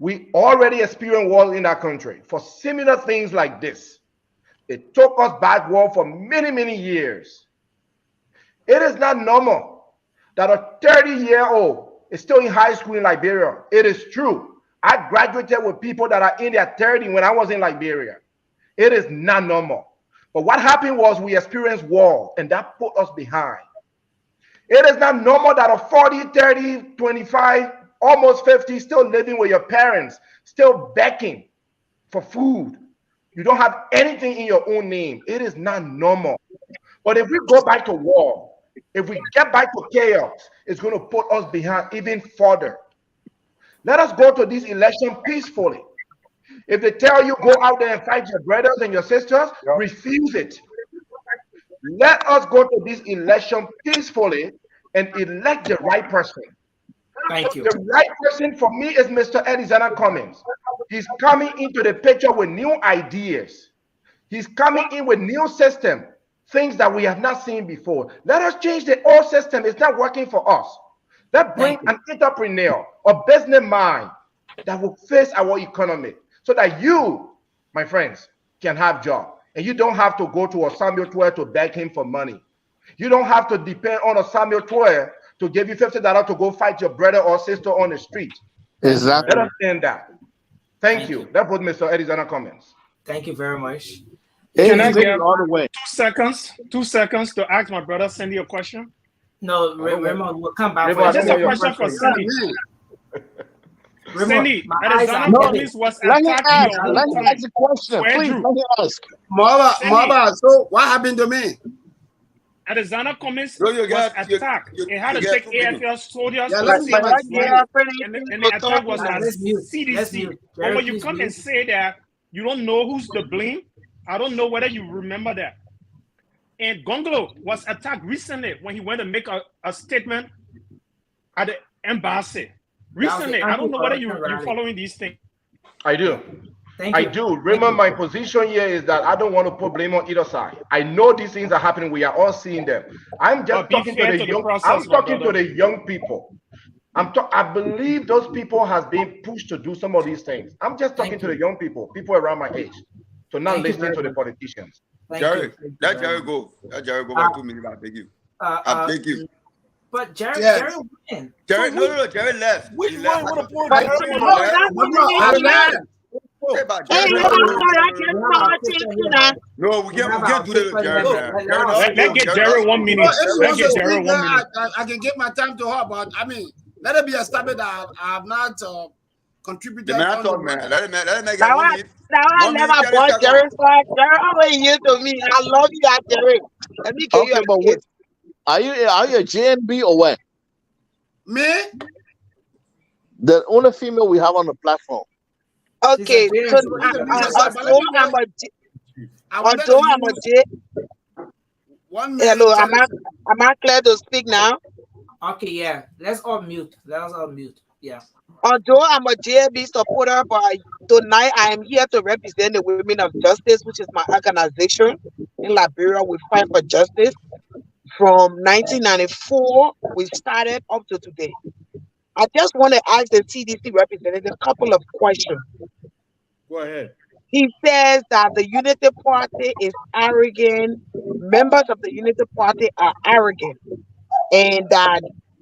We already experienced wars in our country for similar things like this. It took us backward for many, many years. It is not normal that a 30-year-old is still in high school in Liberia. It is true. I graduated with people that are in their 30s when I was in Liberia. It is not normal. But what happened was we experienced war, and that put us behind. It is not normal that a 40, 30, 25, almost 50 still living with your parents, still begging for food. You don't have anything in your own name. It is not normal. But if we go back to war, if we get back to chaos, it's going to put us behind even further. Let us go to this election peacefully. If they tell you go out there and fight your brothers and your sisters, refuse it. Let us go to this election peacefully and elect the right person. Thank you. The right person for me is Mr. Alexander Cummings. He's coming into the picture with new ideas. He's coming in with new system, things that we have not seen before. Let us change the old system. It's not working for us. Let's bring an entrepreneur or business mind that will face our economy so that you, my friends, can have job. And you don't have to go to a Samuel Twer to beg him for money. You don't have to depend on a Samuel Twer to give you $50 to go fight your brother or sister on the street. Exactly. Let us end that. Thank you. That was Mr. Arizona comments. Thank you very much. Can I get all the way. 2 seconds to ask my brother Cindy a question? No, Raymond, we'll come back. Raymond, Just a question for Cindy. Cindy, Arizona Cummings was Let me attacked ask. your Let me hometown. ask a question. Please, Andrew. let me ask. Mama, so what happened to me? Arizona Cummings No, you was got- attacked. you- It had you to got take two people. AFL soldiers Yeah, to let me save get his my- life. And the attack was at Let's mute. Let's CDC. mute. But Jerry, when you please come mute. and say that you don't know who's to blame, I don't know whether you remember that. And Gongolo was attacked recently when he went to make a statement at the embassy. Recently, I don't know whether you're following these things. I do. Thank I you. do. Remember, my position here is that I don't want to put blame on either side. I know these things are happening. We are all seeing them. I'm just Be talking to fair the to the young. process, I'm my talking to brother. the young people. I believe those people has been pushed to do some of these things. I'm just talking to the young people around my age, to not Thank you listening very to the much. politicians. Thank Jerry, you. Thank you let very Jerry much. go. Let Jerry go for 2 minutes. I beg you. I beg you. But Jerry, Yes. Jerry win. Jerry, no, Jerry left. Which He one left. would have pulled But- Jerry? He No, left. that's what Mama, we I need. left. Say about Hey, Jerry. I'm sorry, I just saw it here. No, we can't do this with Jerry, man. Jerry, Let get Jerry, Jerry 1 No, minute. if she Let wants get to Jerry speak, 1 minute. I can give my time to her, but I mean, let it be established that I have not contributed. The man on talk, the- man. Let him get Now 1 I, minute. now I 1 minute, never 30 bought Jerry seconds. stock. Jerry always here to me. I love you, that Jerry. Let me give you Okay, a but kiss. are you a JNB or what? Me? The only female we have on the platform. Okay, She's a so James. although I'm a J, 1 minute. hello, am I clear to speak now? Okay, yeah. Let's all mute. Let us all mute. Yeah. Although I'm a JB supporter, but tonight I am here to represent the Women of Justice, which is my organization in Liberia. We fight for justice. From 1994, we started up to today. I just want to ask the CDC representative a couple of questions. Go ahead. He says that the Unity Party is arrogant. Members of the Unity Party are arrogant. And that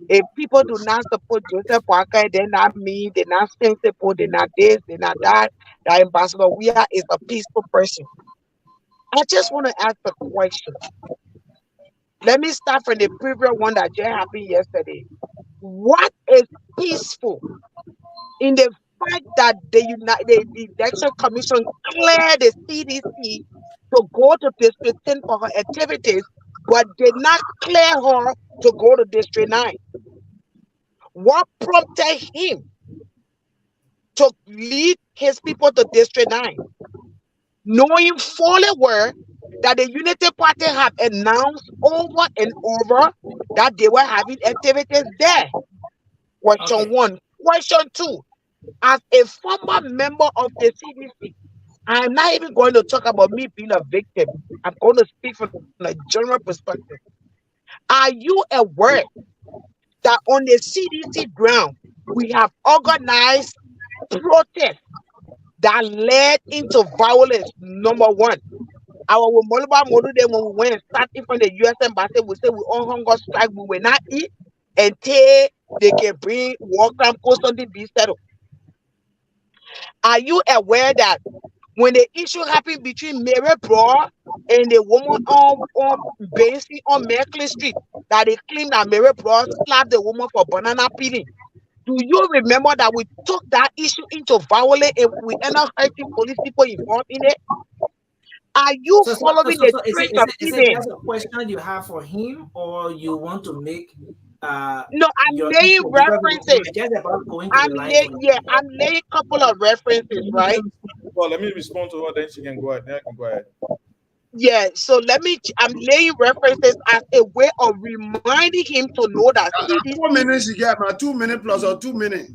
if people do not support Joseph Parker, they're not me, they're not sensible, they're not this, they're not that. That Ambassador Weah is a peaceful person. I just want to ask a question. Let me start from the previous one that just happened yesterday. What is peaceful in the fact that the Election Commission cleared the CDC to go to District 10 for her activities, but did not clear her to go to District 9? What prompted him to lead his people to District 9? Knowing fully well that the Unity Party have announced over and over that they were having activities there. Question one. Question two. As a former member of the CDC, I'm not even going to talk about me being a victim. I'm going to speak from a general perspective. Are you aware that on the CDC ground, we have organized protests that led into violence? Number one, our Moluba Modu, then when we went and started from the US Embassy, we said we on hunger strike, we will not eat until they can bring war crime cause something be settled. Are you aware that when the issue happened between Mary Broad and the woman on Basie on Merkley Street, that they claimed that Mary Broad slapped the woman for banana peeling? Do you remember that we took that issue into violence and we ended up hurting police people involved in it? Are you following the trace of Is it events? just a question you have for him, or you want to make No, I'm your laying issue, because we references. were just about going to the line for I'm laying a couple of references, right? Well, let me respond to her, then she can go ahead. Then I can go ahead. Yeah, so I'm laying references as a way of reminding him to know that 4 minutes you get, man. 2 minutes plus or 2 minutes.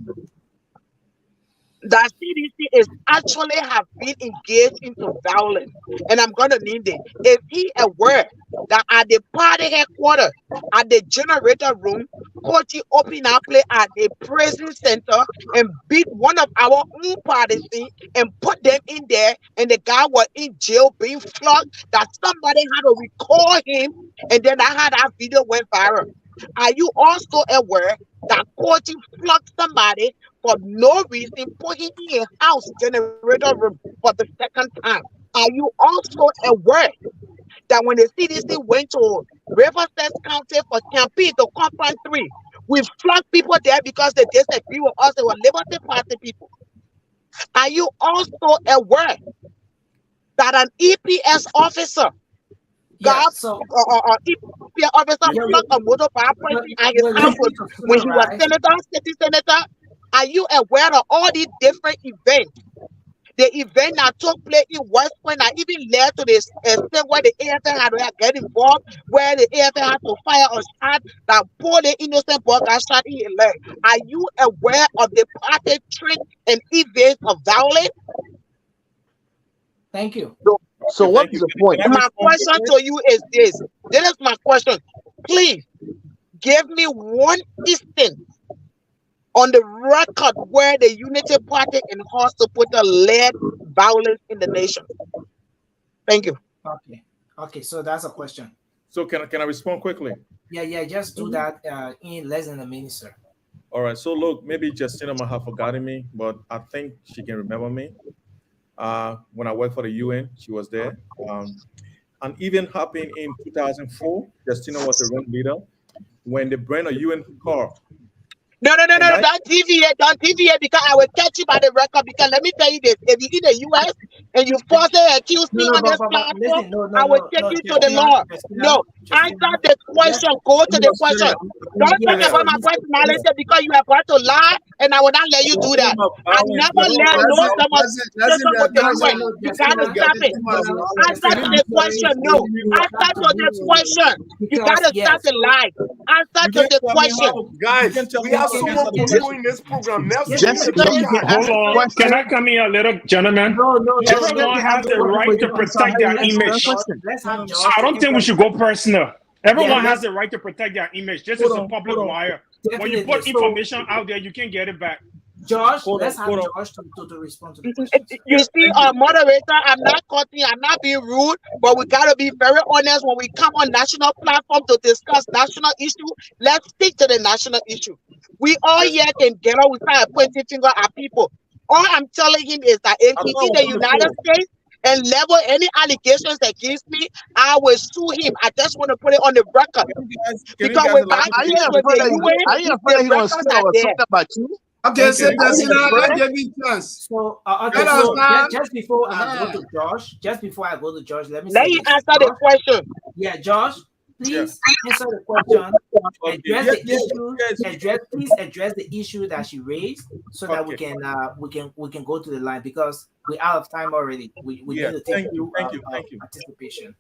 That CDC is actually have been engaged into violence. And I'm gonna need it. Is he aware that at the party headquarters, at the generator room, Coachy opened up play at the prison center and beat one of our own parties in and put them in there, and the guy was in jail being flogged, that somebody had to record him, and then that video went viral. Are you also aware that Coachy flogged somebody for no reason, put him in a house generator room for the second time? Are you also aware that when the CDC went to Riverside County for campaign to Conference 3, we flogged people there because they disagree with us? They were Liberty Party people. Are you also aware that an EPS officer got EPS officer flogged a motorbike person at his house when he was city senator? Are you aware of all these different events? The event that took place in West Point that even led to this extent where the AFL had to get involved, where the AFL had to fire a shot that poor the innocent boy got shot in his leg. Are you aware of the party trick and events of violence? Thank you. So what is the point? My question to you is this. This is my question. Please give me one instance on the record where the Unity Party in Horse-Supporter led violence in the nation. Thank you. Okay, so that's a question. So can I respond quickly? Yeah, just do that in less than a minute, sir. All right. So look, maybe Justina might have forgotten me, but I think she can remember me. When I worked for the UN, she was there. An event happened in 2004. Justina was a run leader when they brought a UN car. No, don't deviate, because I will catch you by the record. Because let me tell you this: if you're in the US and you falsely accuse me on this platform, I will take you to the law. No, answer the question. Go to the question. Don't talk about my personality because you are about to lie, and I will not let you do that. I never let no demonstration with the UN. You gotta stop it. Answer to the question. No, answer to the question. You gotta stop the lie. Answer to the question. Guys, we have so much people in this program. Hold on. Can I come here, little gentleman? Everyone has the right to protect their image. I don't think we should go personal. Everyone has the right to protect their image. This is a public wire. When you put information out there, you can't get it back. Josh, let's have Josh to respond to the question. You see, moderator, I'm not cutting, I'm not being rude, but we gotta be very honest when we come on national platform to discuss national issue. Let's stick to the national issue. We all here can get on, we start pointing finger at people. All I'm telling him is that if he's in the United States and level any allegations against me, I will sue him. I just want to put it on the record. Because with my case with the UN, the records are there. Okay, so let's give you a chance. So, just before I go to Josh, let me you answer the question. Yeah, Josh, please answer the question. Address the issue that she raised, so that we can go to the line, because we're out of time already. We need to take participation.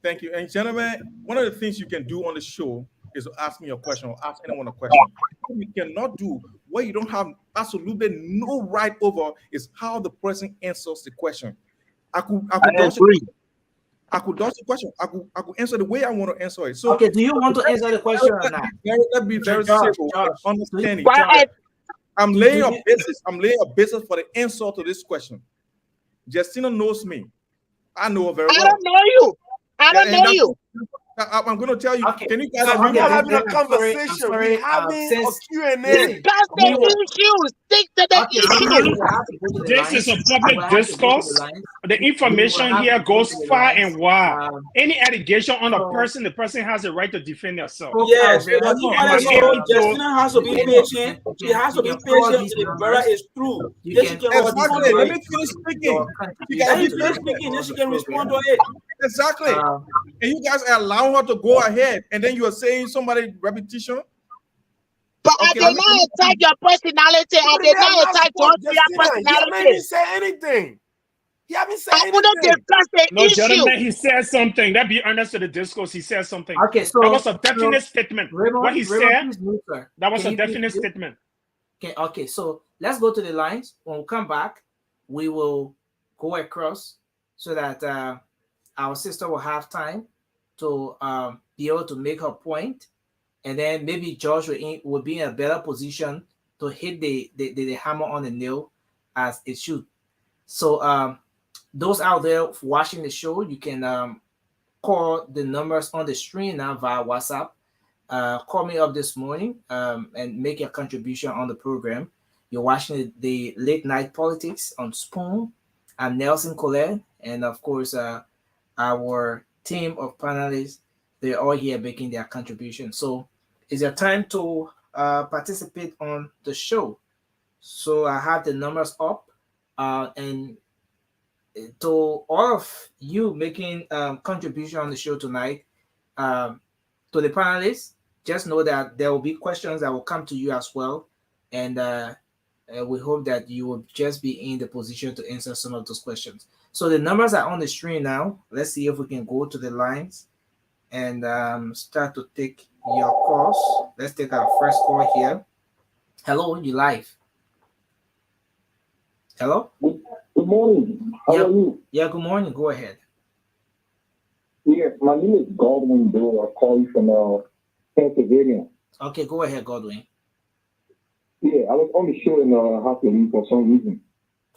Thank you. And gentlemen, one of the things you can do on the show is to ask me a question or ask anyone a question. What you cannot do, what you don't have absolutely no right over, is how the person answers the question. I could I dodge the agree. I could dodge the question. I could answer the way I want to answer it. So Okay, do you want to answer the question or not? let's be very Josh, civil Josh, and understanding. But I'm laying do a you- basis. I'm laying a basis for the answer to this question. Justina knows me. I know her very I well. don't know you. I don't know you. I'm going to tell you. Okay, Can you guys so agree okay, We're not with having me? a I'm conversation. sorry, We're having a since Q&A. listen, Discuss we the will. issues. Stick to the Okay, we issue. will have to go to the This lines. is a We public will have to go to discourse. the lines. The We will information have here to go goes to the far lines. and wide. Any allegation on a So, the person has a right to defend themselves. Yes, Calvin, but No, equally no, so, no. Justina has to be patient. She has to you be can call patient these till the brother numbers. is through. You Then she can can call these respond to Exactly. Let it. me numbers. finish Your speaking. You contribution guys Let be me to finish the speaking, then on she the can respond program. to it. exactly. Uh, And you guys are allowing her to go ahead, and then you are saying somebody repetition. But I Okay, did let me not attack your personality. I But the did guy not not attack supposed Georgia's Justina. He haven't personality. even said anything. He haven't said I want to anything. discuss the No, issue. gentlemen, he said something. That be honest to the discourse. He said something. okay, That so was a definite statement. What he Raymond, said, please mute, sir. that was Can a you please definite mute? statement. Okay, so let's go to the lines. When we come back, we will go across so that our sister will have time to be able to make her point, and then maybe George will be in a better position to hit the hammer on the nail as it should. So those out there watching the show, you can call the numbers on the screen now via WhatsApp. Call me up this morning and make your contribution on the program. You're watching the late night politics on Spoon. I'm Nelson Colette, and of course, our team of panelists. They're all here making their contribution. So it's your time to participate on the show. So I have the numbers up, and to all of you making contribution on the show tonight, to the panelists, just know that there will be questions that will come to you as well, and we hope that you will just be in the position to answer some of those questions. So the numbers are on the screen now. Let's see if we can go to the lines and start to take your calls. Let's take our first call here. Hello, you live. Hello? Good morning. How are you? Yeah, good morning. Go ahead. Yes, my name is Godwin Bill. I call you from Pennsylvania. Okay, go ahead, Godwin. Yeah, I was on the show and had to leave for some reason.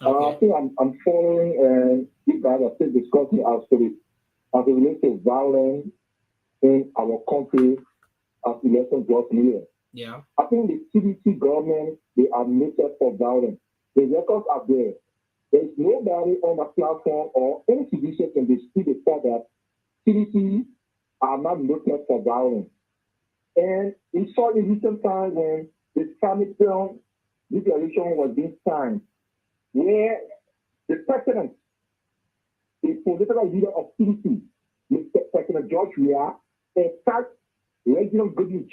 I think I'm following and you guys are still discussing as it relates to violence in our country as election draws near. Yeah. I think the CDC government, they are noted for violence. The records are there. There's nobody on the platform or any physician can dispute the fact that CDC are not noted for violence. And we saw in recent times when the summit film declaration was being signed, where the president, the political leader of CDC, Mr. President George Weah, attacked Reginald Goodrich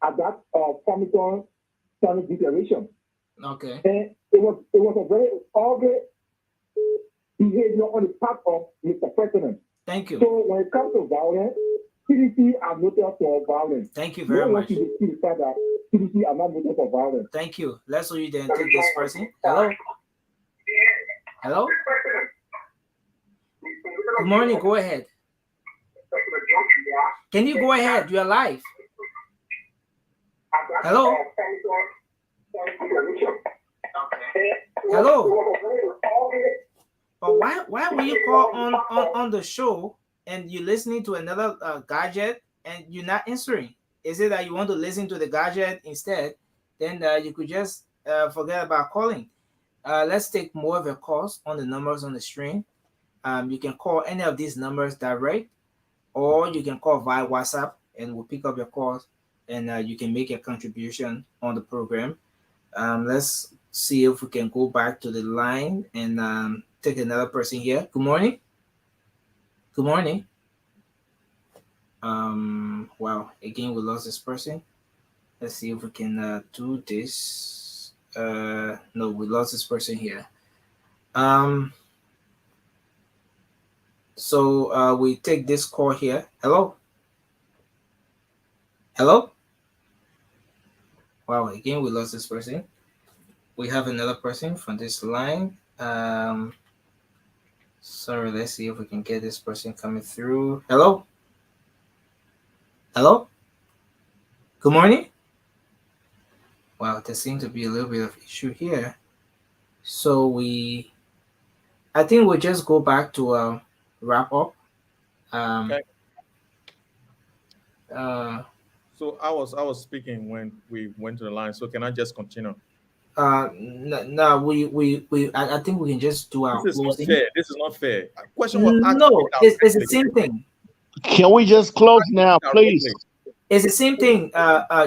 at that Farmington summit declaration. Okay. And it was a very ugly behavior on the part of Mr. President. Thank you. So when it comes to violence, CDC are noted for violence. Thank you very much. CDC are not noted for violence. Thank you. Let's you then take this person. Hello? Hello? Good morning. Go ahead. Can you go ahead? You are live. Hello? Hello? But why will you call on the show and you're listening to another gadget and you're not answering? Is it that you want to listen to the gadget instead? Then you could just forget about calling. Let's take more of your calls on the numbers on the screen. You can call any of these numbers direct, or you can call via WhatsApp and we'll pick up your calls and you can make a contribution on the program. Let's see if we can go back to the line and take another person here. Good morning. Good morning. Wow, again we lost this person. Let's see if we can do this. No, we lost this person here. So we take this call here. Hello. Hello. Wow, again we lost this person. We have another person from this line. Sorry, let's see if we can get this person coming through. Hello? Hello? Good morning? Wow, there seems to be a little bit of issue here. So I think we'll just go back to wrap up. Okay. Uh, So I was speaking when we went to the line. So can I just continue? no, I think we can just do our This is not closing. fair. This is not fair. A question was asked No, it's the directly. same thing. Can we just close now, please? It's the same thing,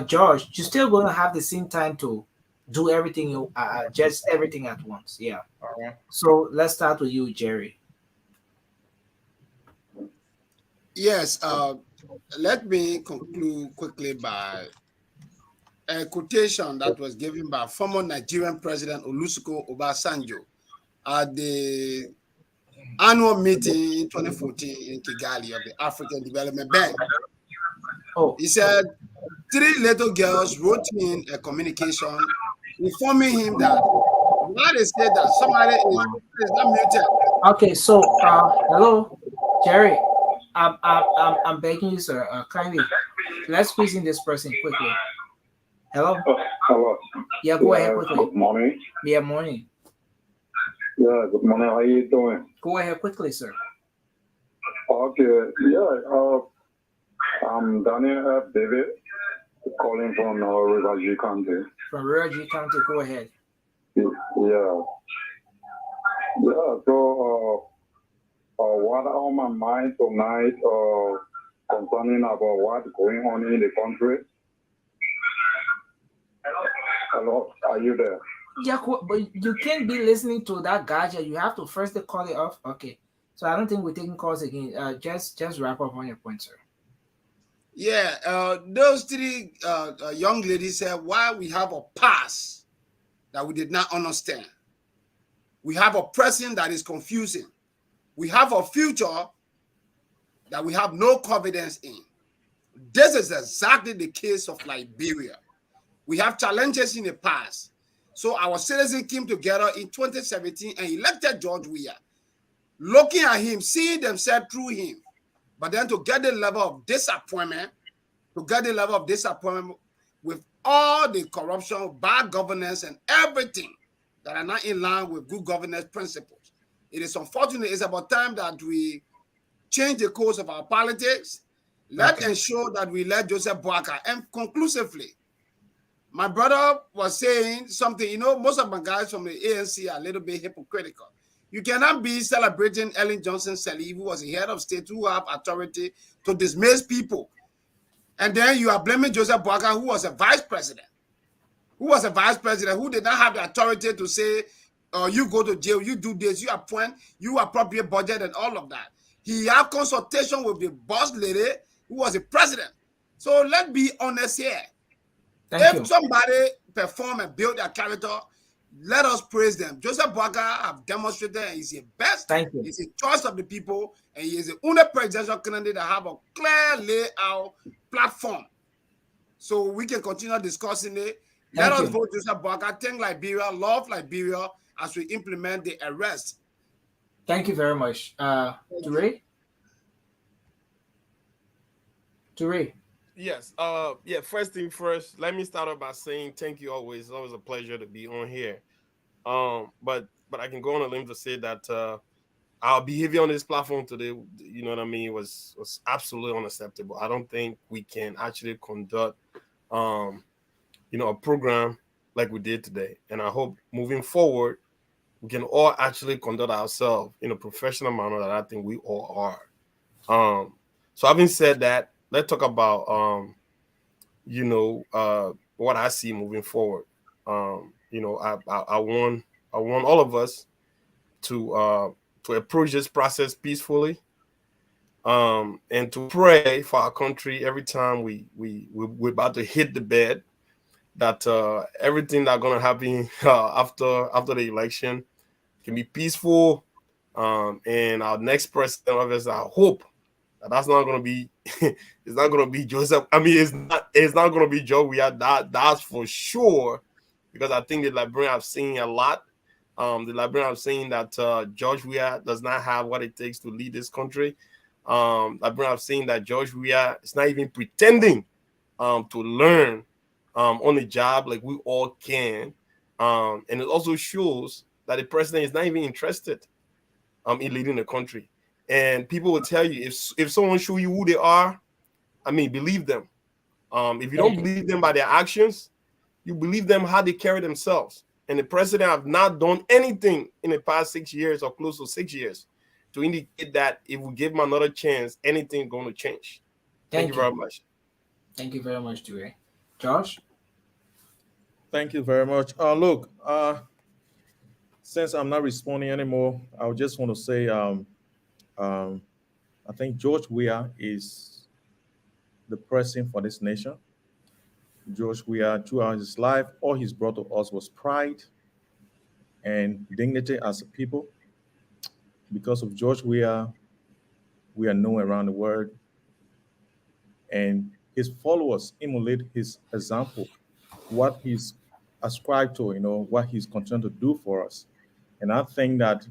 George. You're still going to have the same time to do everything just everything at once. Yeah. All right. So let's start with you, Jerry. Yes, let me conclude quickly by a quotation that was given by former Nigerian President Olusegun Obasanjo at the annual meeting in 2014 in Kigali of the African Development Bank. Oh. He said 3 little girls wrote in a communication informing him that why they said that somebody is not muted. Okay, so hello, Jerry. I'm begging you, sir. Kindly, let's squeeze in this person quickly. Hello. Hello. Yeah, go ahead quickly. Good morning. Yeah, morning. Yeah, good morning. How you doing? Go ahead quickly, sir. Okay. Yeah. I'm Daniel F. David, calling from River County. From River County, go ahead. Yeah. Yeah. So, what on my mind tonight concerning about what's going on in the country? Hello, are you there? Yeah, but you can't be listening to that gadget. You have to first call it off. Okay. So I don't think we're taking calls again. Just wrap up on your point, sir. Yeah, those 3 young ladies said why we have a past that we did not understand. We have a present that is confusing. We have a future that we have no confidence in. This is exactly the case of Liberia. We have challenges in the past. So our citizens came together in 2017 and elected George Weah, looking at him, seeing themselves through him. But then to get the level of disappointment, with all the corruption, bad governance, and everything that are not in line with good governance principles. It is unfortunate. It's about time that we change the course of our politics. Let's ensure that we let Joseph Boakai. And conclusively, my brother was saying something, most of my guys from the ANC are a little bit hypocritical. You cannot be celebrating Ellen Johnson Sirleaf, who was the head of state, who have authority to dismiss people. And then you are blaming Joseph Boakai, who was a vice president, who did not have the authority to say, you go to jail, you do this, you appoint, you appropriate budget and all of that. He had consultation with the boss lady, who was the president. So let's be honest here. If somebody perform and build their character, let us praise them. Joseph Boakai have demonstrated he's the best. He's the choice of the people, and he is the only presidential candidate that have a clear layout platform. So we can continue discussing it. Let us vote Joseph Boakai. Thank Liberia, love Liberia as we implement the arrest. Thank you very much. Toure? Yes. Yeah. First thing first, let me start off by saying thank you always. It's always a pleasure to be on here. But I can go on a limb to say that our behavior on this platform today, you know what I mean, was absolutely unacceptable. I don't think we can actually conduct, a program like we did today. And I hope moving forward, we can all actually conduct ourselves in a professional manner that I think we all are. So having said that, let's talk about, what I see moving forward. I want all of us to approach this process peacefully, and to pray for our country every time we're about to hit the bed, that everything that's going to happen after the election can be peaceful, and our next president, obviously, I hope that's not going to be it's not going to be Joseph. I mean, it's not going to be Joe. That's for sure, because I think the Liberians have seen a lot The Liberian are saying that George Weah does not have what it takes to lead this country. Liberian are saying that George Weah is not even pretending to learn on the job like we all can. And it also shows that the president is not even interested in leading the country. And people will tell you, if someone show you who they are, I mean, believe them. If you don't believe them by their actions, you believe them how they carry themselves. And the president have not done anything in the past 6 years or close to 6 years to indicate that if we give him another chance, anything going to change. Thank you very much. Thank you very much, Dewey. Josh? Thank you very much. Look, since I'm not responding anymore, I just want to say I think George Weah is the president for this nation. George Weah, throughout his life, all he's brought to us was pride and dignity as a people. Because of George Weah, we are known around the world. And his followers emulate his example, what he's ascribed to, what he's continuing to do for us. And I think that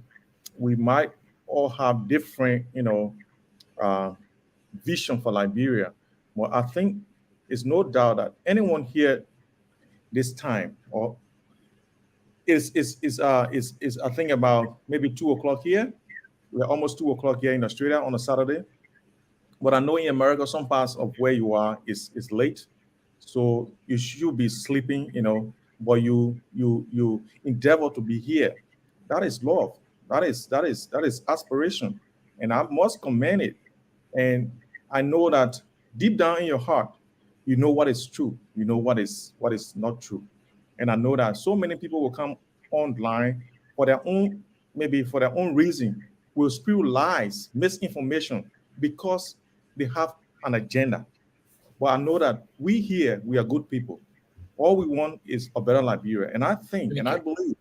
we might all have different, vision for Liberia. But I think it's no doubt that anyone here this time, or is I think about maybe 2 o'clock here. We're almost 2 o'clock here in Australia on a Saturday. But I know in America, some parts of where you are is late. So you should be sleeping, but you endeavor to be here. That is love. That is aspiration. And I must commend it. And I know that deep down in your heart, you know what is true. You know what is not true. And I know that so many people will come online for their own, maybe for their own reason, will spew lies, misinformation, because they have an agenda. But I know that we are good people. All we want is a better Liberia. And I think, and I believe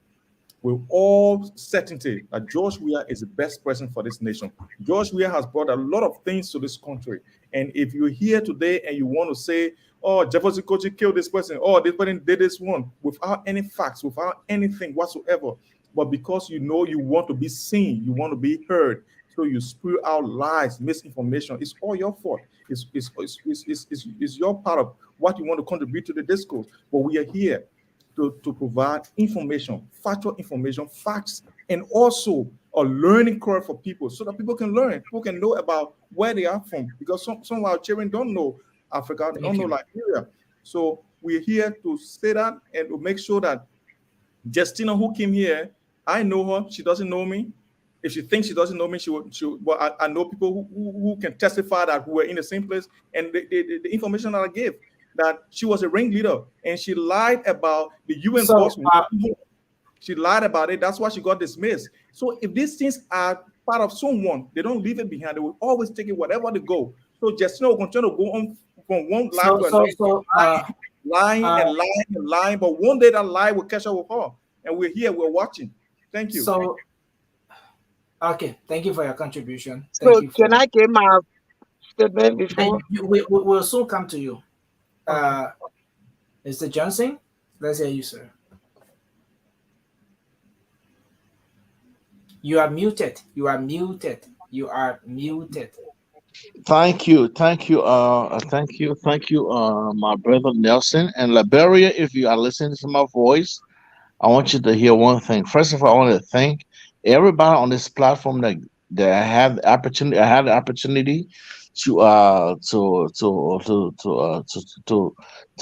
with all certainty that George Weah is the best person for this nation. George Weah has brought a lot of things to this country. And if you're here today and you want to say, oh, Jefferson Kochi killed this person, oh, this person did this one, without any facts, without anything whatsoever, but because you know you want to be seen, you want to be heard, so you spew out lies, misinformation, it's all your fault. It's your part of what you want to contribute to the discourse. But we are here to provide information, factual information, facts, and also a learning curve for people so that people can learn, people can know about where they are from. Because some of our children don't know Africa, don't know Liberia. So we're here to say that and to make sure that Justina, who came here, I know her, she doesn't know me. If she thinks she doesn't know me, but I know people who can testify that who were in the same place. And the information that I gave, that she was a ringleader and she lied about the UN boss. She lied about it. That's why she got dismissed. So if these things are part of someone, they don't leave it behind. They will always take it wherever they go. So Justina will continue to go on from one lie to another, lying and lying and lying. But one day that lie will catch up with her. And we're here, we're watching. Thank you. So, okay, thank you for your contribution. So can I give my statement before? We'll soon come to you. Mr. Johnson, let's hear you, sir. You are muted. You are muted. You are muted. Thank you, my brother Nelson and Liberia. If you are listening to my voice, I want you to hear one thing. First of all, I want to thank everybody on this platform that I had the opportunity. I had the opportunity to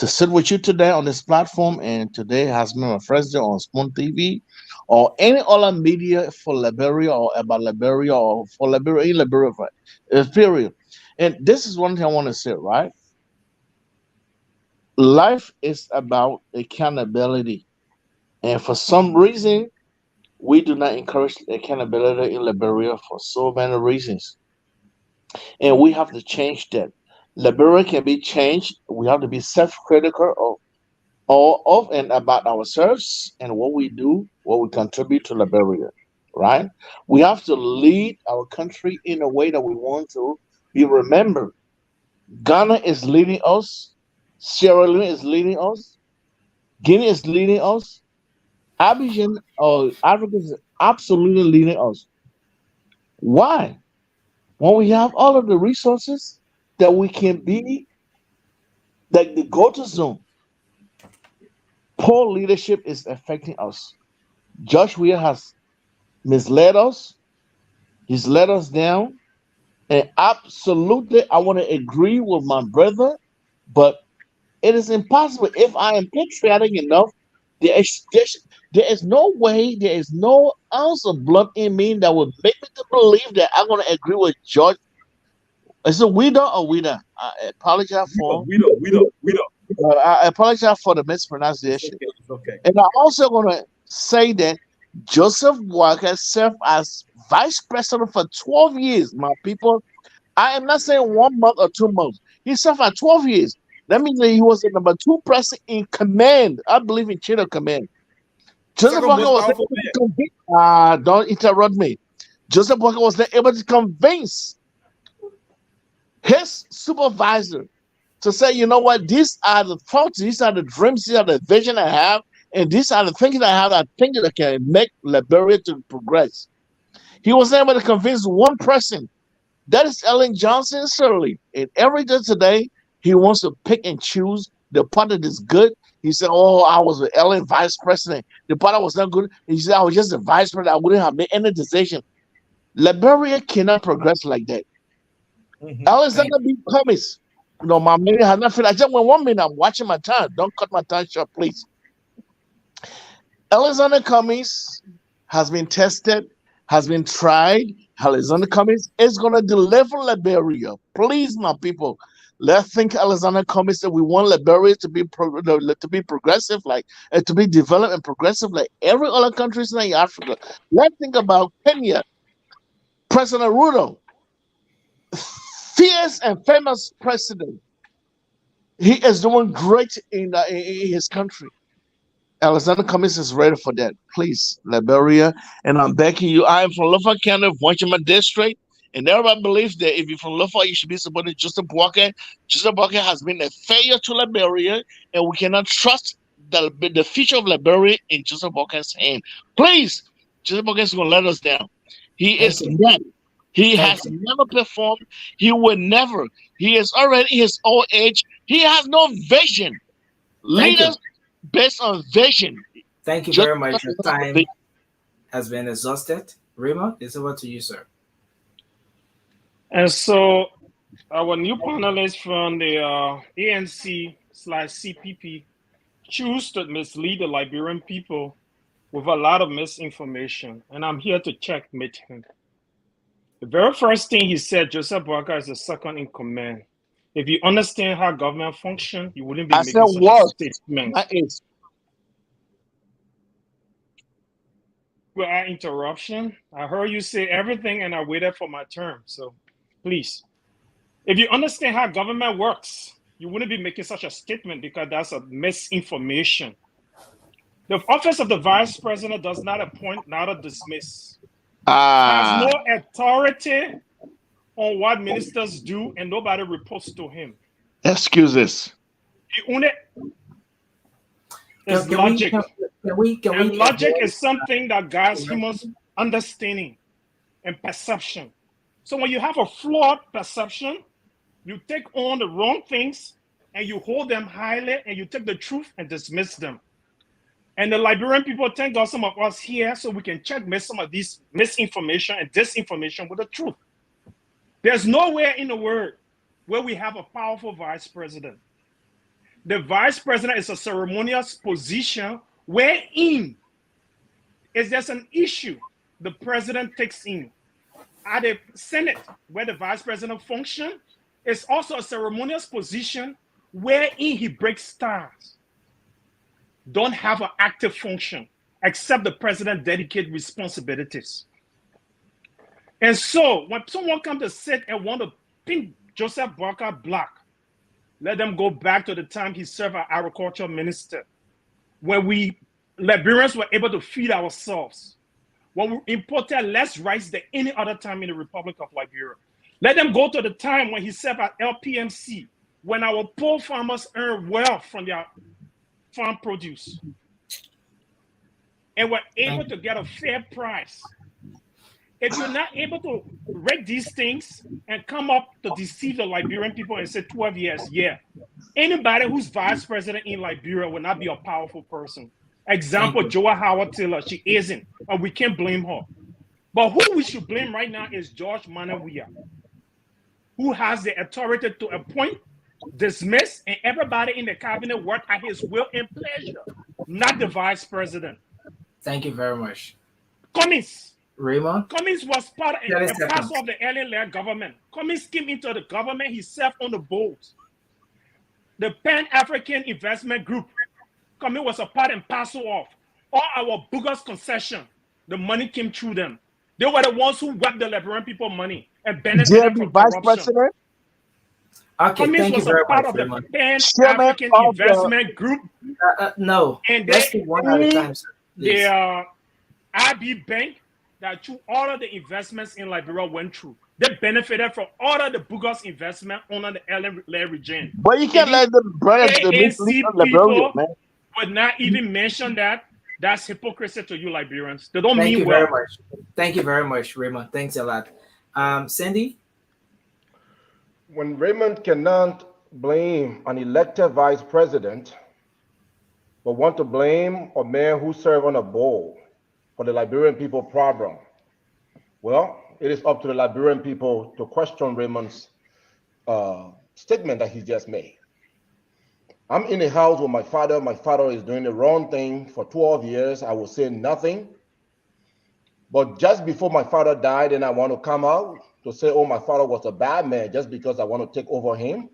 sit with you today on this platform, and today has been my first day on Spoon TV or any other media for Liberia or about Liberia or for Liberia in Liberia, period. And this is one thing I want to say, right? Life is about accountability, and for some reason, we do not encourage accountability in Liberia for so many reasons. And we have to change that. Liberia can be changed. We have to be self-critical of all of and about ourselves and what we do, what we contribute to Liberia, right? We have to lead our country in a way that we want to be remembered. Ghana is leading us. Sierra Leone is leading us. Guinea is leading us. Aboriginal or Africans is absolutely leading us. Why? When we have all of the resources that we can be like the go-to zone, poor leadership is affecting us. Josh Weir has misled us. He's let us down. And absolutely, I want to agree with my brother, but it is impossible. If I am patriotic enough, there is no way, there is no ounce of blood in me that would make me to believe that I'm going to agree with George. Is it Weeder or Weeder? I apologize for. Widow. I apologize for the mispronunciation. It's okay. And I'm also going to say that Joseph Walker served as vice president for 12 years, my people. I am not saying 1 month or 2 months. He served for 12 years. That means that he was the number 2 president in command. I believe in chain of command. Joseph Second Walker most was powerful able to convince. Don't interrupt me. Joseph Walker was not able to convince his supervisor to say, you know what, these are the thoughts, these are the dreams, these are the vision I have, and these are the things I have. I think that can make Liberia to progress. He was able to convince one person. That is Ellen Johnson Shirley. And every day today, he wants to pick and choose the part that is good. He said, oh, I was with Ellen vice president. The part that was not good. He said, I was just the vice president. I wouldn't have made any decision. Liberia cannot progress like that. Ellen's not going to be promised. You know, my minute has not finished. I just went 1 minute. I'm watching my time. Don't cut my time short, please. Alexander Cummings has been tested, has been tried. Alexander Cummings is going to deliver Liberia. Please, my people, let's think Alexander Cummings that we want Liberia to be progressive, like to be developed and progressive, like every other countries in Africa. Let's think about Kenya, President Ruto, fierce and famous president. He is doing great in his country. Alexander Cummings is ready for that. Please, Liberia. And I'm begging you. I am from Luffa County, Wachima District. And everybody believes that if you're from Luffa, you should be supporting Joseph Walker. Joseph Walker has been a failure to Liberia, and we cannot trust the future of Liberia in Joseph Walker's hand. Please, Joseph Walker is going to let us down. He is not. He has never performed. He will never. He is already in his old age. He has no vision. Leaders based on vision. Thank you very much. Your time has been exhausted. Rima, it's over to you, sir. And so our new panelists from the ANC/CPP choose to mislead the Liberian people with a lot of misinformation. And I'm here to checkmate him. The very first thing he said, Joseph Boakai is the second in command. If you understand how government functions, you wouldn't be making such a statement. That is. Without interruption, I heard you say everything and I waited for my turn. So please, if you understand how government works, you wouldn't be making such a statement because that's a misinformation. The office of the vice president does not appoint, neither dismiss. Has no authority on what ministers do, and nobody reports to him. Excuses. The only is logic. And logic is something that guides human understanding and perception. So when you have a flawed perception, you take on the wrong things and you hold them highly, and you take the truth and dismiss them. And the Liberian people, thank God some of us here so we can checkmate some of these misinformation and disinformation with the truth. There's nowhere in the world where we have a powerful vice president. The vice president is a ceremonious position wherein if there's an issue, the president takes in. At the Senate, where the vice president functions, it's also a ceremonious position wherein he breaks ties. Don't have an active function, except the president dedicate responsibilities. And so when someone comes to sit and want to pin Joseph Boakai black, let them go back to the time he served as agriculture minister, when we Liberians were able to feed ourselves, when we imported less rice than any other time in the Republic of Liberia. Let them go to the time when he served at LPMC, when our poor farmers earned wealth from their farm produce. and were able to get a fair price. If you're not able to rate these things and come up to deceive the Liberian people and say 12 years, yeah, anybody who's vice president in Liberia will not be a powerful person. Example, Joa Howard Taylor, she isn't, and we can't blame her. But who we should blame right now is George Manawia, who has the authority to appoint, dismiss, and everybody in the cabinet work at his will and pleasure, not the vice president. Thank you very much. Cummings. Raymond? Cummings was part and parcel of the alien-led government. Cummings came into the government, he served on the board. The Pan-African Investment Group, Cummings was a part and parcel of. All our bogus concession, the money came through them. They were the ones who wiped the Liberian people money and benefited from vice corruption. president? Okay, Cummings thank you was very a part much, of the Raymond. Pan-African Investment Group. No, And let's do one at a time, sir. The IB Bank that through all of the investments in Liberia went through. They benefited from all of the bogus investment under the alien-led regime. But you can't let them brother the ANC Liberia, people man. would not even mention that. That's hypocrisy to you Liberians. They don't Thank mean you well. very much. Thank you very much, Raymond. Thanks a lot. Sandy? When Raymond cannot blame an elected vice president, but want to blame a man who served on a board for the Liberian people problem, well, it is up to the Liberian people to question Raymond's statement that he just made. I'm in a house with my father. My father is doing the wrong thing for 12 years. I will say nothing. But just before my father died, and I want to come out to say, oh, my father was a bad man just because I want to take over him,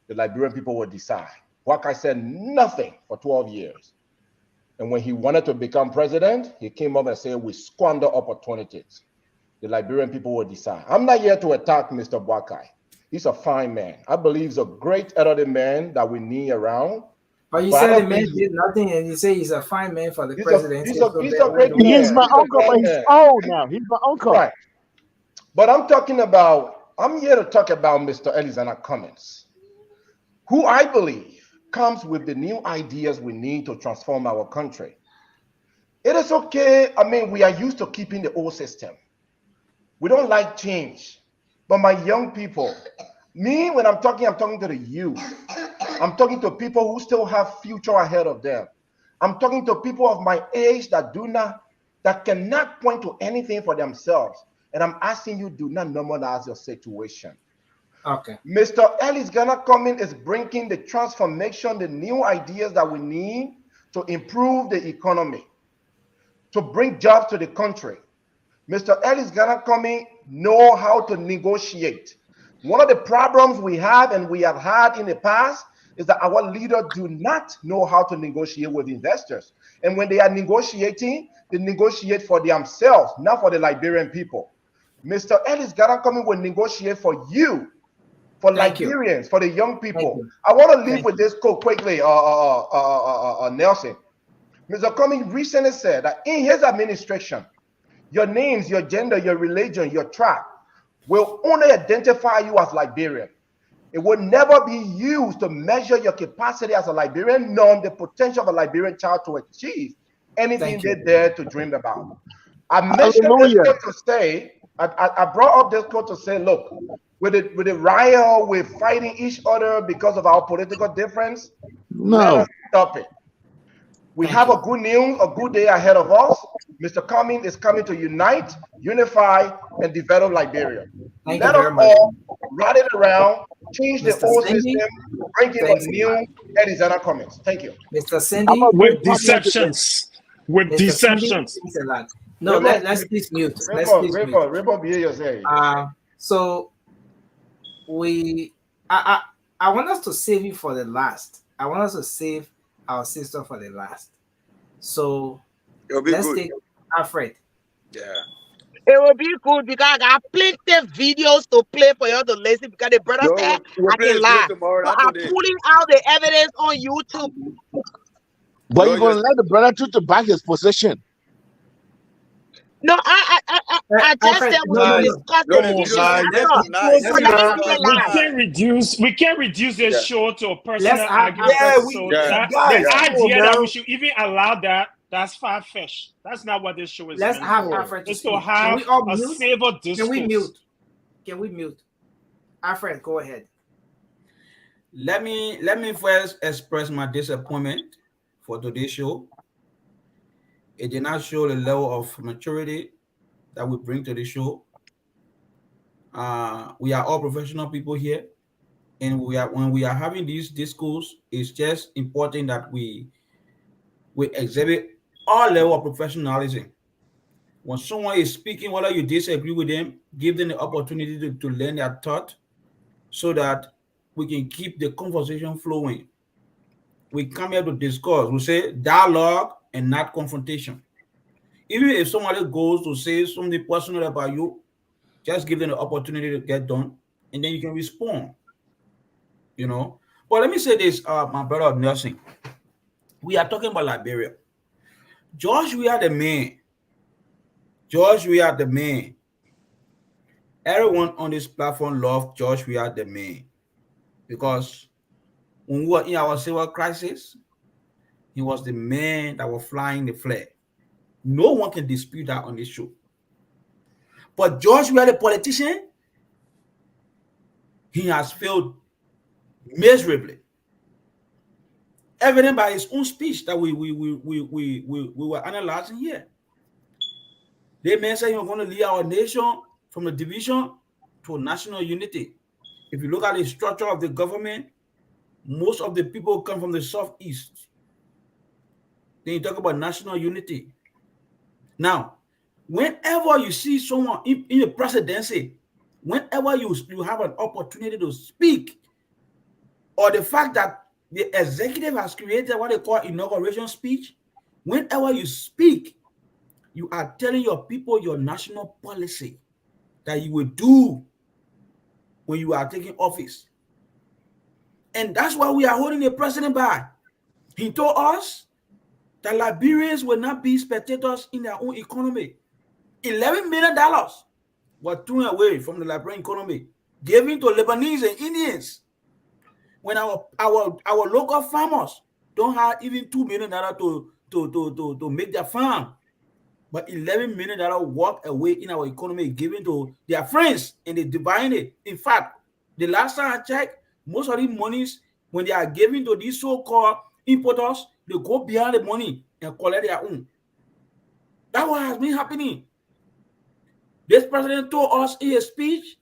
the Liberian people will decide. Wakai said nothing for 12 years. And when he wanted to become president, he came up and said, we squander opportunities. The Liberian people will decide. I'm not here to attack Mr. Wakai. He's a fine man. I believe he's a great elderly man that we need around. But you said the man did nothing, and you say he's a fine man for the presidency. He's a great man. He's my uncle, but he's old now. He's my uncle. Right. But I'm here to talk about Mr. Alexander Cummings, who I believe comes with the new ideas we need to transform our country. It is okay. I mean, we are used to keeping the old system. We don't like change. But my young people, when I'm talking to the youth. I'm talking to people who still have future ahead of them. I'm talking to people of my age that cannot point to anything for themselves. And I'm asking you, do not normalize your situation. Okay. Mr. Ellis Ghana Cummings is bringing the transformation, the new ideas that we need to improve the economy, to bring jobs to the country. Mr. Ellis Ghana Cummings know how to negotiate. One of the problems we have and we have had in the past is that our leaders do not know how to negotiate with investors. And when they are negotiating, they negotiate for themselves, not for the Liberian people. Mr. Ellis Ghana Cummings will negotiate for you, for Liberians, for the young people. I want to leave with this quote quickly, Nelson. Mr. Cummings recently said that in his administration, your names, your gender, your religion, your tribe will only identify you as Liberian. It will never be used to measure your capacity as a Liberian, nor the potential of a Liberian child to achieve anything they dare to dream about. I mentioned this quote to say, I brought up this quote to say, look, with the riot, we're fighting each other because of our political difference. No. Let us stop it. We have a good news, a good day ahead of us. Mr. Cummings is coming to unite, unify, and develop Liberia. Let us all ride it around, change the old system, bring in a new Arizona Cummings. Thank you. Mr. Cindy? With deceptions. With Mr. deceptions. Cindy, no, let's please mute. So I want us to save you for the last. I want us to save our sister for the last. So let's take Alfred. Yeah. It will be good because I got plenty of videos to play for you to listen because the brother said I can lie. So I'm pulling out the evidence on YouTube. But you're going to let the brother to back his position. No, I just said we discuss we can't reduce this show to a personal argument. The idea that we should even allow that That's far-fetched. That's not what this show is Let's meant have for. Alfred to It's to speak. Can we have all a mute? civil Can discourse. we mute? Can we mute? Alfred, go ahead. Let me first express my disappointment for today's show. It did not show the level of maturity that we bring to the show. We are all professional people here, and when we are having these discourse, it's just important that we exhibit all level of professionalism. When someone is speaking, whether you disagree with them, give them the opportunity to learn their thought so that we can keep the conversation flowing. We come here to discuss. We say dialogue and not confrontation. Even if somebody goes to say something personal about you, just give them the opportunity to get done, and then you can respond. But let me say this, my brother Nelson. We are talking about Liberia. George, we are the man. George, we are the man. Everyone on this platform loves George, we are the man. Because when we were in our civil crisis, he was the man that was flying the flag. No one can dispute that on this show. But George, we are the politician. He has failed miserably. Evident by his own speech that we were analyzing here. The man said he was going to lead our nation from a division to national unity. If you look at the structure of the government, most of the people come from the southeast. Then you talk about national unity. Now, whenever you see someone in the presidency, whenever you have an opportunity to speak, or the fact that the executive has created what they call inauguration speech, whenever you speak, you are telling your people your national policy that you will do when you are taking office. And that's why we are holding the president back. He told us that Liberians will not be spectators in their own economy. $11 million were thrown away from the Liberian economy, given to Lebanese and Indians. When our local farmers don't have even $2 million to make their farm, but $11 million walk away in our economy given to their friends, and they divide it. In fact, the last time I checked, most of these monies, when they are given to these so-called importers, they go beyond the money and collect their own. That's what has been happening. This president told us in his speech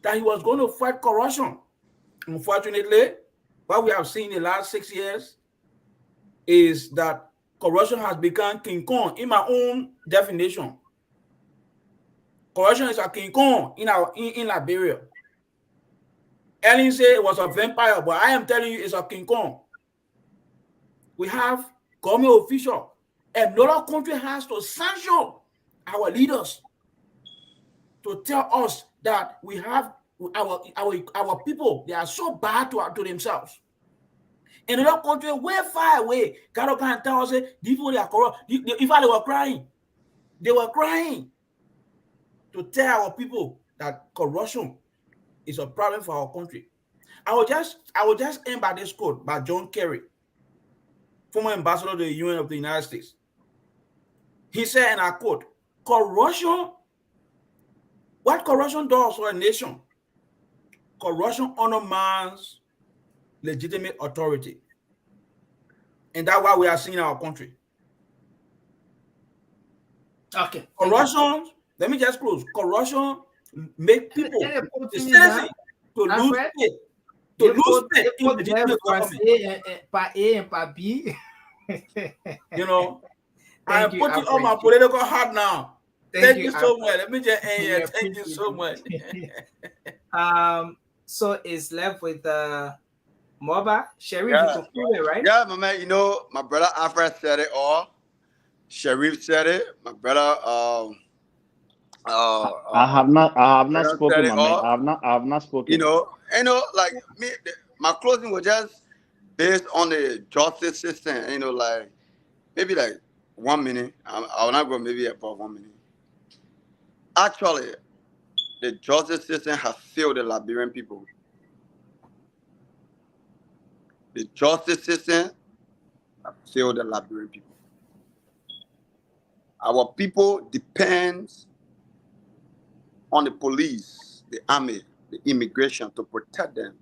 that he was going to fight corruption. Unfortunately, what we have seen in the last 6 years is that corruption has become King Kong. In my own definition, corruption is a King Kong in Liberia. Ellen said it was a vampire, but I am telling you it's a King Kong. We have government officials. Another country has to sanction our leaders to tell us that we have our people, they are so bad to themselves. In another country way far away, God can tell us these people, they are corrupt. In fact, they were crying. They were crying to tell our people that corruption is a problem for our country. I will just end by this quote by John Kerry, former ambassador to the UN of the United States. He said, and I quote, corruption, what corruption does for a nation, corruption undermines legitimate authority. And that's why we are seeing in our country. Okay. Corruption, let me just close. Corruption make people the citizen to lose faith. To lose faith in legitimate government. Part A and part B. I am putting on my political hat now. Thank you so much. Let me just end here. Thank you so much. So it's left with Moba. Sharif, you concluded, right? Yeah, my man, my brother Alfred said it all. Sharif said it. My brother I have not spoken, my man. I have not spoken. Like me, my closing was just based on the justice system. Maybe like 1 minute. I will not go maybe about 1 minute. Actually, the justice system has failed the Liberian people. The justice system has failed the Liberian people. Our people depends on the police, the army, the immigration to protect them.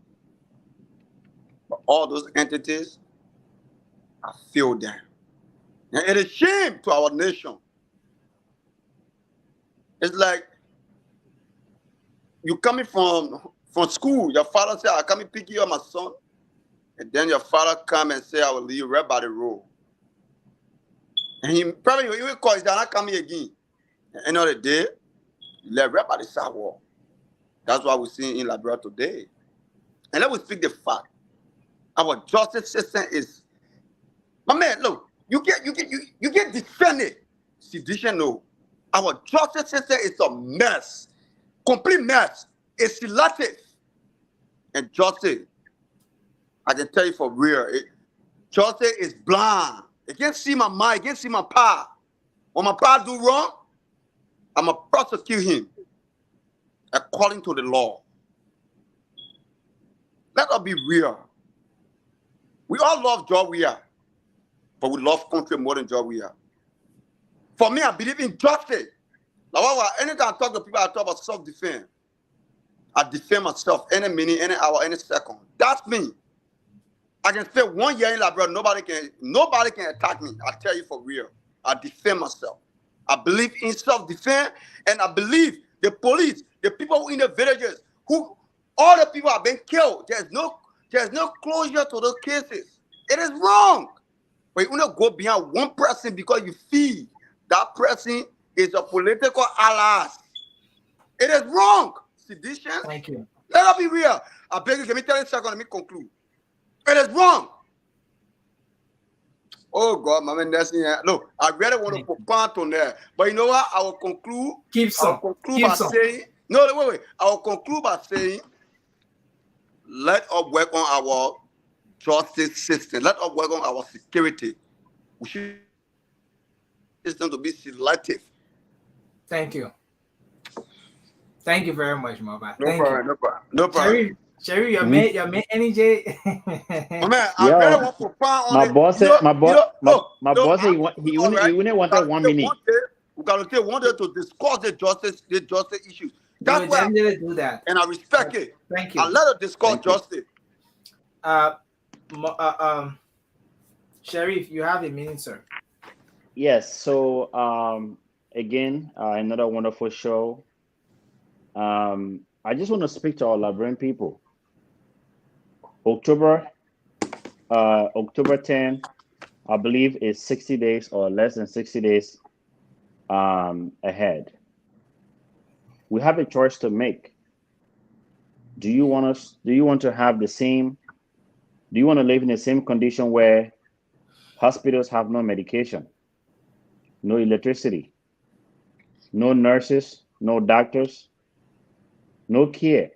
But all those entities have failed them. And it is shame to our nation. It's like you coming from school, your father say, I come and pick you up, my son. And then your father come and say, I will leave right by the road. And he probably will call, he's not coming again. At the end of the day, he left right by the sidewalk. That's what we're seeing in Liberia today. And let me speak the fact. Our justice system is, my man, look, you get defended. Sedition, no. Our justice system is a mess. Complete mess. It's selective. And justice, I can tell you for real, justice is blind. It can't see my mind, it can't see my power. When my power do wrong, I'm going to prosecute him according to the law. Let us be real. We all love Georgia, but we love country more than Georgia. For me, I believe in justice. Like, anytime I talk to people, I talk about self-defense. I defend myself any minute, any hour, any second. That's me. I can stay 1 year in Liberia, nobody can attack me. I tell you for real. I defend myself. I believe in self-defense, and I believe the police, the people in the villages, who all the people have been killed. There's no closure to those cases. It is wrong. But you don't go behind one person because you feel that person is a political ally. It is wrong. Sedition. Thank you. Let us be real. I beg you, give me 30 seconds, let me conclude. It is wrong. Oh God, my man, that's here. Look, I really want to put point on there. But you know what? I will conclude. I will conclude by saying, let us work on our justice system. Let us work on our security. We should system to be selective. Thank you. Thank you very much, Maba. No problem. Sherry, your mate, NJ. Man, I really want to pound on my it. boss said, my boss said he only wanted 1 minute. We got to take 1 day to discuss the justice issues. That's why I do that. And I respect it. Thank you. I let us discuss justice. Sheriff, you have a minute, sir. Yes. So again, another wonderful show. I just want to speak to our Liberian people. October 10, I believe, is 60 days or less than 60 days ahead. We have a choice to make. Do you want to have the same? Do you want to live in the same condition where hospitals have no medication, no electricity, no nurses, no doctors, no care?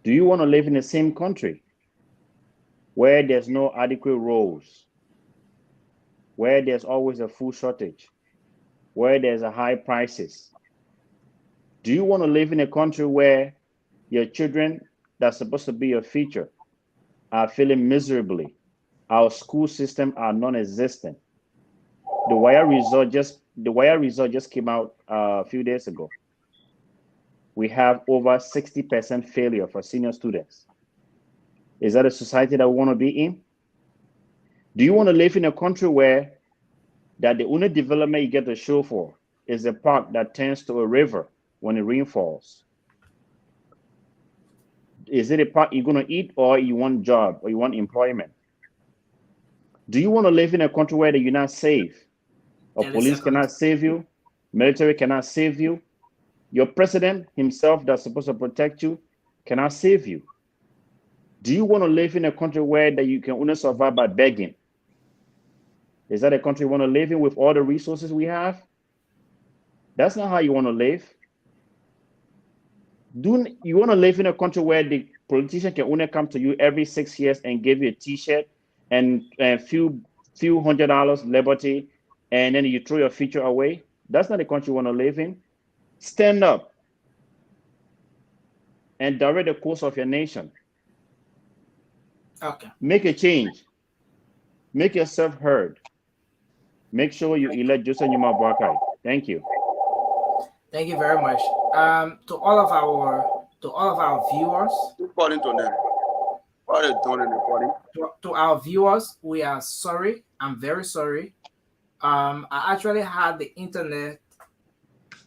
Do you want to live in the same country where there's no adequate roads, where there's always a food shortage, where there's a high prices? Do you want to live in a country where your children that's supposed to be your future are feeling miserably? Our school system are non-existent. The wire result just came out a few days ago. We have over 60% failure for senior students. Is that a society that we want to be in? Do you want to live in a country where that the only development you get to show for is a park that turns to a river when the rain falls? Is it a park you're going to eat, or you want job, or you want employment? Do you want to live in a country where you're not safe? Or police cannot save you, military cannot save you, your president himself that's supposed to protect you cannot save you? Do you want to live in a country where that you can only survive by begging? Is that a country you want to live in with all the resources we have? That's not how you want to live. Do you want to live in a country where the politician can only come to you every 6 years and give you a T-shirt and a few $100 liberty, and then you throw your future away? That's not the country you want to live in. Stand up and direct the course of your nation. Okay. Make a change. Make yourself heard. Make sure you elect Joseph Numa Boakai. Thank you. Thank you very much. To all of our viewers, to our viewers, we are sorry. I'm very sorry. I actually had the internet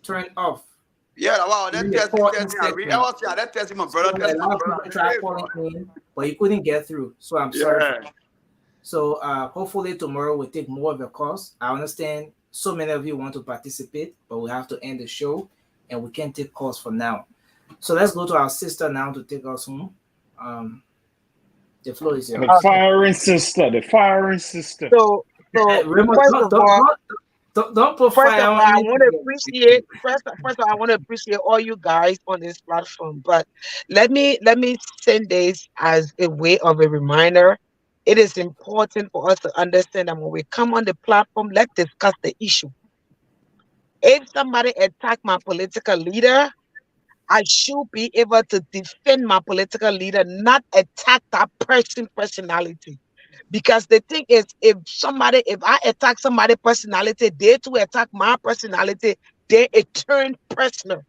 turned off. Yeah, wow, during that the calling test I segment. was that testing my So brother, a testing my lot of brother. people tried calling in, but you couldn't get through. So I'm sorry. Yeah. So hopefully tomorrow we'll take more of your calls. I understand so many of you want to participate, but we have to end the show and we can't take calls for now. So let's go to our sister now to take us home. The floor is yours. The firing sister. The firing sister. So Raymond, first of all, don't put first fire of all, on I me. want to appreciate first of all, I want to appreciate all you guys on this platform. But let me send this as a way of a reminder. It is important for us to understand that when we come on the platform, let's discuss the issue. If somebody attack my political leader, I should be able to defend my political leader, not attack that personality. Because the thing is, if I attack somebody's personality, they too attack my personality, then it turns personal.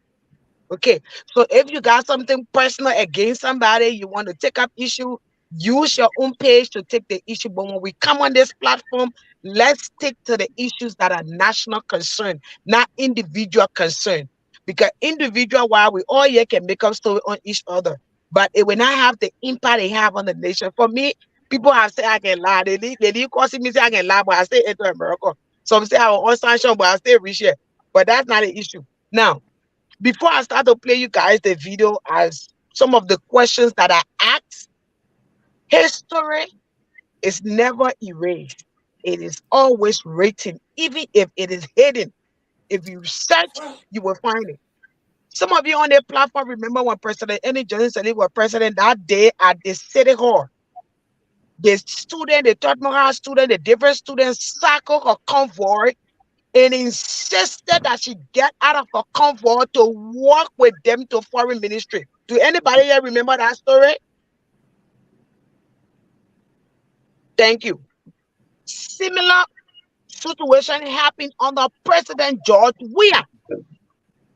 Okay, so if you got something personal against somebody, you want to take up issue, use your own page to take the issue. But when we come on this platform, let's stick to the issues that are national concern, not individual concern. Because individual, while we all here can make up story on each other, but it will not have the impact they have on the nation. For me, people have said I can lie. They didn't cause me say I can lie, but I stay into America. Some say I was on sanction, but I stay rich here. But that's not the issue. Now, before I start to play you guys the video as some of the questions that I asked, history is never erased. It is always written, even if it is hidden. If you search, you will find it. Some of you on the platform remember when President Annie Johnson was president that day at the City Hall. The Tottenham student, the different students circled her convoy and insisted that she get out of her convoy to work with them to foreign ministry. Do anybody here remember that story? Thank you. Similar situation happened under President George Weah.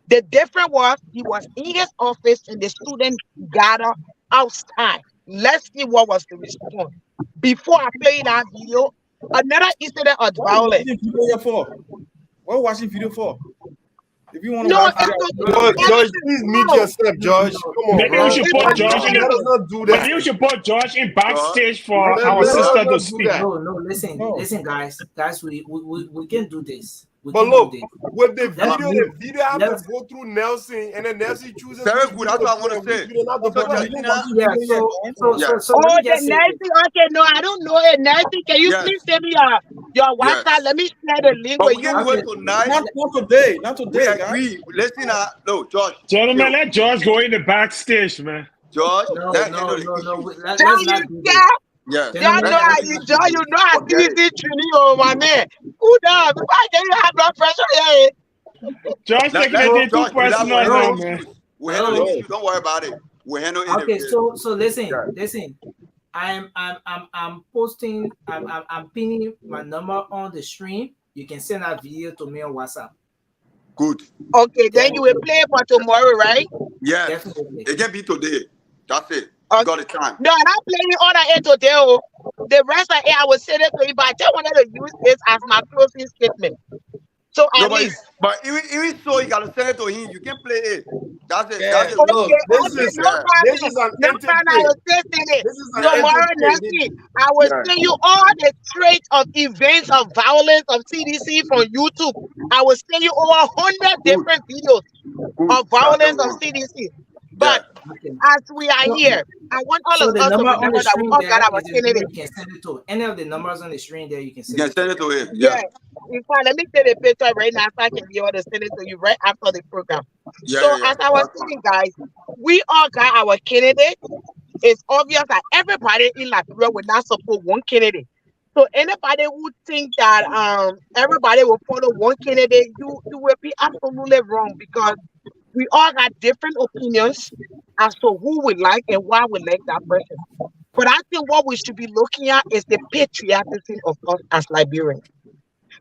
The difference was he was in his office and the student gathered outside. Let's see what was the response. Before I play that video, another incident of violence. What was the video for? If you want to No, watch George, please meet yourself, George. Come on, Maybe bro. we should put George in. Let us not do that. Maybe we should put George in backstage for Let our us sister not to do speak. that. No, listen, guys, we can do this. But look, with the Let's video, move. the video have Let's- to go through Nelson, and then Nelson chooses. Very which good, that's what I video want to say. we don't have to So, put. Yeah, so Oh, let me the just say Nancy. this. Okay, no, I don't know it. Nancy, can you Yes. please send me your WhatsApp? Yes. Let me share the link But with we you. can do it tonight. Not today. Not We today, guys. agree. Listen, no, George. Gentlemen, let George go in the backstage, man. George, No, let's handle the let's Now not you do this. care? Yes. Y'all Gentlemen, know how you do. You know how seriously Trini, oh my man. Who does? Why can you have blood pressure here? George taking Let it too George relax. personal We'll now, handle man. issues. We'll handle the issue. Don't worry about it. We'll handle it. Okay, so listen. I'm posting. I'm pinning my number on the stream. You can send that video to me on WhatsApp. Good. Okay, then you will play it for tomorrow, right? Yes. Definitely. It can be today. That's it. Okay. You got the time. No, I'm not playing all that eight today. Oh. The rest of it, I will send it to you, but I just wanted to use this as my closing statement. So at least. But even so, you gotta send it to him. You can play it. That's it. Yeah, That's it. look, Okay, this no problem. is an No empty problem. I thing. will still send it. This is an Tomorrow, empty next thing. week, I will Yeah. send you all the traits of events of violence of CDC from YouTube. I will send you over 100 different videos of violence of CDC. But as we are here, I want all So of the us to number on remember the that we screen all there got our is the number candidate. you can send it to. Any of the numbers on the screen there, you can You send can it send to. it to him. Yeah. Yeah. In fact, let me take a picture right now so I can be able to send it to you right after the program. Yeah, So yeah. as I was saying, guys, we all got our candidate. It's obvious that everybody in Liberia will not support one candidate. So anybody who think that everybody will follow one candidate, you will be absolutely wrong, because we all got different opinions as to who we like and why we like that person. But I think what we should be looking at is the patriotism of us as Liberians.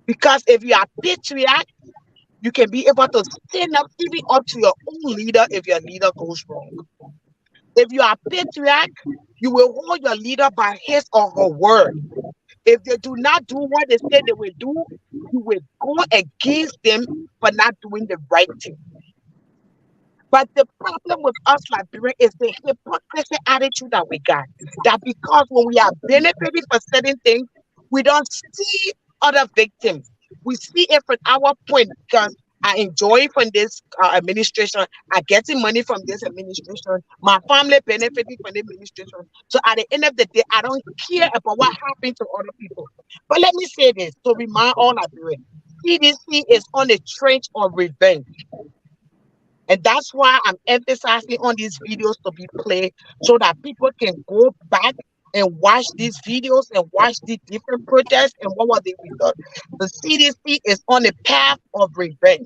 Because if you are patriot, you can be able to stand up even up to your own leader if your leader goes wrong. If you are patriot, you will hold your leader by his or her word. If they do not do what they say they will do, you will go against them for not doing the right thing. But the problem with us Liberians is the hypocrisy attitude that we got. That because when we are benefiting for certain things, we don't see other victims. We see it from our point because I enjoy from this administration. I getting money from this administration. My family benefiting from the administration. So at the end of the day, I don't care about what happened to other people. But let me say this to remind all Liberians: CDC is on a trench of revenge. And that's why I'm emphasizing on these videos to be played so that people can go back and watch these videos and watch the different protests and what was the result. The CDC is on a path of revenge.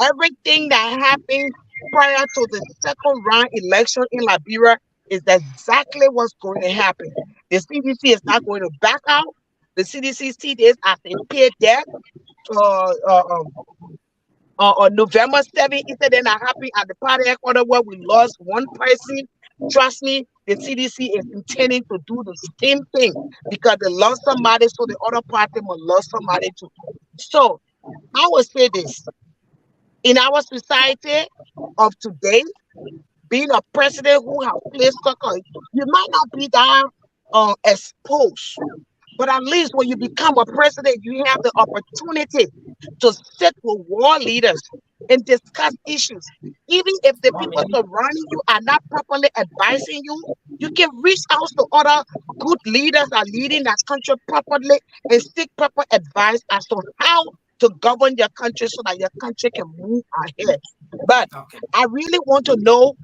Everything that happened prior to the second round election in Liberia is exactly what's going to happen. The CDC is not going to back out. The CDC see this as a paid debt. On November 7th, he said they're not happy at the party headquarters where we lost one person. Trust me, the CDC is intending to do the same thing because they lost somebody, so the other party must lose somebody too. So I would say this: in our society of today, being a president who has placed soccer, you might not be that exposed. But at least when you become a president, you have the opportunity to sit with world leaders and discuss issues. Even if the people surrounding you are not properly advising you, you can reach out to other good leaders that are leading that country properly and seek proper advice as to how to govern your country so that your country can move ahead. But I really want to know.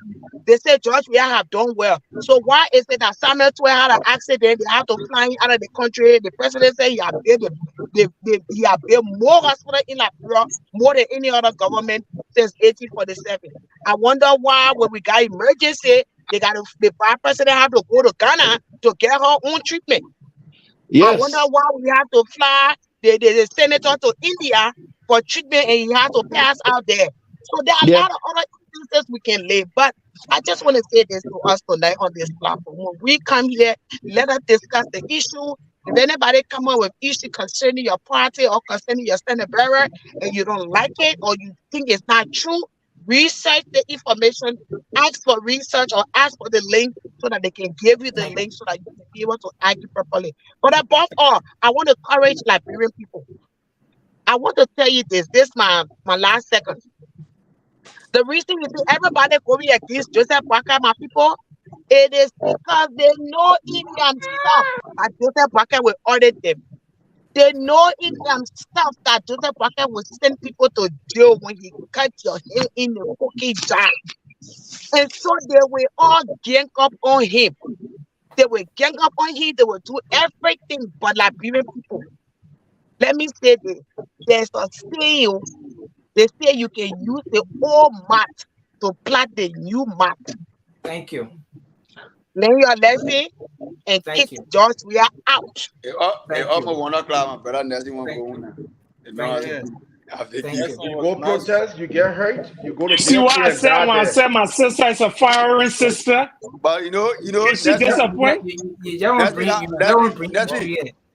They say George Weah have done well. So why is it that Samuel Twe had an accident? They have to fly him out of the country. The president said he have built more hospitals in Liberia, more than any other government since 1847. I wonder why when we got emergency, the vice president have to go to Ghana to get her own treatment. Yes. I wonder why we have to fly the senator to India for treatment and he has to pass out there. So there are a lot of other instances we can live. But I just want to say this to us tonight on this platform. When we come here, let us discuss the issue. If anybody come up with issue concerning your party or concerning your standard bearer and you don't like it or you think it's not true, research the information, ask for research or ask for the link so that they can give you the link so that you can be able to argue properly. But above all, I want to encourage Liberian people. I want to tell you this. This is my last second. The reason you see everybody going against Joseph Boakai, my people, it is because they know in themselves that Joseph Boakai will audit them. They know in themselves that Joseph Boakai will send people to jail when he cut your hair in the cookie jar. And so they will all gang up on him. They will gang up on him. They will do everything but Liberian people. Let me say this. There's a saying. They say you can use the old mat to plant the new mat. Thank you. Learn your lesson and kick George Weah out. Almost 1 o'clock, my brother. Nothing won't go on. You go protest, you get hurt, you go to See jail what I and said die when I there. said my sister is a firing sister? But you know, is she disappointed? You don't bring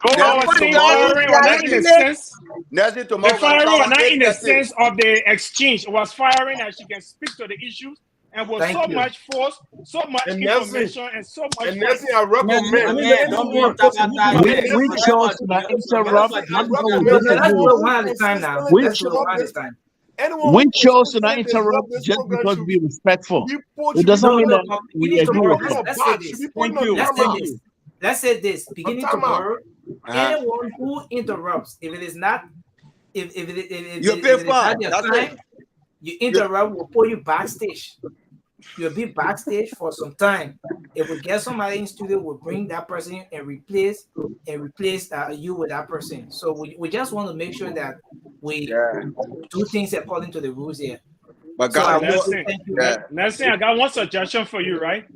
Oh, see, firing was not in the sense. The firing was not in the sense of the exchange. It was firing that she can speak to the issues and with so much force, so much information, and so much. And Nelson, I recommend. We chose to not interrupt. We chose to not interrupt just because we're respectful. It doesn't mean that we agree with you. Let's say this. Beginning tomorrow, anyone who interrupts, if it is not, if it is not your time, you interrupt, we'll pull you backstage. You'll be backstage for some time. If we get somebody in studio, we'll bring that person and replace you with that person. So we just want to make sure that we do things according to the rules here. But so God, Nelson, I got one suggestion for you, right?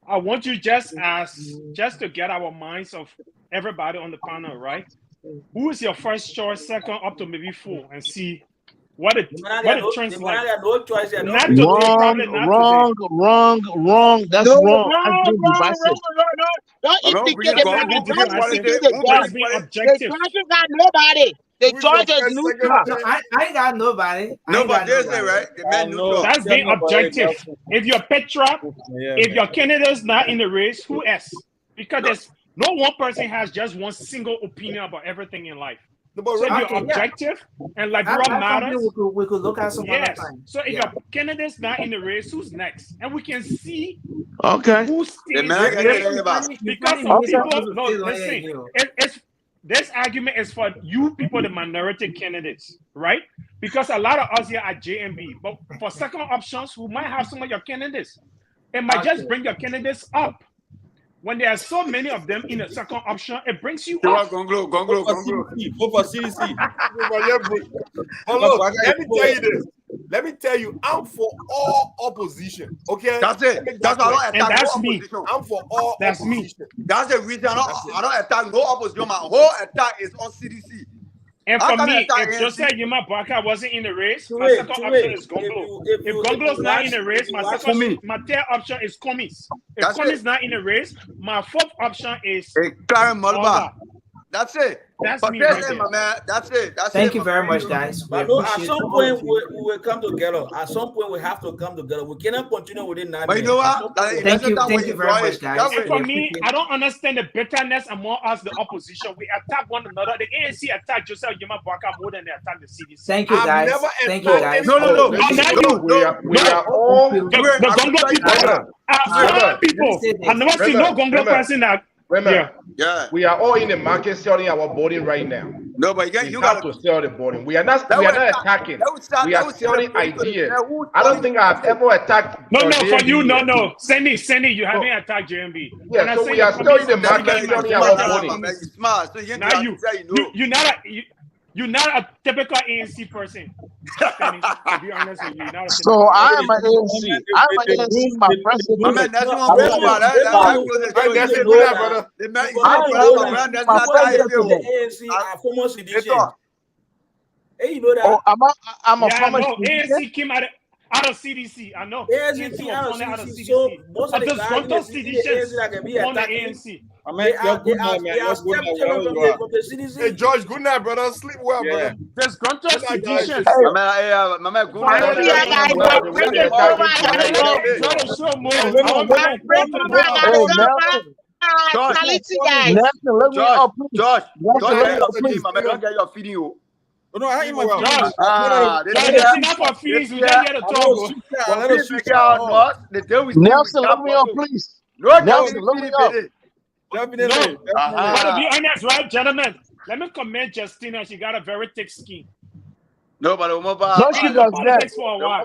I want you just to get our minds of everybody on the panel, right? who is your first choice, second, up to maybe 4, and see what it trends like. No choice. Not today, probably not today. Wrong. That's No, wrong. That's being divisive. Don't implicate the That's being divisive. judge. That's being The objective. judges got nobody. The judge is neutral. No, I ain't got nobody. No, but this is right. The man neutral. That's being objective. If you're Petra, if your candidate's not in the race, who else? Because there's no one person has just one single opinion about everything in life. So if you're objective and liberal matters, we could look at some other things. So if your candidate's not in the race, who's next? And we can see Okay. who stays because some people. No, listen. This argument is for you people, the minority candidates, right? Because a lot of us here are JMB, but for second options, who might have some of your candidates, it might just bring your candidates up. When there are so many of them in the second option, it brings you up. Go for CDC. But look, let me tell you this. Let me tell you, I'm for all opposition. Okay, that's it. That's why I don't attack no opposition. I'm for all opposition. That's the reason I don't attack no opposition. My whole attack is on CDC. And for me, if Joseph Yuma Baka wasn't in the race, my second option is Gonglo. If Gonglo's not in the race, my third option is Komis. If Komis not in the race, my fourth option is Karen Mulba. That's it. That's but me that's right it, my man. That's it. Thank you very much, guys. But no, at some point we will come together. At some point we have to come together. We cannot continue within 9 minutes. But you know what? Thank you very much, guys. And for me, I don't understand the bitterness among us, the opposition. We attack one another. The ANC attack Joseph Yuma Baka more than they attack the CDC. Thank you, guys. Thank you, guys. No. We are all the Gonglo people. I never seen no Gonglo person that. Yeah. We are all in the market selling our voting right now. No, but you have to sell the voting. We are not attacking. We are selling ideas. I don't think I've ever attacked. No, for you, no. Sandy, you haven't attacked JMB. Yeah, so we are still in the market selling our voting. Now you're not a typical ANC person. Penny, to be honest with you, not a so I am an ANC. I'm an ANC. My president. My man, that's one person. Hey, you know that? Oh, I'm a former ANC came out of CDC. I know. ANC out of CDC. So most of the guys can be on the ANC. I mean, you're good night, man. Hey, George, good night, brother. Sleep well, brother. There's Gruntos seditions. My man, good George, don't get your feeding you. No, I ain't my it's enough for feelings. We just get a talk. Nelson, let me up, please. Nelson, let me up. Definitely. But to be honest, right, gentlemen, let me commend Justina. She got a very thick skin. No, but no, she does that.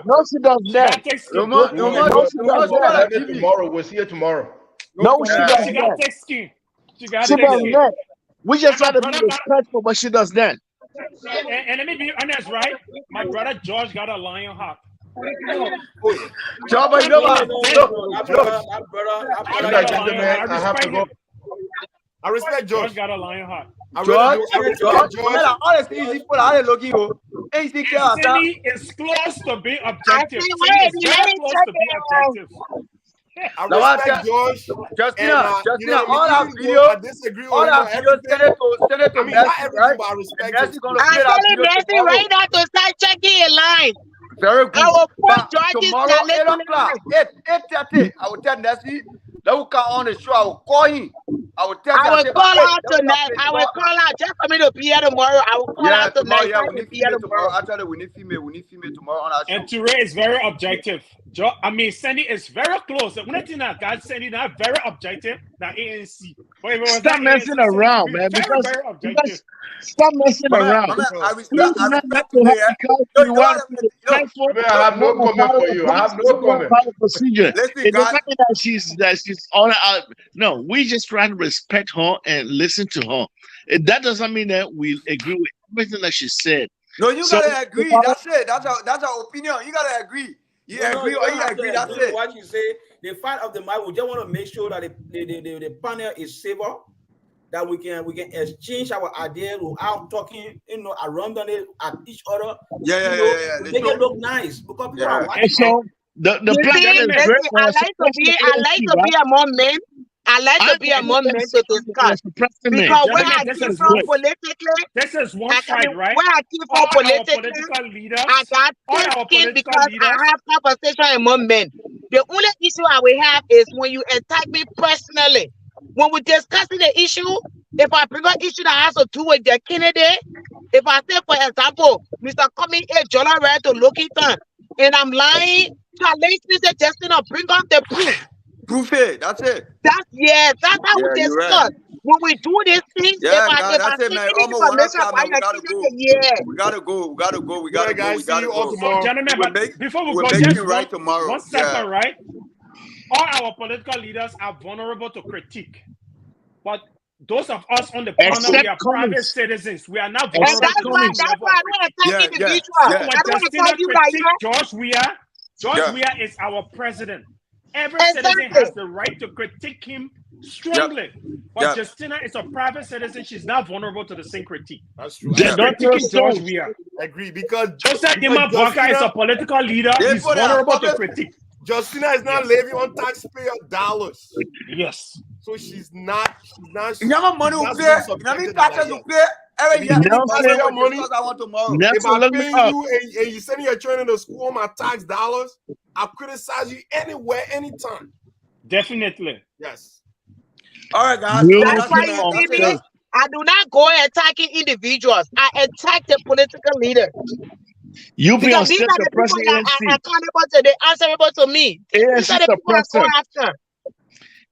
No, she does that. No, she does that. Tomorrow, we'll see her tomorrow. No, she does that. She got thick skin. She does that. We just try to be respectful, but she does that. And let me be honest, right? My brother George got a lion heart. Job, you know what? I respect George. George got a lion heart. George, honestly, easy for I look you. Cindy is close to being objective. Cindy is very close to being objective. I respect George. Justina, all our videos, send it to Messi, right? Messi gonna play that video tomorrow. Right now to start checking in line. Very good. I will put George's tomorrow, 8 o'clock, 8:30, I will tell Messi, that will come on the show, I will call him. I will call out tonight. I will call out just for me to be here tomorrow. I will call out tonight. Yeah, we need female tomorrow. Actually, we need female tomorrow on our show. And Touré is very objective. Sandy is very close. The only thing that God Sandy not very objective, that ANC. Stop messing around, man. Because stop messing around. I respect I have no comment for you. I have no comment. Procedure. It doesn't mean that she's on out. No, we just try to respect her and listen to her. That doesn't mean that we agree with everything that she said. No, you gotta agree. That's it. That's our opinion. You gotta agree. You agree or you agree. That's it. What you say, the fact of the matter, we just want to make sure that the panel is safer that we can exchange our ideas without talking, around on it at each other. Yeah. Make it look nice because people are watching. And so the You plan see, is great I for like to be among men. I like to be among men to discuss. Because where I came from politically, this is one fight, right? where I came from politically, I got thick skin because I have conversation among men. The only issue I will have is when you attack me personally. When we're discussing the issue, if I bring up issue that has to do with the candidate, if I say, for example, Mr. Cumming A. Jola right to Lokitan, and I'm lying, challenge Mr. Justin or bring up the proof. Proof it. That's it. That's how we discuss. Right. When we do these things, Yeah, if I that's it, see man. any Almost 1 information o'clock, about man. We gotta go. We gotta go. Guys, see you all So, tomorrow. gentlemen, but before we go, make just it right tomorrow. one second, right? All our political leaders are vulnerable to critique, but those of us on the panel, we are private citizens. We are not vulnerable that's to why this level I of don't critique. attack individuals. So I when don't Justina attack you like critique that. George Weah is our president. Every citizen has the right to critique him strongly. But Justina is a private citizen. She's not vulnerable to the same critique. That's true. She's critiquing George Weah. Agree, because Joseph Ima Bwaka is a political leader. He's vulnerable to critique. Justina is not living on taxpayer dollars. Yes. So she's not. You have money to pay. You have any taxes to pay. Every year, Nelson, I want tomorrow. If I pay you and you send your children to school on my tax dollars, I'll criticize you anywhere, anytime. Definitely. Yes. All right, guys. That's why you see me. I do not go attacking individuals. I attack the political leaders. You be on because these are the people that are accountable to, they answerable to me. These are the people I go after.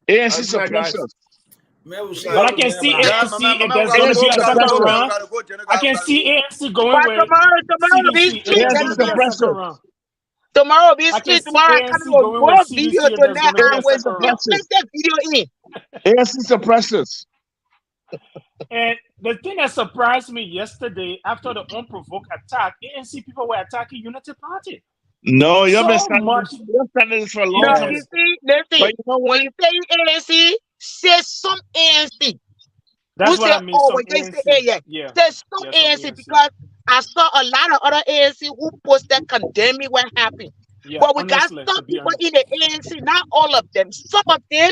ANC suppressors. But I can see ANC if there's going to be a second round. I can see ANC going with tomorrow be CDC. Tomorrow be street. Tomorrow I can go video to that. I will place that video in. ANC suppressors. And the thing that surprised me yesterday, after the unprovoked attack, ANC people were attacking Unity Party. No, you've been standing this for a long time. You see, listen, when you say ANC, say some ANC. That's what I mean. Oh, say some ANC because I saw a lot of other ANC who posted condemning what happened. Yeah, but we got some people in the ANC, not all of them. Some of them,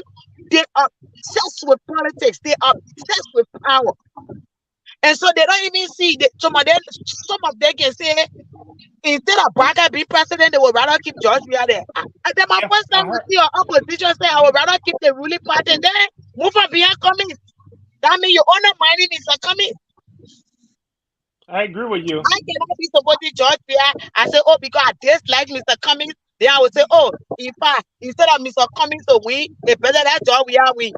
they are obsessed with politics. They are obsessed with power. And so they don't even see that some of them can say, instead of Biden being president, they would rather keep George Weah there. And then my first time we see our opposition say, I would rather keep the ruling party and then move on behind Cummings. That means you're undermining Mr. Cummings. I agree with you. I cannot be supporting George Weah. I say, oh, because I dislike Mr. Cummings. Then I would say, oh, in fact, instead of Mr. Cummings to win, it's better that George Weah win.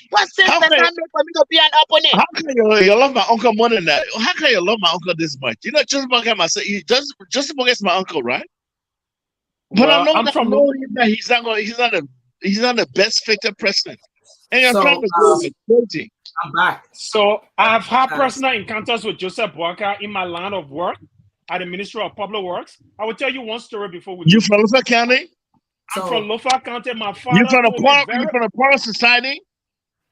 What sense does that make for me to be an opponent? How can you love my uncle more than that? How can you love my uncle this much? You know, just because myself, just because my uncle, right? But I know that he's not the best fitted president. And you're trying to go crazy. I'm back. So I've had personal encounters with Joseph Bwaka in my line of work at the Ministry of Public Works. I will tell you one story before we. You from Lofa County? I'm from Lofa County. My father. You from the poor society?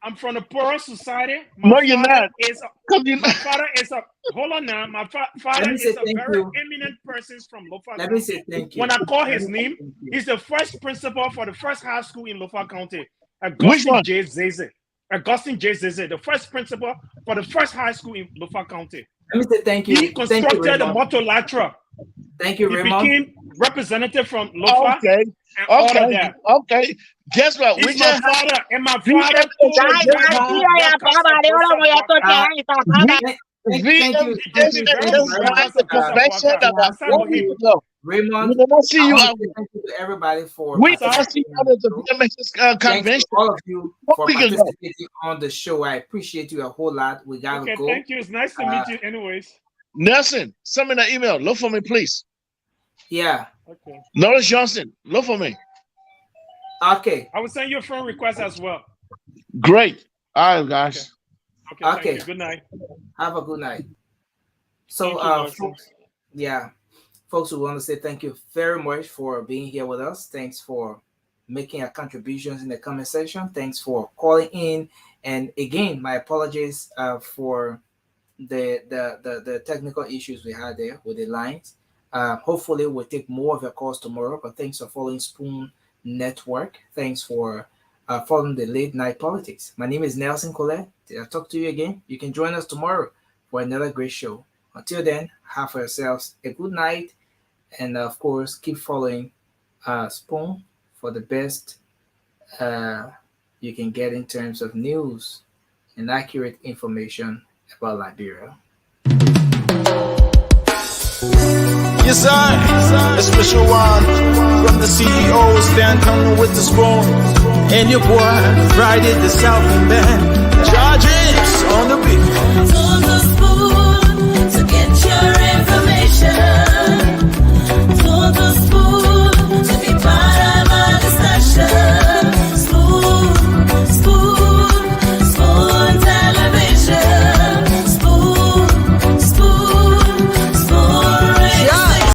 I'm from the poor society. No, you're not. My father is a. Hold on now. My father is a very eminent person from Lofa County. Let me say thank you. When I call his name, he's the first principal for the first high school in Lofa County. Which J. Zeze. Augustine J. Zeze, the first principal for the first high school in Lofa County. Let me say thank you. He constructed the Motolatra. Thank you, Raymond. He became representative from Lofa. Okay. Guess what? He's my father, and my father Raymond, we don't see you. Thank you to everybody for we don't see you at the convention. All of you for participating on the show. I appreciate you a whole lot. We gotta go. Thank you. It's nice to meet you, anyways. Nelson, send me that email. Look for me, please. Yeah. Okay. Norris Johnson, look for me. Okay. I will send you a friend request as well. Great. All right, guys. Okay. Good night. Have a good night. So, folks, folks, we want to say thank you very much for being here with us. Thanks for making your contributions in the comment section. Thanks for calling in. And again, my apologies for the technical issues we had there with the lines. Hopefully we'll take more of your calls tomorrow, but thanks for following Spoon Network. Thanks for following the late night politics. My name is Nelson Colette. I'll talk to you again. You can join us tomorrow for another great show. Until then, have for yourselves a good night, and of course keep following Spoon for the best you can get in terms of news and accurate information about Liberia. Yes, sir. A special one from the CEO, Stan coming with the spoon. And your boy, Friday the Southern Band. Charges on the beat.